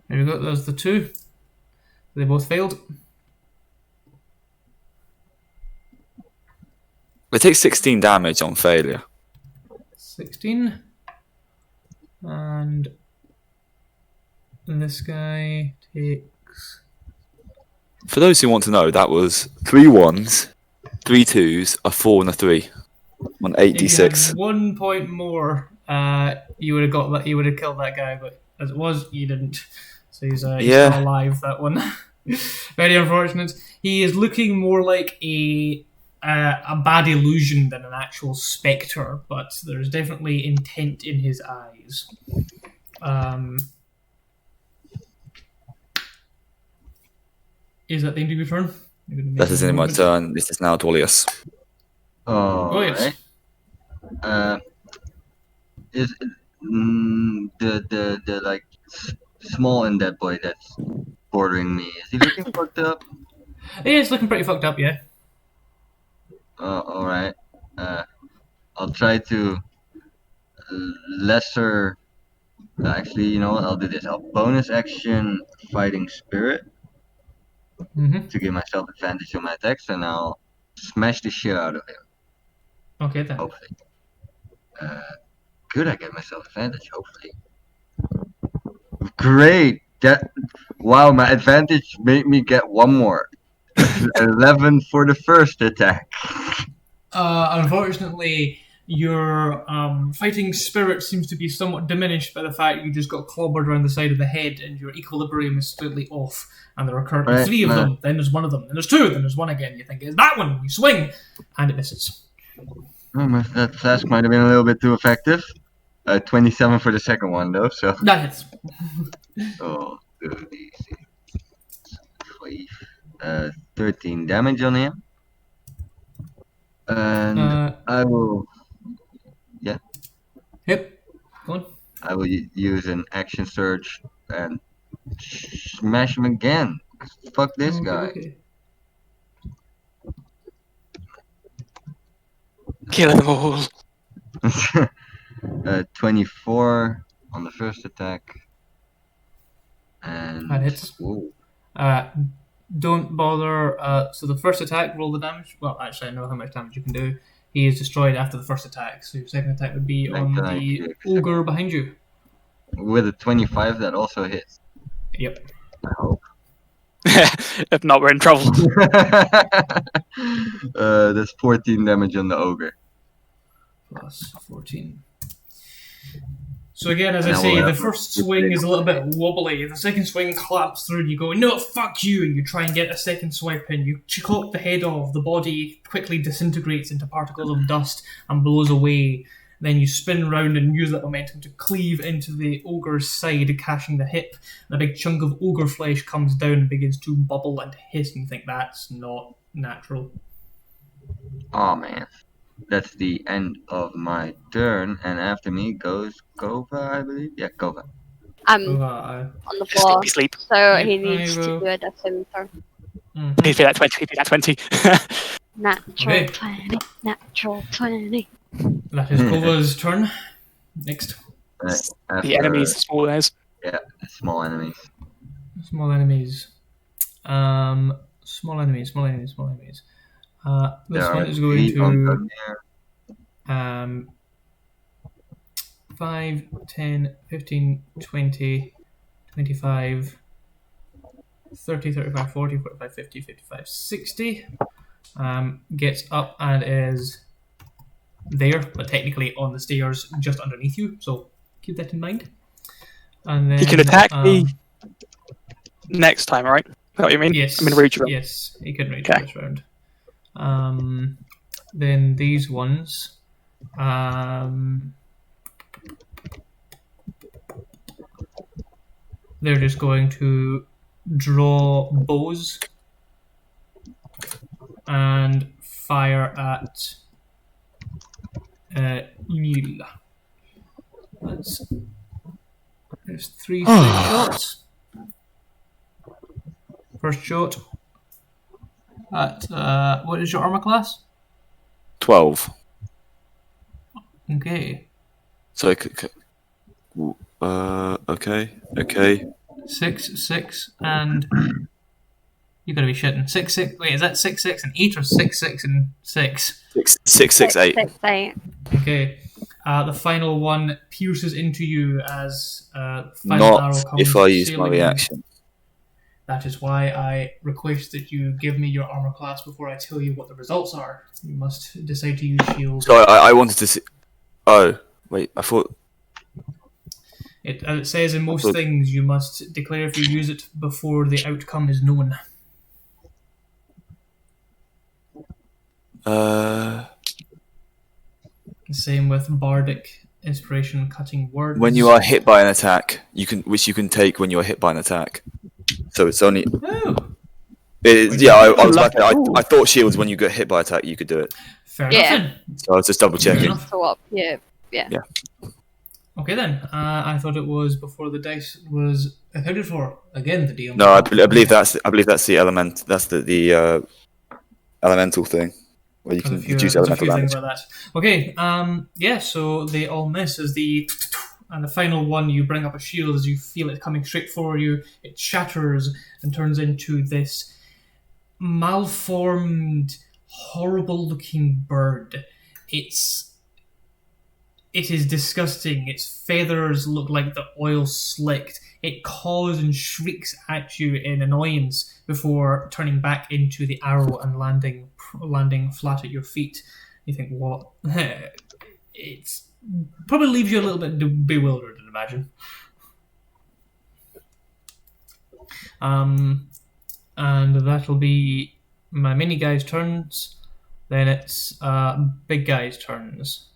[SPEAKER 1] There we go. There's the two. They both failed.
[SPEAKER 5] It takes 16 damage on failure.
[SPEAKER 1] 16. And this guy takes...
[SPEAKER 5] For those who want to know, that was 3 1s, 3 2s, a 4 and a 3 on
[SPEAKER 1] If you had
[SPEAKER 5] 86.
[SPEAKER 1] 1 point more, you would have got that. You would have killed that guy, but as it was, you didn't. So he's
[SPEAKER 5] Yeah.
[SPEAKER 1] still alive. That one. Very unfortunate. He is looking more like a bad illusion than an actual spectre, but there's definitely intent in his eyes. Is that the end of your turn? You're gonna make
[SPEAKER 5] That is
[SPEAKER 1] a
[SPEAKER 5] in my
[SPEAKER 1] movement?
[SPEAKER 5] turn. This is now Dolius.
[SPEAKER 1] Oh, yes.
[SPEAKER 3] Alright. Is the like small undead boy that's bordering me? Is he looking fucked up?
[SPEAKER 1] Yeah, it's looking pretty fucked up, yeah.
[SPEAKER 3] Alright. I'll try to lesser. Actually, you know what? I'll do this. I'll bonus action fighting spirit
[SPEAKER 1] Mm-hmm.
[SPEAKER 3] to give myself advantage on my attacks, and I'll smash the shit out of him.
[SPEAKER 1] Okay, then.
[SPEAKER 3] Hopefully. Could I get myself advantage? Hopefully. Great. Wow, my advantage made me get one more. 11 for the first attack.
[SPEAKER 1] Unfortunately, your fighting spirit seems to be somewhat diminished by the fact you just got clobbered around the side of the head and your equilibrium is slightly off. And there are currently
[SPEAKER 3] Right,
[SPEAKER 1] 3 of
[SPEAKER 3] no.
[SPEAKER 1] them, then there's 1 of them, then there's 2, then there's 1 again. You think it's that one, you swing, and it misses.
[SPEAKER 3] That flask might have been a little bit too effective. 27 for the second one, though, so.
[SPEAKER 1] That hits.
[SPEAKER 3] Oh, 13 damage on him. And I will
[SPEAKER 1] Yep. Go on.
[SPEAKER 3] I will use an action surge and smash him again. Fuck this guy.
[SPEAKER 1] Okay.
[SPEAKER 4] Kill them all.
[SPEAKER 3] 24 on the first attack. And
[SPEAKER 1] That hits.
[SPEAKER 3] whoa.
[SPEAKER 1] Don't bother. So the first attack, roll the damage. Well, actually, I know how much damage you can do. He is destroyed after the first attack. So your second attack would be on the ogre behind you.
[SPEAKER 3] With a 25, that also hits.
[SPEAKER 1] Yep.
[SPEAKER 3] I hope.
[SPEAKER 4] If not, we're in trouble.
[SPEAKER 3] That's 14 damage on the ogre.
[SPEAKER 1] Plus 14. So again, as I
[SPEAKER 3] And I
[SPEAKER 1] say,
[SPEAKER 3] will
[SPEAKER 1] the
[SPEAKER 3] have
[SPEAKER 1] first
[SPEAKER 3] a
[SPEAKER 1] swing is a little bit
[SPEAKER 3] big
[SPEAKER 1] wobbly. The second swing claps through and you go, no, fuck you, and you try and get a second swipe in. You chop the head off, the body quickly disintegrates into particles of dust and blows away. Then you spin round and use that momentum to cleave into the ogre's side, catching the hip. And a big chunk of ogre flesh comes down and begins to bubble and hiss, and you think that's not natural.
[SPEAKER 3] Oh man. That's the end of my turn, and after me goes Cova, I believe. Yeah, Cova.
[SPEAKER 2] On the floor,
[SPEAKER 4] Sleep.
[SPEAKER 2] so
[SPEAKER 1] Yep,
[SPEAKER 2] he needs
[SPEAKER 1] I
[SPEAKER 2] to
[SPEAKER 1] will.
[SPEAKER 2] do a death saving throw.
[SPEAKER 4] He'd be that 20. He'd be that 20.
[SPEAKER 2] Natural
[SPEAKER 1] Okay.
[SPEAKER 2] 20. Natural 20.
[SPEAKER 1] That is Kova's turn. Next.
[SPEAKER 3] After,
[SPEAKER 4] The enemies, the small guys.
[SPEAKER 3] Yeah, small enemies.
[SPEAKER 1] Small enemies. Small enemies. This
[SPEAKER 3] There
[SPEAKER 1] one
[SPEAKER 3] are
[SPEAKER 1] is going
[SPEAKER 3] 3 on
[SPEAKER 1] to
[SPEAKER 3] the
[SPEAKER 1] 5, 10, 15, 20, 25, 30, 35, 40, 45, 50, 55, 60. Gets up and is there, but technically on the stairs just underneath you, so keep that in mind. And then,
[SPEAKER 4] He can attack me next time, right? Is that what you mean?
[SPEAKER 1] Yes.
[SPEAKER 4] I'm in reach room.
[SPEAKER 1] Yes, he can reach
[SPEAKER 4] Okay.
[SPEAKER 1] this round. Then these ones. They're just going to draw bows and fire at Neil. There's 3 straight shots. First shot at what is your armor class?
[SPEAKER 5] 12.
[SPEAKER 1] Okay.
[SPEAKER 5] So, okay.
[SPEAKER 1] 6, and you gotta be shitting. 6. Wait, is that 6 and 8 or 6 and 6?
[SPEAKER 5] 6, 6, 8.
[SPEAKER 2] 8.
[SPEAKER 1] Okay. The final one pierces into you as final arrow
[SPEAKER 5] Not
[SPEAKER 1] comes
[SPEAKER 5] if I use my
[SPEAKER 1] sailing in.
[SPEAKER 5] reaction.
[SPEAKER 1] That is why I request that you give me your armor class before I tell you what the results are. You must decide to use shield.
[SPEAKER 5] So I wanted to see. Oh wait, I thought.
[SPEAKER 1] As it says in most things, you must declare if you use it before the outcome is known. Same with bardic inspiration, cutting words.
[SPEAKER 5] When you are hit by an attack, you can take when you are hit by an attack. So it's only.
[SPEAKER 1] Oh.
[SPEAKER 5] I was about to say, I thought shields when you get hit by attack you could do it.
[SPEAKER 1] Fair enough then.
[SPEAKER 5] So I was just double checking.
[SPEAKER 2] So what? Yeah.
[SPEAKER 1] Okay then. I thought it was before the dice was accounted for. Again, the deal.
[SPEAKER 5] No, I believe that's the element. That's the elemental thing where you can reduce elemental damage.
[SPEAKER 1] Like that. Okay. Yeah. So they all miss as the. And the final one, you bring up a shield as you feel it coming straight for you. It shatters and turns into this malformed, horrible-looking bird. It is disgusting. Its feathers look like the oil slicked. It caws and shrieks at you in annoyance before turning back into the arrow and landing flat at your feet. You think, what? It's probably leaves you a little bit bewildered, I'd imagine. And that'll be my mini guy's turns. Then it's big guy's turns.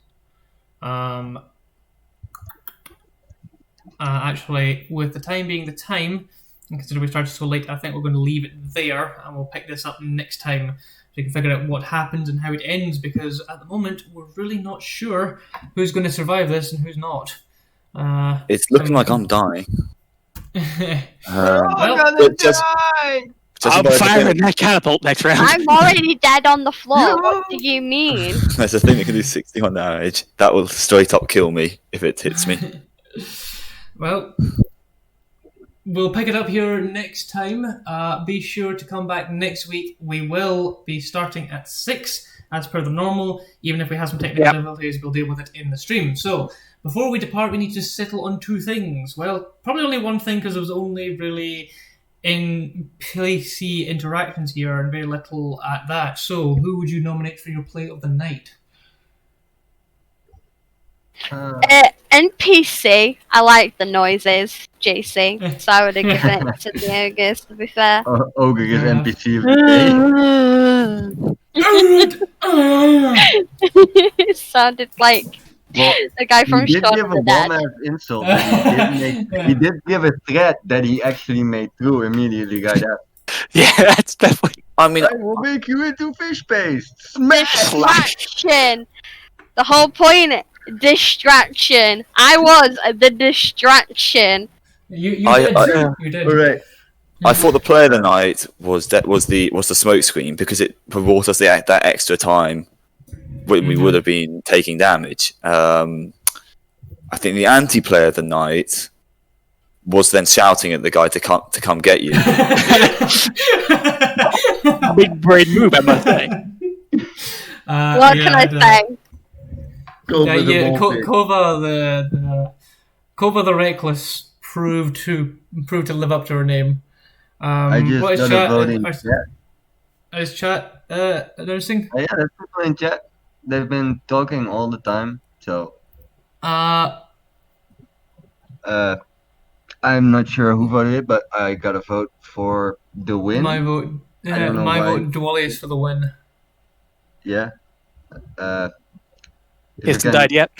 [SPEAKER 1] Actually, with the time being the time, and considering we started so late, I think we're going to leave it there, and we'll pick this up next time. So you can figure out what happens and how it ends, because at the moment we're really not sure who's going to survive this and who's not.
[SPEAKER 5] It's looking like I'm dying.
[SPEAKER 3] I'm gonna die!
[SPEAKER 4] I'm firing that catapult next round.
[SPEAKER 2] I'm already dead on the floor. What do you mean?
[SPEAKER 5] There's a thing that can do 61 damage. That will straight up kill me if it hits me.
[SPEAKER 1] Well, we'll pick it up here next time. Be sure to come back next week. We will be starting at 6 as per the normal. Even if we have some technical difficulties, we'll deal with it in the stream. So, before we depart, we need to settle on 2 things. Well, probably only one thing, because there was only really in PC interactions here and very little at that. So, who would you nominate for your play of the night?
[SPEAKER 2] NPC, I like the noises, JC, so I would have given it to the ogres, to be fair.
[SPEAKER 3] Ogre is NPC.
[SPEAKER 2] It sounded like the guy from
[SPEAKER 3] He did
[SPEAKER 2] Shaun
[SPEAKER 3] give
[SPEAKER 2] of
[SPEAKER 3] a
[SPEAKER 2] the Dead.
[SPEAKER 3] bomb-ass insult, but he did give a threat that he actually made through immediately, guy.
[SPEAKER 4] Yeah, that's definitely.
[SPEAKER 5] I mean,
[SPEAKER 3] I will make you into fish paste. Smash!
[SPEAKER 2] Distraction! The whole point, distraction. I was the distraction.
[SPEAKER 1] You did. You did.
[SPEAKER 3] All right.
[SPEAKER 5] I thought the play of the night was the smoke screen because it brought us that extra time when we would have been taking damage. I think the anti-player of the night was then shouting at the guy to come get you.
[SPEAKER 4] Big brain move, I must say.
[SPEAKER 2] What can I say?
[SPEAKER 1] Cova the Reckless proved to live up to her name.
[SPEAKER 3] I just
[SPEAKER 1] what is
[SPEAKER 3] started
[SPEAKER 1] chat?
[SPEAKER 3] voting.
[SPEAKER 1] Is chat announcing?
[SPEAKER 3] Yeah, there's people in chat. They've been talking all the time, so. I'm not sure who voted, but I got a vote for the win.
[SPEAKER 1] My vote. My vote. Dwally is for the win.
[SPEAKER 3] Yeah.
[SPEAKER 4] He hasn't died yet.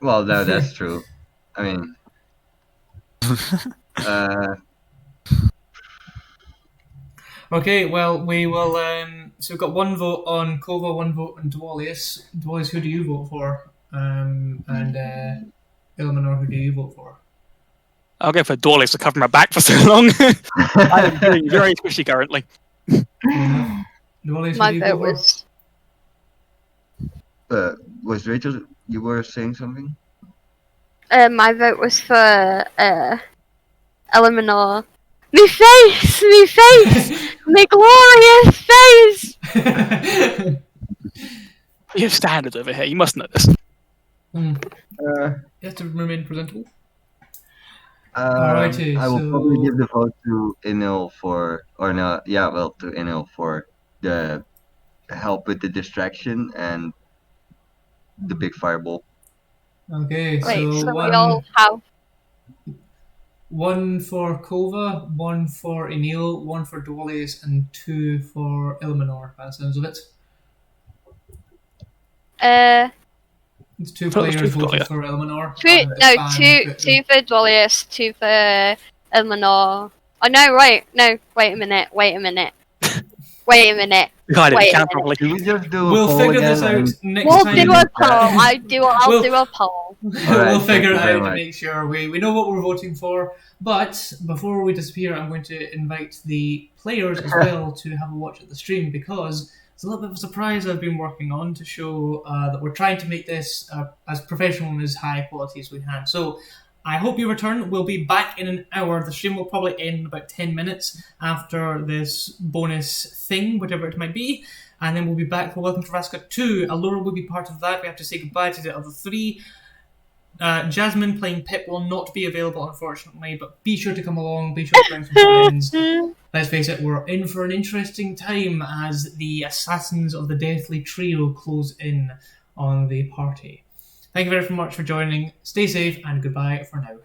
[SPEAKER 3] Well, no, that's true. I mean.
[SPEAKER 1] Okay, well, we will. So we've got 1 vote on Cova, 1 vote on Dwalius. Dwalius, who do you vote for? And Illuminor, who do you vote for?
[SPEAKER 4] I'll go for Dwalius to cover my back for so long. I am feeling very squishy currently.
[SPEAKER 1] Dwalius,
[SPEAKER 2] My
[SPEAKER 1] who do you
[SPEAKER 2] vote
[SPEAKER 1] vote
[SPEAKER 2] was.
[SPEAKER 3] Was Rachel? You were saying something?
[SPEAKER 2] My vote was for Eleanor. Me face, me face, me glorious face.
[SPEAKER 4] We have standards over here. You must know this.
[SPEAKER 1] Hmm.
[SPEAKER 3] Uh,
[SPEAKER 1] You have to remain presentable. Alrighty,
[SPEAKER 3] I will probably
[SPEAKER 1] so-
[SPEAKER 3] give the vote to Enil for, or no, yeah, well, to Enil for the help with the distraction and the big fireball.
[SPEAKER 1] Okay,
[SPEAKER 2] Wait,
[SPEAKER 1] so
[SPEAKER 2] so we all have.
[SPEAKER 1] one for Cova, one for Enil, one for Dwalius, and 2 for Ilmenor. That sounds of it. It's 2
[SPEAKER 4] I thought it was
[SPEAKER 1] players
[SPEAKER 4] 2 for
[SPEAKER 1] voted
[SPEAKER 4] Dwalius.
[SPEAKER 1] for Ilmenor.
[SPEAKER 2] Two for Dwalius, 2 for Eleanor. Oh no, wait a minute.
[SPEAKER 4] We can't even
[SPEAKER 2] Wait a
[SPEAKER 4] count
[SPEAKER 2] minute.
[SPEAKER 4] properly.
[SPEAKER 3] Should we just do a
[SPEAKER 1] We'll
[SPEAKER 3] poll
[SPEAKER 1] figure
[SPEAKER 3] again?
[SPEAKER 1] this out next
[SPEAKER 2] We'll
[SPEAKER 1] time.
[SPEAKER 2] do a poll. I'll
[SPEAKER 1] We'll-
[SPEAKER 2] do a poll.
[SPEAKER 1] We'll
[SPEAKER 3] Alright,
[SPEAKER 1] figure it
[SPEAKER 3] thank you very
[SPEAKER 1] out to
[SPEAKER 3] much.
[SPEAKER 1] make sure we know what we're voting for. But before we disappear, I'm going to invite the players as well to have a watch at the stream, because it's a little bit of a surprise I've been working on to show that we're trying to make this as professional and as high quality as we can. So I hope you return. We'll be back in an hour. The stream will probably end in about 10 minutes after this bonus thing, whatever it might be. And then we'll be back for Welcome to Raska 2. Allura will be part of that. We have to say goodbye to the other 3. Jasmine playing Pip will not be available, unfortunately, but be sure to come along. Be sure to bring some friends. Let's face it, we're in for an interesting time as the Assassins of the Deathly Trio close in on the party. Thank you very much for joining. Stay safe and goodbye for now.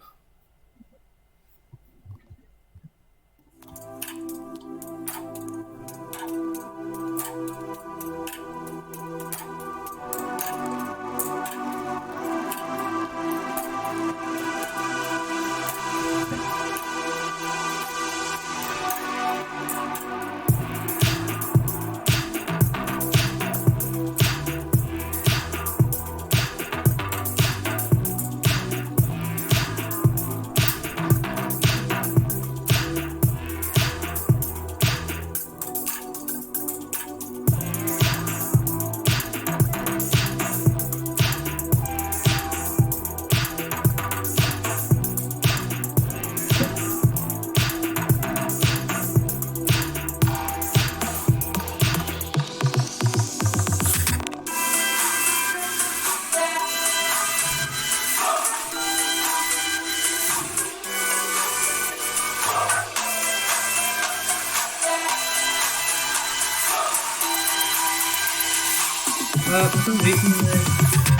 [SPEAKER 1] For some reason,